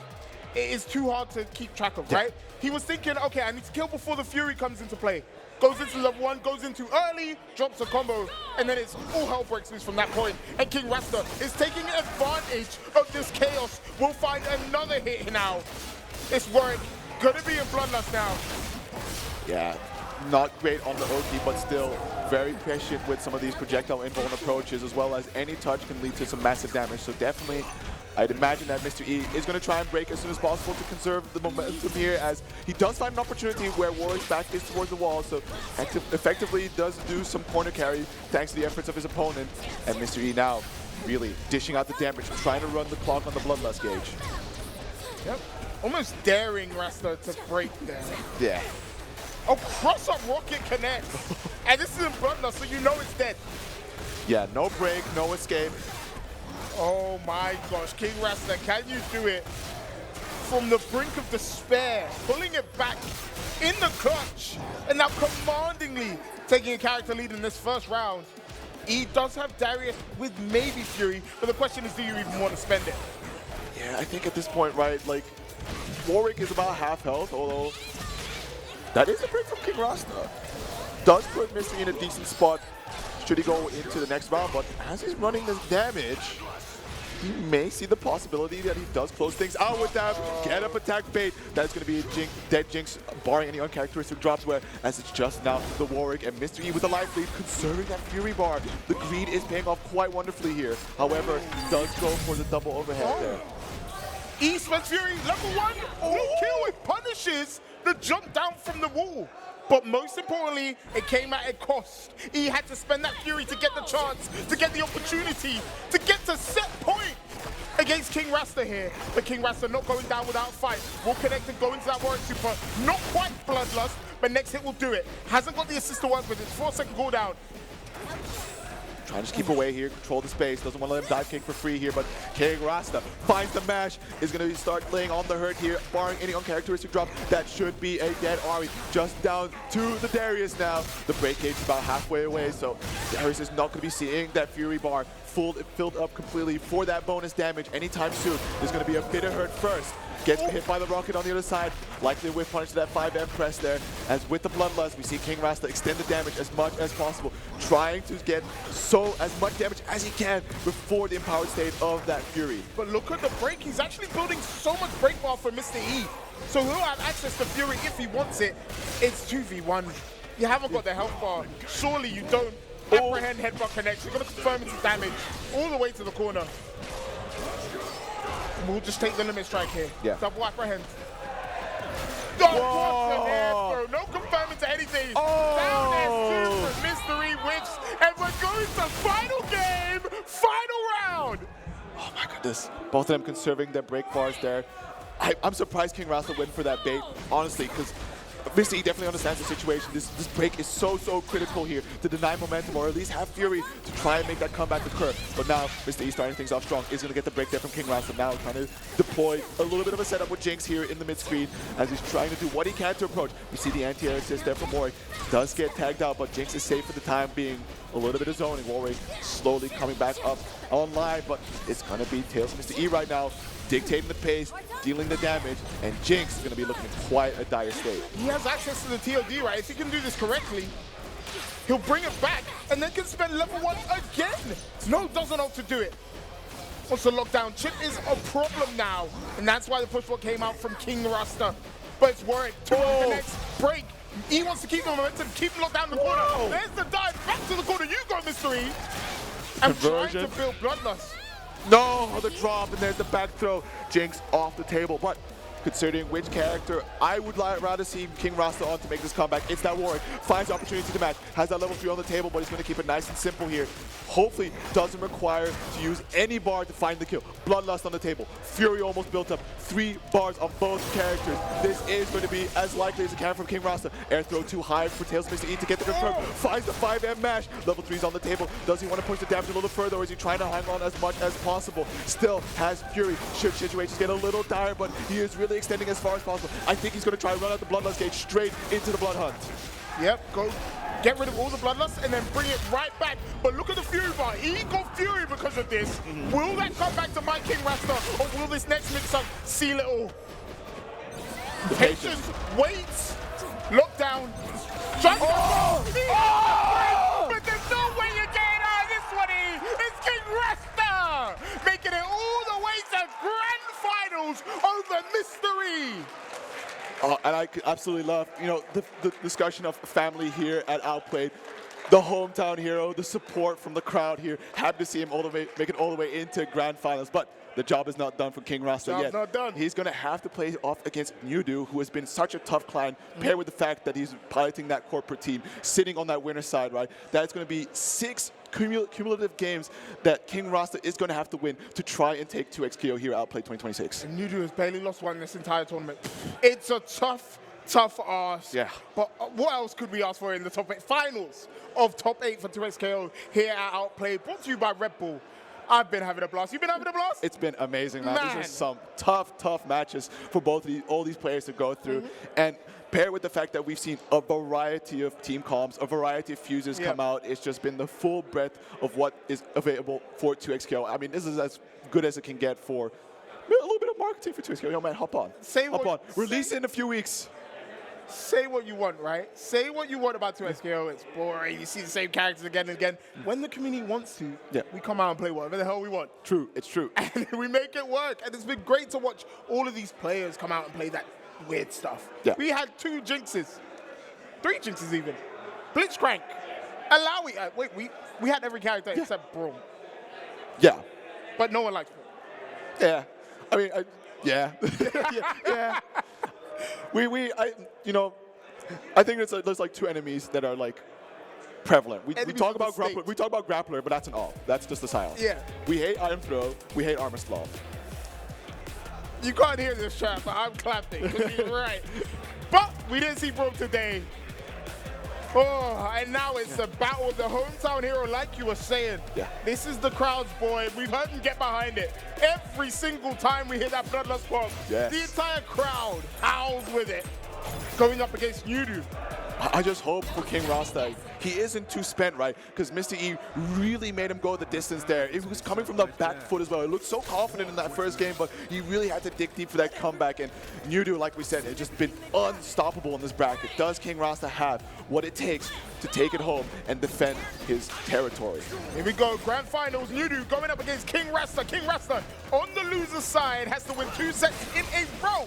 it is too hard to keep track of, right? He was thinking, okay, I need to kill before the Fury comes into play. Goes into level 1, goes into early, drops a combo, and then it's all hell breaks loose from that point. And King Rasta is taking advantage of this chaos. We'll find another hit now. It's Warwick, gonna be in Bloodlust now. Yeah, not great on the OT, but still very prescient with some of these projectile invuln approaches, as well as any touch can lead to some massive damage. So definitely, I'd imagine that Mr. E is going to try and break as soon as possible to conserve the momentum here, as he does find an opportunity where Warwick's back is towards the wall, so effectively does do some corner carry thanks to the efforts of his opponent. And Mr. E now really dishing out the damage, trying to run the clock on the Bloodlust gauge. Yep, almost daring Rasta to break there. Yeah. Oh, cross-up rocket connects. And this is in Bloodlust, so you know it's dead. Yeah, no break, no escape. Oh my gosh, King Rasta, can you do it? From the brink of despair, pulling it back in the clutch, and now commandingly taking a character lead in this first round. He does have Darius with maybe Fury, but the question is, do you even want to spend it? Yeah, I think at this point, right, like, Warwick is about half health, although that is a break from King Rasta. Does put Mr. E in a decent spot should he go into the next round, but as he's running this damage, he may see the possibility that he does close things out with that get up attack bait. That's going to be a dead Jinx, barring any uncharacteristic drops, where as it's just now the Warwick and Mr. E with the life lead, conserving that Fury bar. The greed is paying off quite wonderfully here. However, he does go for the double overhead there. E spends Fury, level 1, no kill, it punishes the jump down from the wall. But most importantly, it came at a cost. He had to spend that Fury to get the chance, to get the opportunity, to get to set point against King Rasta here. But King Rasta not going down without fight. Will connect and go into that Warwick super. Not quite Bloodlust, but next hit will do it. Hasn't got the assist to work with it. 4-second cooldown. Trying to just keep away here, control the space, doesn't want to let him dive kick for free here, but King Rasta finds the mash, is going to start laying on the hurt here, barring any uncharacteristic drop. That should be a dead Ari, just down to the Darius now. The break gauge is about halfway away, so Darius is not going to be seeing that Fury bar filled up completely for that bonus damage anytime soon. There's going to be a bit of hurt first. Gets hit by the rocket on the other side, likely whiff punish to that 5M press there. As with the Bloodlust, we see King Rasta extend the damage as much as possible, trying to get as much damage as he can before the empowered state of that Fury. But look at the break, he's actually building so much break bar for Mr. E. So he'll have access to Fury if he wants it. It's 2v1. You haven't got the health bar. Surely you don't. Apprehend headbutt connects. You're going to confirm into damage all the way to the corner. We'll just take the limit strike here. Yeah. Double apprehend. Oh, what the head, bro. No confirming to anything. Down as super mystery whips. And we're going to final game, final round. Oh my goodness. Both of them conserving their break bars there. I'm surprised King Rasta went for that bait, honestly, because Mr. E definitely understands the situation. This break is so critical here to deny momentum or at least have fury to try and make that comeback occur. But now Mr. E starting things off strong is going to get the break there from King Rasta. Now trying to deploy a little bit of a setup with Jinx here in the mid screen as he's trying to do what he can to approach. We see the anti-air assist there from Warwick. Does get tagged out, but Jinx is safe for the time being. A little bit of zoning. Warwick slowly coming back up online, but it's going to be Tails and Mr. E right now, dictating the pace, dealing the damage, and Jinx is going to be looking in quite a dire state. He has access to the TOD, right? If he can do this correctly, he'll bring it back and then can spend level 1 again. Snow doesn't know how to do it. What's the lockdown? Chip is a problem now, and that's why the push bot came out from King Rasta. But it's Warwick towards the next break. He wants to keep the momentum, keep locked down the corner. Whoa. There's the dive back to the corner. You go, Mr. E. I'm trying to build bloodlust. No, the drop, and there's the back throw. Jinx off the table, but considering which character I would rather see King Rasta on to make this comeback, it's that Warwick. Finds the opportunity to match, has that level 3 on the table, but he's going to keep it nice and simple here. Hopefully doesn't require to use any bar to find the kill. Bloodlust on the table. Fury almost built up. 3 bars on both characters. This is going to be as likely as it can from King Rasta. Air throw too high for Tails Mr. E to get the confirm. Finds the 5M mash. Level 3's on the table. Does he want to push the damage a little further, or is he trying to hang on as much as possible? Still has Fury. Should situations get a little dire, but he is really extending as far as possible. I think he's going to try and run out the Bloodlust gate straight into the Blood Hunt. Yep, go get rid of all the Bloodlust and then bring it right back. But look at the Fury bar. He got Fury because of this. Will that come back to my King Rasta, or will this next mix-up seal it all? Patience, waits, lockdown. But there's no way you're getting out of this one, E. It's King Rasta making it all the way to grand finals over Mystery. And I could absolutely love, the discussion of family here at Outplayed. The hometown hero, the support from the crowd here. Happy to see him make it all the way into grand finals. But the job is not done for King Rasta yet. Not done. He's going to have to play off against Nudu, who has been such a tough client, paired with the fact that he's piloting that corporate team, sitting on that winner's side, right? That's going to be 6 cumulative games that King Rasta is going to have to win to try and take 2xKO here at Outplayed 2026. And Nudu has barely lost one this entire tournament. It's a tough ask. Yeah. But what else could we ask for in the top 8 finals of top 8 for 2xKO here at Outplayed, brought to you by Red Bull. I've been having a blast. You've been having a blast? It's been amazing, man. These are some tough matches for all these players to go through. And paired with the fact that we've seen a variety of team comps, a variety of fuses come out, it's just been the full breadth of what is available for 2xKO. I mean, this is as good as it can get for a little bit of marketing for 2xKO. Yo, man, hop on. Hop on. Release it in a few weeks. Say what you want, right? Say what you want about 2xKO. It's boring. You see the same characters again and again. When the community wants to, we come out and play whatever the hell we want. True, it's true. And we make it work. And it's been great to watch all of these players come out and play that weird stuff. Yeah. We had 2 Jinxes. 3 Jinxes even. Blitzcrank. Alawi. Wait, we had every character except Braum. Yeah. But no one likes Braum. Yeah. I mean, yeah. yeah. I think there's like 2 enemies that are like prevalent. We talk about grappler, but that's an all. That's just the silence. Yeah. We hate Iron Throw. We hate Armor Slav. You can't hear this chat, but I'm clapping because you're right. But we didn't see Braum today. Oh, and now it's the battle of the hometown hero, like you were saying. Yeah. This is the crowd's boy. We've heard him get behind it. Every single time we hear that Bloodlust bomb, yes, the entire crowd howls with it. Going up against Nudu. I just hope for King Rasta he isn't too spent, right? Because Mr. E really made him go the distance there. It was coming from the back foot as well. He looked so confident in that first game, but he really had to dig deep for that comeback. And Nudu, like we said, has just been unstoppable in this bracket. Does King Rasta have what it takes to take it home and defend his territory? Here we go, grand finals. Nudu going up against King Rasta. King Rasta on the loser's side has to win 2 sets in a row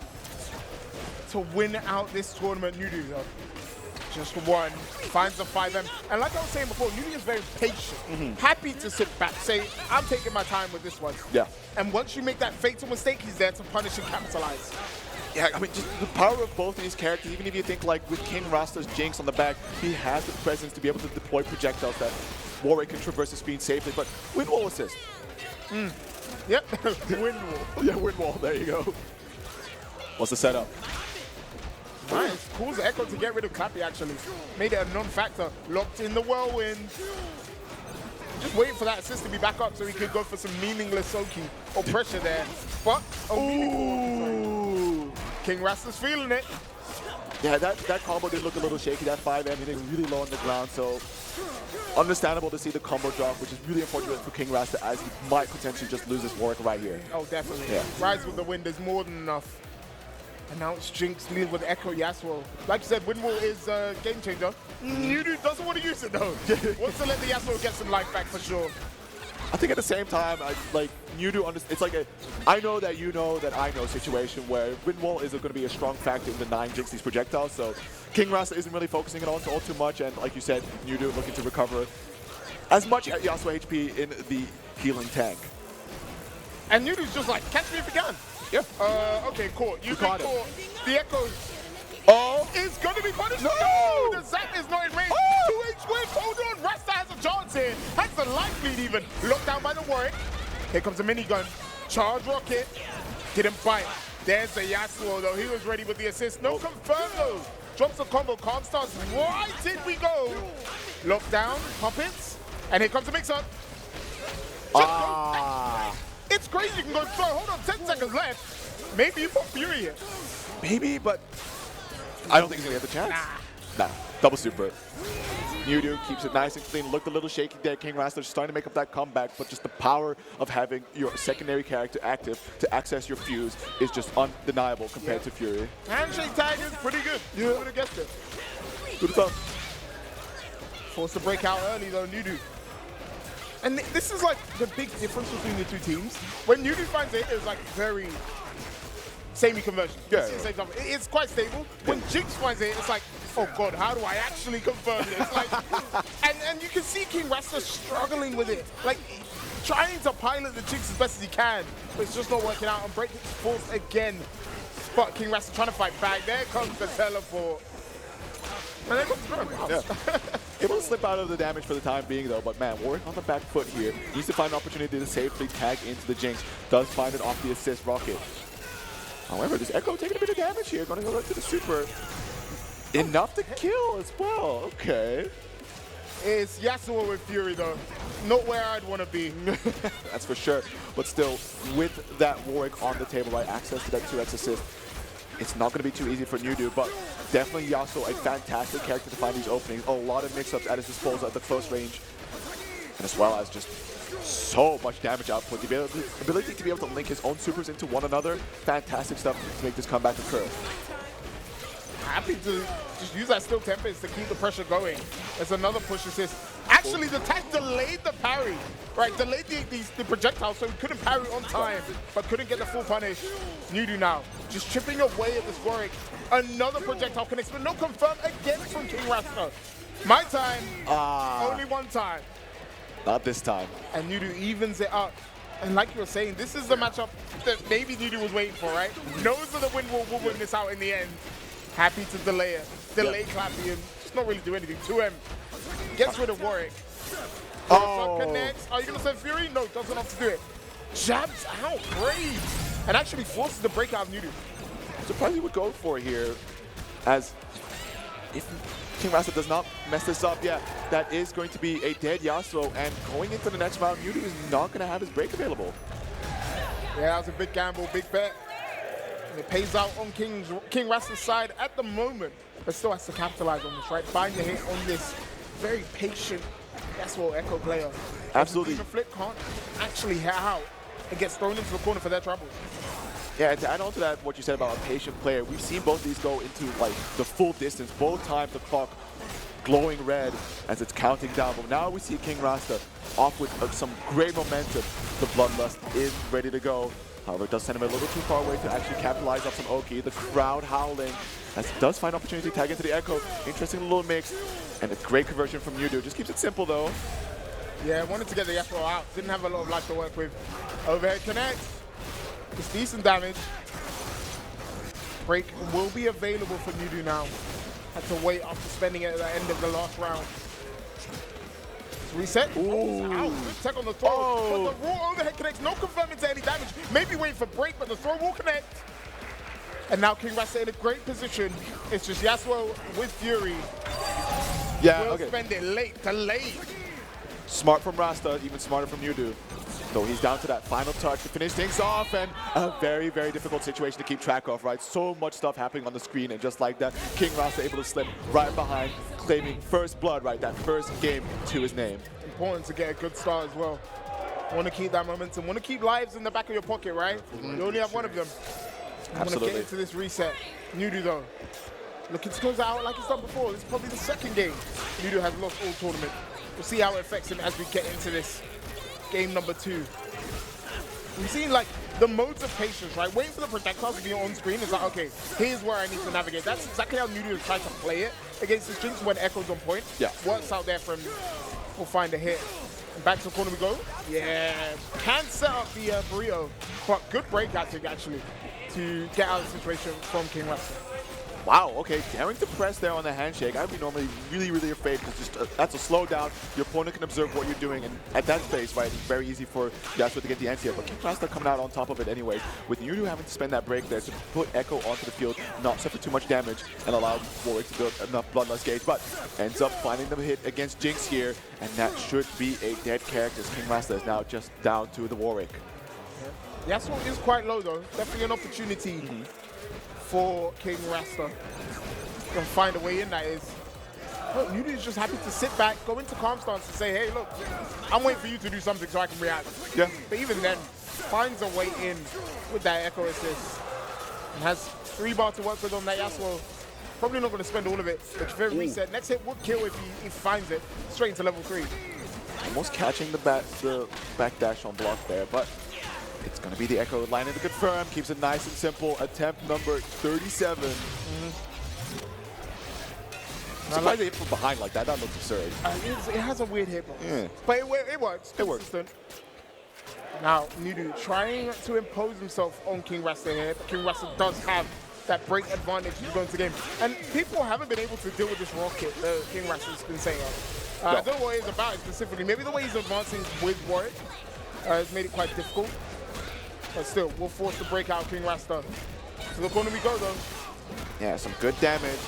to win out this tournament. Nudu, though, just one, finds the 5M. And like I was saying before, Nudu is very patient. Happy to sit back, say, I'm taking my time with this one. Yeah. And once you make that fatal mistake, he's there to punish and capitalize. Yeah, I mean, just the power of both of these characters, even if you think like with King Rasta's Jinx on the back, he has the presence to be able to deploy projectiles that Warwick can traverse the screen safely, but wind wall assist. Yep, wind wall. Yeah, wind wall, there you go. What's the setup? Nice. Calls Echo to get rid of Clappy, actually. Made it a non-factor. Locked in the whirlwind. Just waiting for that assist to be back up so he could go for some meaningless Soaking or pressure there. But, meaningful. King Rasta's feeling it. Yeah, that combo did look a little shaky, that 5M hitting really low on the ground, so understandable to see the combo drop, which is really unfortunate for King Rasta as he might potentially just lose his Warwick right here. Oh, definitely. Yeah. Rise with the wind is more than enough. And now it's Jinx lead with Echo Yasuo. Like you said, Windwall is a game changer. Nudu doesn't want to use it though. Wants to let the Yasuo get some life back for sure. I think at the same time, it's like a I know that you know that I know situation where Windwall is going to be a strong factor in the 9 Jinxie's projectiles, so King Rasta isn't really focusing it on all too much, and like you said, Nudu looking to recover as much Yasuo HP in the healing tank. And Nudu's just like, catch me if you can. Yeah. Okay, caught. You caught caught. The Echo is going to be punished. No! The Zap is not in range. 2H win. Hold on. Rasta has a chance here. Has the life lead even. Locked down by the Warwick. Here comes a minigun. Charge rocket. Didn't bite. There's the Yasuo though. He was ready with the assist. No confirm though. Drops the combo. Calm starts. Right in we go. Lockdown. Puppets. And here comes the mix-up. It's crazy you can go throw. Hold on, 10 seconds left. Maybe you put Fury here. Maybe, but I don't think he's going to have the chance. Nah. Double super. Nudu keeps it nice and clean. Looked a little shaky there. King Rasta starting to make up that comeback, but just the power of having your secondary character active to access your fuse is just undeniable compared to Fury. Handshake tag is pretty good. You would have guessed it. Good stuff. Forced to break out early though, Nudu. And this is like the big difference between the two teams. When Nudu finds it, it's like very samey conversion. Yeah. It's quite stable. When Jinx finds it, it's like, oh god, how do I actually convert this? Like, and you can see King Rasta struggling with it. Like, trying to pilot the Jinx as best as he can, but it's just not working out. And break is forced again. But King Rasta trying to fight back. There comes the teleport. And there comes the Able to slip out of the damage for the time being though, but man, Warwick on the back foot here. Needs to find an opportunity to safely tag into the Jinx. Does find it off the assist rocket. However, this Echo taking a bit of damage here, going to go right to the super. Enough to kill as well, okay. It's Yasuo with Fury though. Not where I'd want to be. That's for sure. But still, with that Warwick on the table, right, access to that 2x assist, it's not going to be too easy for Nudu, but definitely Yasuo, a fantastic character to find these openings. A lot of mix-ups at his disposal at the close range, and as well as just so much damage output. The ability to be able to link his own supers into one another, fantastic stuff to make this comeback occur. Happy to just use that still Tempest to keep the pressure going. There's another push assist. Actually, the tag delayed the parry, right? Delayed the projectile, so he couldn't parry on time, but couldn't get the full punish. Nudu now, just chipping away at this Warwick. Another projectile connects, but no confirm again from King Rasta. My time, only one time. Not this time. And Nudu evens it up. And like you were saying, this is the matchup that maybe Nudu was waiting for, right? Knows that the Windwall will win this out in the end. Happy to delay it. Delay Clappy and just not really do anything. 2M gets rid of Warwick. Connects. Are you going to send Fury? No, doesn't have to do it. Jabs out. Brave. And actually forces the breakout of Nudu. Surprised he would go for it here, as if King Rasta does not mess this up, yeah, that is going to be a dead Yasuo, and going into the next round, Nudu is not going to have his break available. Yeah, that was a big gamble, big bet. And it pays out on King Rasta's side at the moment, but still has to capitalize on this, right? Find the hit on this very patient Yasuo Echo player. Absolutely. The flip can't actually hit out and gets thrown into the corner for their trouble. Yeah, and to add on to that, what you said about a patient player, we've seen both these go into like the full distance. Both times the clock glowing red as it's counting down. But now we see King Rasta off with some great momentum. The Bloodlust is ready to go. However, it does send him a little too far away to actually capitalize off some Oki. The crowd howling as it does find opportunity to tag into the Echo. Interesting little mix and a great conversion from Nudu. Just keeps it simple though. Yeah, wanted to get the Yasuo out. Didn't have a lot of life to work with. Overhead connect. It's decent damage. Break will be available for Nudu now. Had to wait after spending it at the end of the last round. Reset. Ooh. Out. Good tech on the throw. But the raw overhead connects. No confirming to any damage. Maybe waiting for break, but the throw will connect. And now King Rasta in a great position. It's just Yasuo with Fury. Yeah, Will okay. spend it late to late. Smart from Rasta, even smarter from Yudu. So he's down to that final touch to finish things off, and a very, very difficult situation to keep track of, right? So much stuff happening on the screen, and just like that, King Rasta able to slip right behind, claiming first blood, right? That first game to his name. Important to get a good start as well. Want to keep that momentum. Want to keep lives in the back of your pocket, right? You only have one of them. You want to get into this reset. Nudu though, looking to close it out like he's done before. This is probably the second game Nudu has lost all tournament. We'll see how it affects him as we get into this game number 2. We've seen like the modes of patience, right? Waiting for the projectiles to be on screen is like, okay, here's where I need to navigate. That's exactly how Nudu has tried to play it against his Jinx when Echo's on point. Yeah. Works out there for him. We'll find a hit. And back to the corner we go. Yeah, can set up the burrito, but good break actually to get out of the situation from King Rasta. Wow, okay, daring to press there on the handshake. I'd be normally really, really afraid because just that's a slowdown. Your opponent can observe what you're doing, and at that space, right, it's very easy for Yasuo to get the anti-hit. But King Rasta coming out on top of it anyway, with Yudu having to spend that break there to put Echo onto the field, not suffer too much damage, and allow Warwick to build enough Bloodlust gauge. But ends up finding the hit against Jinx here, and that should be a dead character. King Rasta is now just down to the Warwick. Yasuo is quite low though. Definitely an opportunity for King Rasta. Gonna find a way in, that is. Look, Nudu's just happy to sit back, go into calm stance and say, hey, look, I'm waiting for you to do something so I can react. Yeah. But even then, finds a way in with that Echo assist. And has 3 bar to work with on that Yasuo. Probably not going to spend all of it. But very reset. Next hit would kill if he finds it. Straight into level 3. Almost catching the back dash on block there, but it's going to be the Echo lining to confirm. Keeps it nice and simple. Attempt number 37. Surprised they hit from behind like that. That looks absurd. It has a weird hitbox. Yeah. But it works. It works. Now, Nudu trying to impose himself on King Rasta here. King Rasta does have that break advantage to go into the game. And people haven't been able to deal with this rocket that King Rasta's been saying. I don't know what it's about specifically. Maybe the way he's advancing with Warwick has made it quite difficult. But still, we'll force the break out of King Rasta. To the corner we go, though. Yeah, some good damage.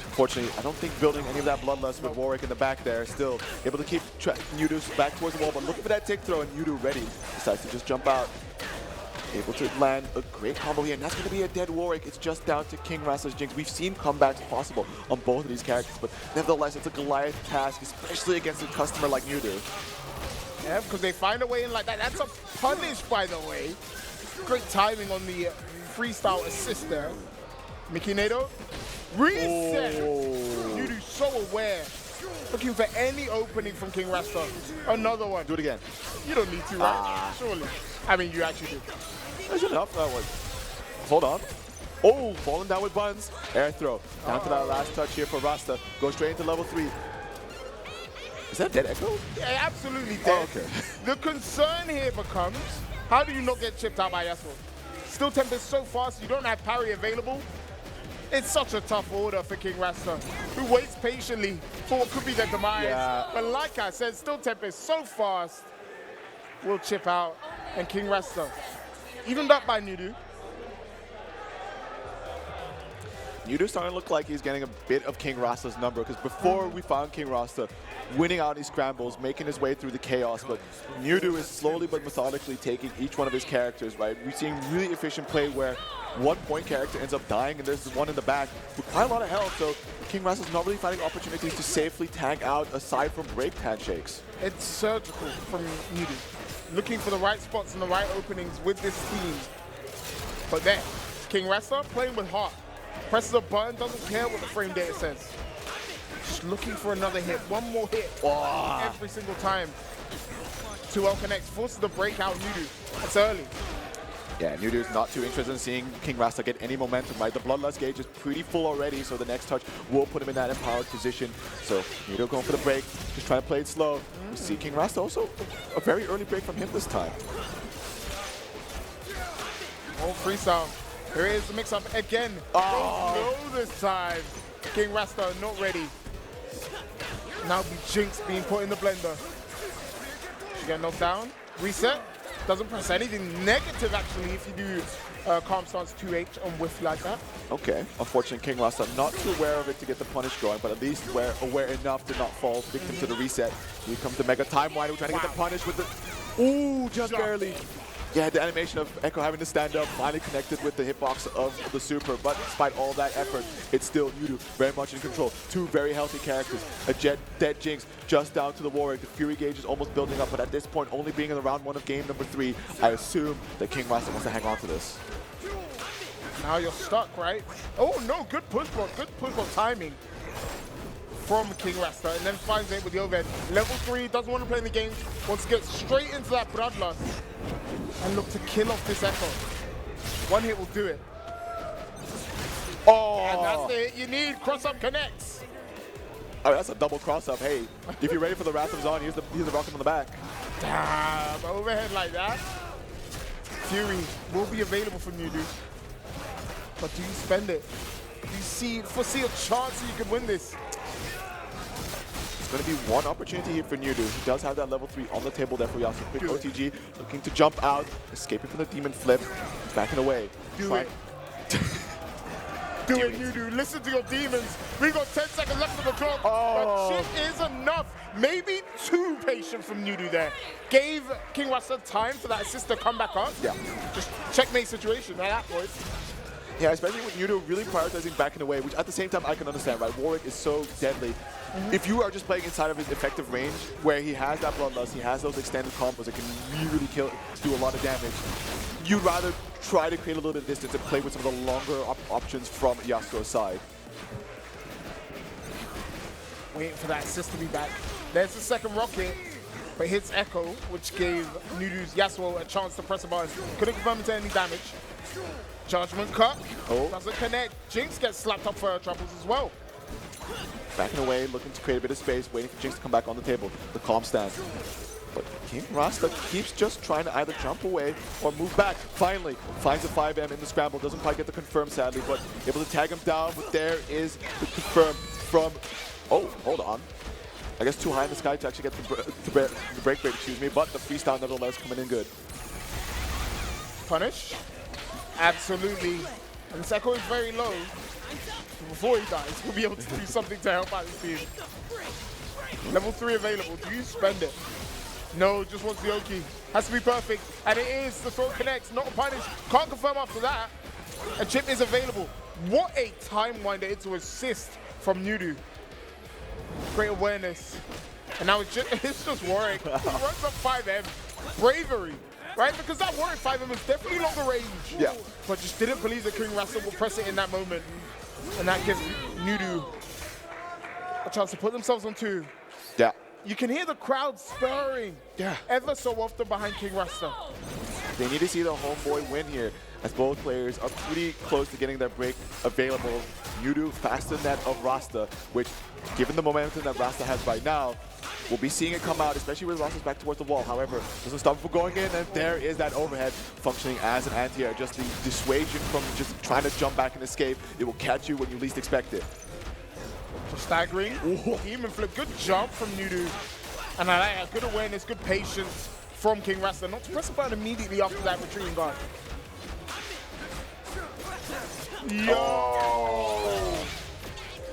Unfortunately, I don't think building any of that Bloodlust with Warwick in the back there. Still able to keep Yudu back towards the wall, but looking for that tick throw, and Yudu ready. Decides to just jump out. Able to land a great combo here, and that's going to be a dead Warwick. It's just down to King Rasta's Jinx. We've seen comebacks possible on both of these characters, but nevertheless, it's a Goliath task, especially against a customer like Yudu. Yeah, because they find a way in like that. That's a punish, by the way. Great timing on the freestyle assist there. Mickey Nato. Reset! Yudu so aware. Looking for any opening from King Rasta. Another one. Do it again. You don't need to, right? Surely. I mean, you actually do. That's enough, that one. Hold on. Oh, falling down with buns. Air throw. Down to that last touch here for Rasta. Go straight into level 3. Is that dead Echo? Yeah, absolutely dead. Oh, okay. The concern here becomes, how do you not get chipped out by Yasuo? Still Tempest so fast, you don't have parry available. It's such a tough order for King Rasta, who waits patiently for what could be their demise. Yeah. But like I said, still Tempest so fast will chip out. And King Rasta, evened up by Nudu. Yudu's starting to look like he's getting a bit of King Rasta's number, because before we found King Rasta winning out these scrambles, making his way through the chaos, but Yudu is slowly but methodically taking each one of his characters, right? We're seeing really efficient play where one point character ends up dying and there's one in the back with quite a lot of health, so King Rasta's not really finding opportunities to safely tag out aside from break handshakes. It's surgical from Nudu, looking for the right spots and the right openings with this team. But there, King Rasta playing with heart. Presses a button, doesn't care what the frame data says. Just looking for another hit, one more hit every single time. 2L connects, forces the breakout Nudu. That's early. Yeah, Nudu's not too interested in seeing King Rasta get any momentum, right? The Bloodlust gauge is pretty full already, so the next touch will put him in that empowered position. So Nudu going for the break, just trying to play it slow. We see King Rasta also a very early break from him this time. Oh, freestyle. Here is the mix-up again. Oh, no this time. King Rasta not ready. Now be Jinx being put in the blender. She get knocked down. Reset. Doesn't press anything negative, actually, if you do calm stance 2H on whiff like that. Okay, unfortunately, King Rasta not too aware of it to get the punish going, but at least aware enough to not fall victim to the reset. Here comes the Mega Time Winder trying to get the punish with the... Ooh, just barely. Yeah, the animation of Echo having to stand up finally connected with the hitbox of the super, but despite all that effort, it's still Nudu very much in control. Two very healthy characters, a dead Jinx just down to the Warwick. The Fury gauge is almost building up, but at this point, only being in the round 1 of game number 3, I assume that King Rasta wants to hang on to this. Now you're stuck, right? Oh no, good push block timing from King Rasta, and then finds it with the overhead. Level 3, doesn't want to play in the game, wants to get straight into that bloodlust and look to kill off this Echo. One hit will do it. Oh! And that's the hit you need. Cross up connects. Oh, that's a double cross up. Hey, if you're ready for the Wrath of Zon, here's the rocket on the back. Damn, overhead like that. Fury will be available from you, dude. But do you spend it? Do you foresee a chance that you can win this? It's going to be one opportunity here for Nudu. He does have that level 3 on the table there for Yasuo. Quick OTG, looking to jump out, escaping from the demon flip, backing away. Do it. Do it, Nudu. Listen to your demons. We got 10 seconds left on the clock. Oh. But shit is enough. Maybe too patient from Nudu there. Gave King Rasta time for that assist to come back up. Yeah. Just checkmate situation at that point. Yeah, especially with Nudu really prioritizing backing away, which at the same time I can understand, right? Warwick is so deadly. If you are just playing inside of his effective range, where he has that bloodlust, he has those extended combos that can really do a lot of damage, you'd rather try to create a little bit of distance and play with some of the longer options from Yasuo's side. Waiting for that assist to be back. There's the second rocket, but hits Echo, which gave Nudu's Yasuo a chance to press a button. Couldn't confirm into any damage. Judgment cut. Oh. Doesn't connect. Jinx gets slapped up for her troubles as well. Backing away, looking to create a bit of space, waiting for Jinx to come back on the table. The calm stand. But King Rasta keeps just trying to either jump away or move back. Finally, finds a 5M in the scramble. Doesn't quite get the confirm, sadly, but able to tag him down. But there is the confirm from... Oh, hold on. I guess too high in the sky to actually get the break rate, excuse me. But the freestyle nevertheless coming in good. Punish. Absolutely. And this Echo is very low. Before he dies, he'll be able to do something to help out his team. Level 3 available. Do you spend it? No, just wants the Oki. Has to be perfect. And it is. The sword connects. Not a punish. Can't confirm after that. A chip is available. What a time winder into assist from Nudu. Great awareness. And now it's just Warwick. He runs up 5M. Bravery. Right? Because that Warwick 5M is definitely longer range. Yeah. But just didn't believe that King Rasta will press it in that moment. And that gives Nudu a chance to put themselves on 2. Yeah. You can hear the crowd spurring ever so often behind King Rasta. They need to see the homeboy win here, as both players are pretty close to getting their break available. Nudu faster than that of Rasta, which, given the momentum that Rasta has right now, we'll be seeing it come out, especially with Rasta's back towards the wall. However, doesn't stop him from going in, and there is that overhead functioning as an anti-air. Just the dissuasion from just trying to jump back and escape. It will catch you when you least expect it. Staggering. Demon flip. Good jump from Nudu. And I like that. Good awareness, good patience from King Rasta. Not to press the button immediately after that retreating guard. Yo!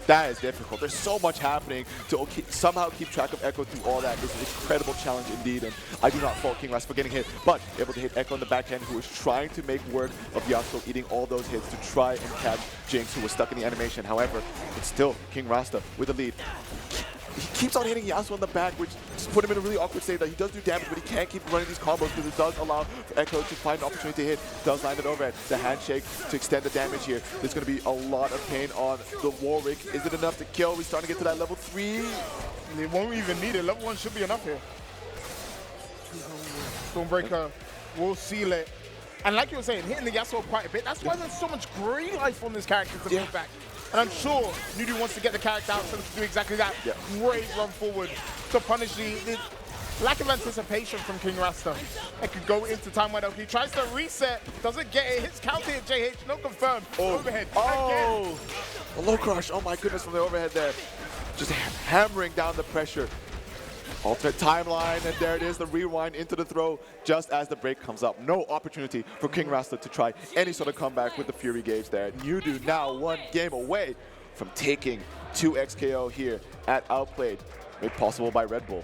That is difficult. There's so much happening to somehow keep track of Echo through all that. This is an incredible challenge indeed, and I do not fault King Rasta for getting hit, but able to hit Echo on the backhand, who was trying to make work of Yasuo eating all those hits to try and catch Jinx, who was stuck in the animation. However, it's still King Rasta with the lead. He keeps on hitting Yasuo in the back, which just put him in a really awkward state that he does do damage, but he can't keep running these combos because it does allow for Echo to find an opportunity to hit. Does land it overhead. The handshake to extend the damage here. There's going to be a lot of pain on the Warwick. Is it enough to kill? We're starting to get to that level 3. They won't even need it. Level 1 should be enough here. Stormbreaker will seal it. And like you were saying, hitting the Yasuo quite a bit. That's why there's so much green life on this character to move back. And I'm sure Nudu wants to get the character out so to do exactly that. Great run forward to punish the lack of anticipation from King Rasta. It could go into time wide. He tries to reset, doesn't get it. Hits counter hit JH, no confirm. Overhead. Oh, a low crush. Oh my goodness, from the overhead there. Just hammering down the pressure. Alternate timeline, and there it is, the rewind into the throw just as the break comes up. No opportunity for King Rasta to try any sort of comeback with the Fury Gauge there. Newdo now 1 game away from taking 2 XKO here at Outplayed, made possible by Red Bull.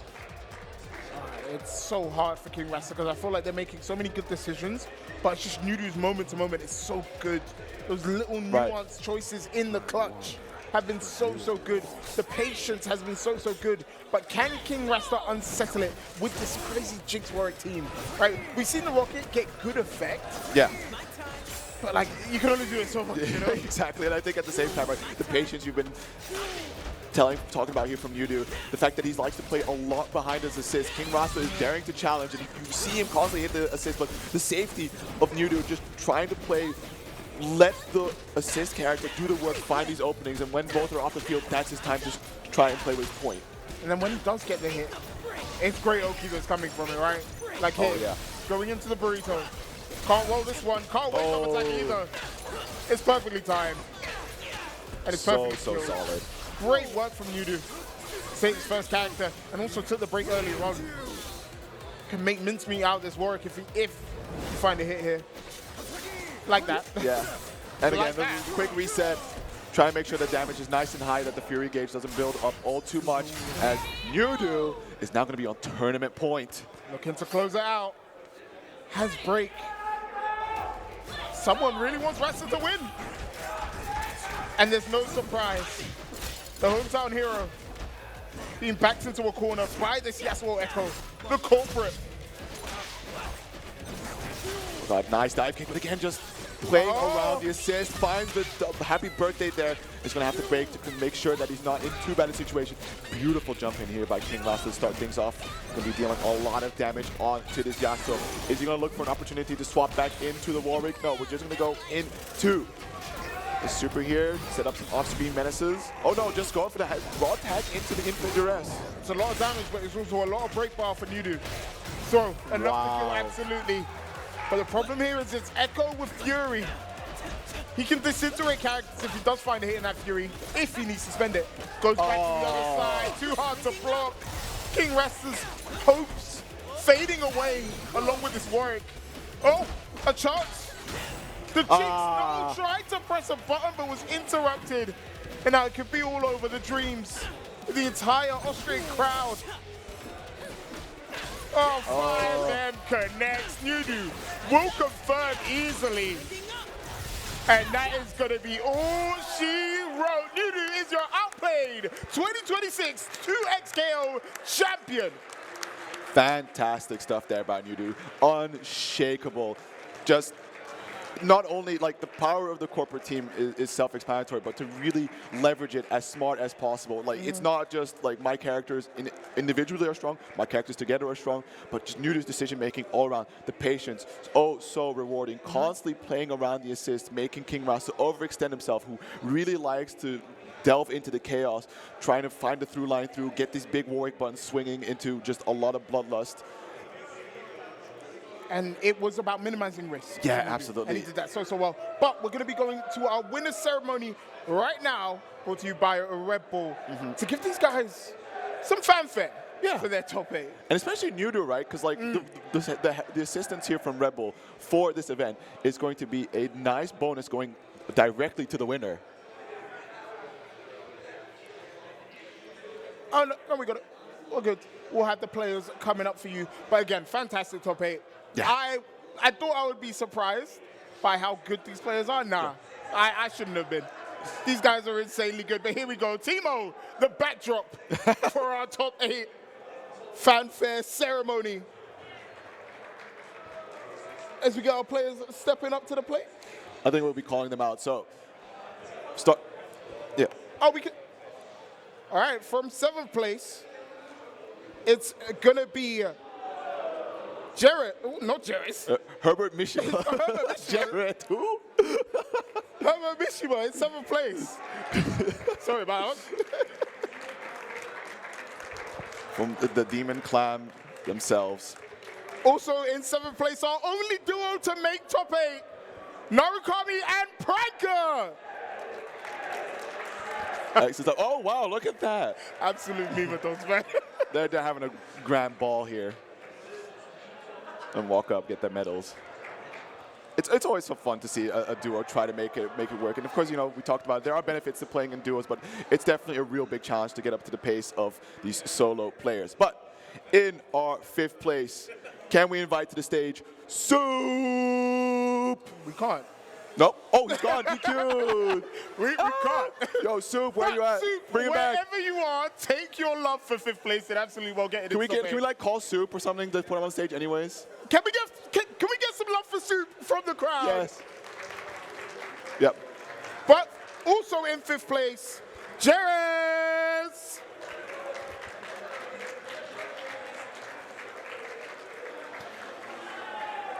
It's so hard for King Rasta because I feel like they're making so many good decisions, but it's just Newdo's moment to moment is so good. Those little nuanced choices in the clutch have been so good. The patience has been so good. But can King Rasta unsettle it with this crazy Jigs Warwick team? Right? We've seen the Rocket get good effect. Yeah. But like, you can only do it so much, you know? Exactly, and I think at the same time, right, the patience you've been talking about here from Newdo, the fact that he likes to play a lot behind his assist. King Rasta is daring to challenge, and you see him constantly hit the assist, but the safety of Newdo just trying to play, let the assist character do the work, find these openings, and when both are off the field, that's his time to try and play with his point. And then when he does get the hit, it's great Oki that's coming from it, right? Like here, going into the burrito. Can't roll this one, can't wait for attack either. It's perfectly timed. And it's perfectly so solid. Great work from Newdo. Take his first character, and also took the break earlier on. Can make mincemeat out this Warwick if you find a hit here. Like that. Yeah. And again, Like quick reset. Try and make sure the damage is nice and high, that the Fury Gauge doesn't build up all too much, as Newdo is now going to be on tournament point. Looking to close it out. Has break. Someone really wants Rasta to win. And there's no surprise. The hometown hero being backed into a corner by this Yasuo Echo, the culprit. But nice dive kick, but again, just playing around the assist, finds the happy birthday there. He's going to have to break to make sure that he's not in too bad a situation. Beautiful jump in here by King Rasta to start things off. Going to be dealing a lot of damage onto this Yasuo. Is he going to look for an opportunity to swap back into the Warwick? No, we're just going to go into the super here, set up some off-screen menaces. Oh no, just going for the raw tag into the infinite duress. It's a lot of damage, but it's also a lot of break bar for Newdo. So, enough to kill, absolutely. But the problem here is it's Echo with Fury. He can disintegrate characters if he does find a hit in that Fury, if he needs to spend it. Goes back to the other side, too hard to block. King Rasta's hopes fading away along with his Warwick. Oh, a chance. The Jigs no tried to press a button but was interrupted. And now it could be all over the dreams. The entire Austrian crowd. Oh, Fireman connects. Newdo will confirm easily. And that is going to be all she wrote. Newdo is your Outplayed 2026 2XKO champion. Fantastic stuff there by Newdo. Unshakable. Just not only like the power of the corporate team is self-explanatory, but to really leverage it as smart as possible. Like it's not just like my characters individually are strong, my characters together are strong, but just Newdo's decision-making all around. The patience, oh so rewarding. Constantly playing around the assist, making King Rasta overextend himself, who really likes to delve into the chaos, trying to find the through line through, get these big Warwick buttons swinging into just a lot of bloodlust. And it was about minimizing risk. Yeah, absolutely. And he did that so well. But we're going to be going to our winner's ceremony right now, brought to you by Red Bull, to give these guys some fanfare for their top 8. And especially Newdo, right? Because like the assistance here from Red Bull for this event is going to be a nice bonus going directly to the winner. Oh, no, we got it. We're good. We'll have the players coming up for you. But again, fantastic top 8. Yeah. I thought I would be surprised by how good these players are. Nah, I shouldn't have been. These guys are insanely good. But here we go. Timo, the backdrop for our top 8 fanfare ceremony. As we get our players stepping up to the plate. I think we'll be calling them out. So, start. Yeah. Oh, we can. All right, from 7th place, it's going to be Jared. Not Jared. Herbert Mishima. Herbert Mishima. Jared, who? Herbert Mishima in 7th place. Sorry about that. From the Demon Clan themselves. Also in 7th place, our only duo to make top 8, Narukami and Pranker. Oh, wow, look at that. Absolute meme, man. they're having a grand ball here. And walk up, get their medals. It's always so fun to see a duo try to make it work. And of course, you know, we talked about it. There are benefits to playing in duos, but it's definitely a real big challenge to get up to the pace of these solo players. But in our 5th place, can we invite to the stage Soup? We can't. Nope. Oh, he's gone. DQ'd. We can't. Yo, Soup, where you at? Soup, Bring it back. wherever you are, take your love for 5th place and absolutely won't get it. Can we like call Soup or something to put him on stage anyways? Can we get some love for Soup from the crowd? Yes. Yep. But also in 5th place, Jerez.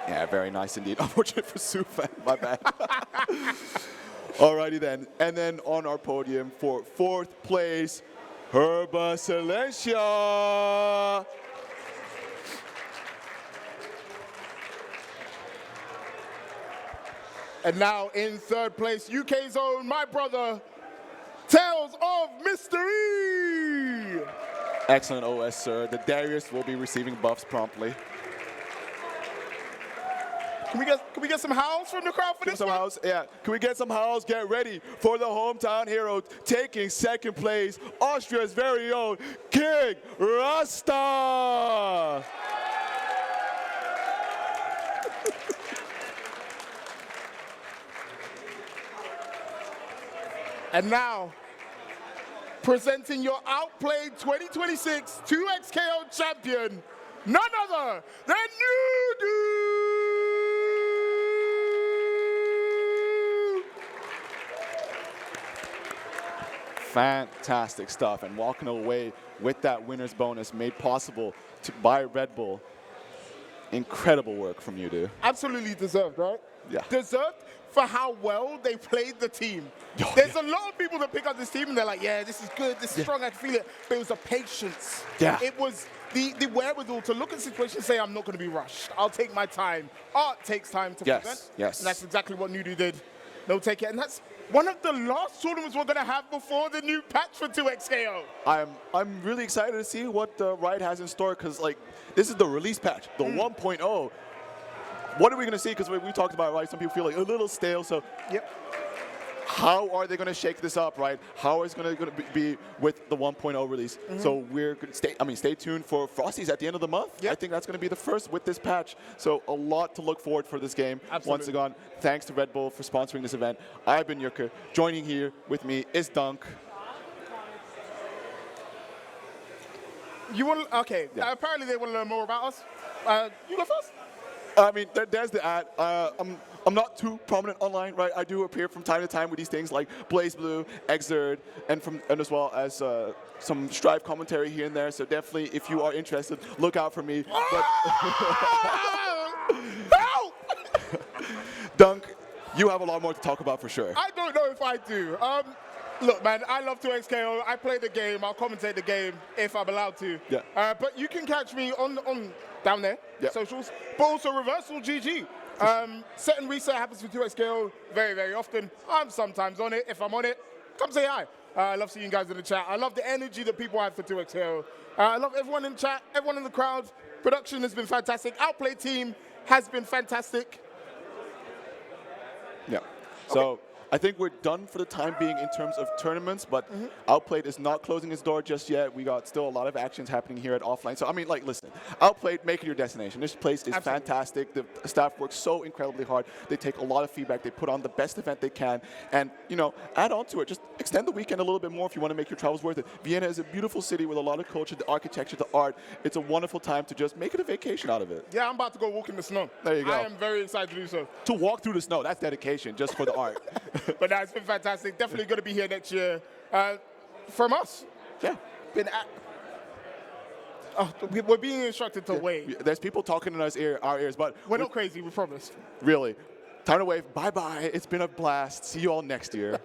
Yeah, very nice indeed. Unfortunate for Soup, my bad. Alrighty then. And then on our podium for 4th place, Herba Silencia. And now in 3rd place, UK's own, my brother, Tales of Mystery. Excellent OS, sir. The Darius will be receiving buffs promptly. Can we get some howls from the crowd for this Some one? howls, yeah. Can we get some howls? Get ready for the hometown hero taking 2nd place, Austria's very own King Rasta. And now, presenting your Outplayed 2026 2XKO champion, none other than Nudu! Fantastic stuff, and walking away with that winner's bonus made possible by Red Bull. Incredible work from you, dude. Absolutely deserved, right? Yeah. Deserved for how well they played the team. Oh, There's yeah. a lot of people that pick up this team and they're like, yeah, this is good, this is strong, I can feel it. But it was the patience. Yeah. It was the wherewithal to look at the situation and say, I'm not going to be rushed. I'll take my time. Art takes time to present. Yes. And that's exactly what Nudu did. They'll take it. And that's one of the last tournaments we're going to have before the new patch for 2XKO. I'm really excited to see what Riot has in store, because like this is the release patch, the 1.0. What are we going to see? Because we talked about, right, some people feel like a little stale. So Yep. how are they going to shake this up, right? How is it going to be with the 1.0 release? So we're gonna stay tuned for Frosties at the end of the month. Yep. I think that's going to be the first with this patch. So a lot to look forward for this game. Absolutely. Once again, thanks to Red Bull for sponsoring this event. I've been Yurka. Joining here with me is Dunk. You want? Okay. Yeah. Apparently they want to learn more about us. You go first. I mean, there's the ad. I'm not too prominent online, right? I do appear from time to time with these things like Blaze Blue, Exerd, and as well as some Strive commentary here and there. So definitely, if you are interested, look out for me. But Help! Dunk, you have a lot more to talk about for sure. I don't know if I do. Look, man, I love 2XKO. I play the game. I'll commentate the game if I'm allowed to. Yeah. But you can catch me on down there, Yeah. socials, but also Reversal GG. Set and reset happens for 2XKO very, very often. I'm sometimes on it. If I'm on it, come say hi. I love seeing you guys in the chat. I love the energy that people have for 2XKO. I love everyone in chat, everyone in the crowd. Production has been fantastic. Outplayed team has been fantastic. Yeah. So I think we're done for the time being in terms of tournaments, but Outplayed is not closing its door just yet. We got still a lot of actions happening here at Offline. So, I mean, like, listen, Outplayed, make it your destination. This place is Absolutely. fantastic. The staff works so incredibly hard. They take a lot of feedback. They put on the best event they can. And, you know, add on to it. Just extend the weekend a little bit more if you want to make your travels worth it. Vienna is a beautiful city with a lot of culture, the architecture, the art. It's a wonderful time to just make it a vacation out of it. Yeah, I'm about to go walk in the snow. There you go. I am very excited to do so. To walk through the snow, that's dedication just for the art. But no, it's been fantastic. Definitely going to be here next year. From us, Yeah. been we're being instructed to wait. There's people talking in our ears, but We're not crazy, we promise. really, time to wave. Bye-bye. It's been a blast. See you all next year.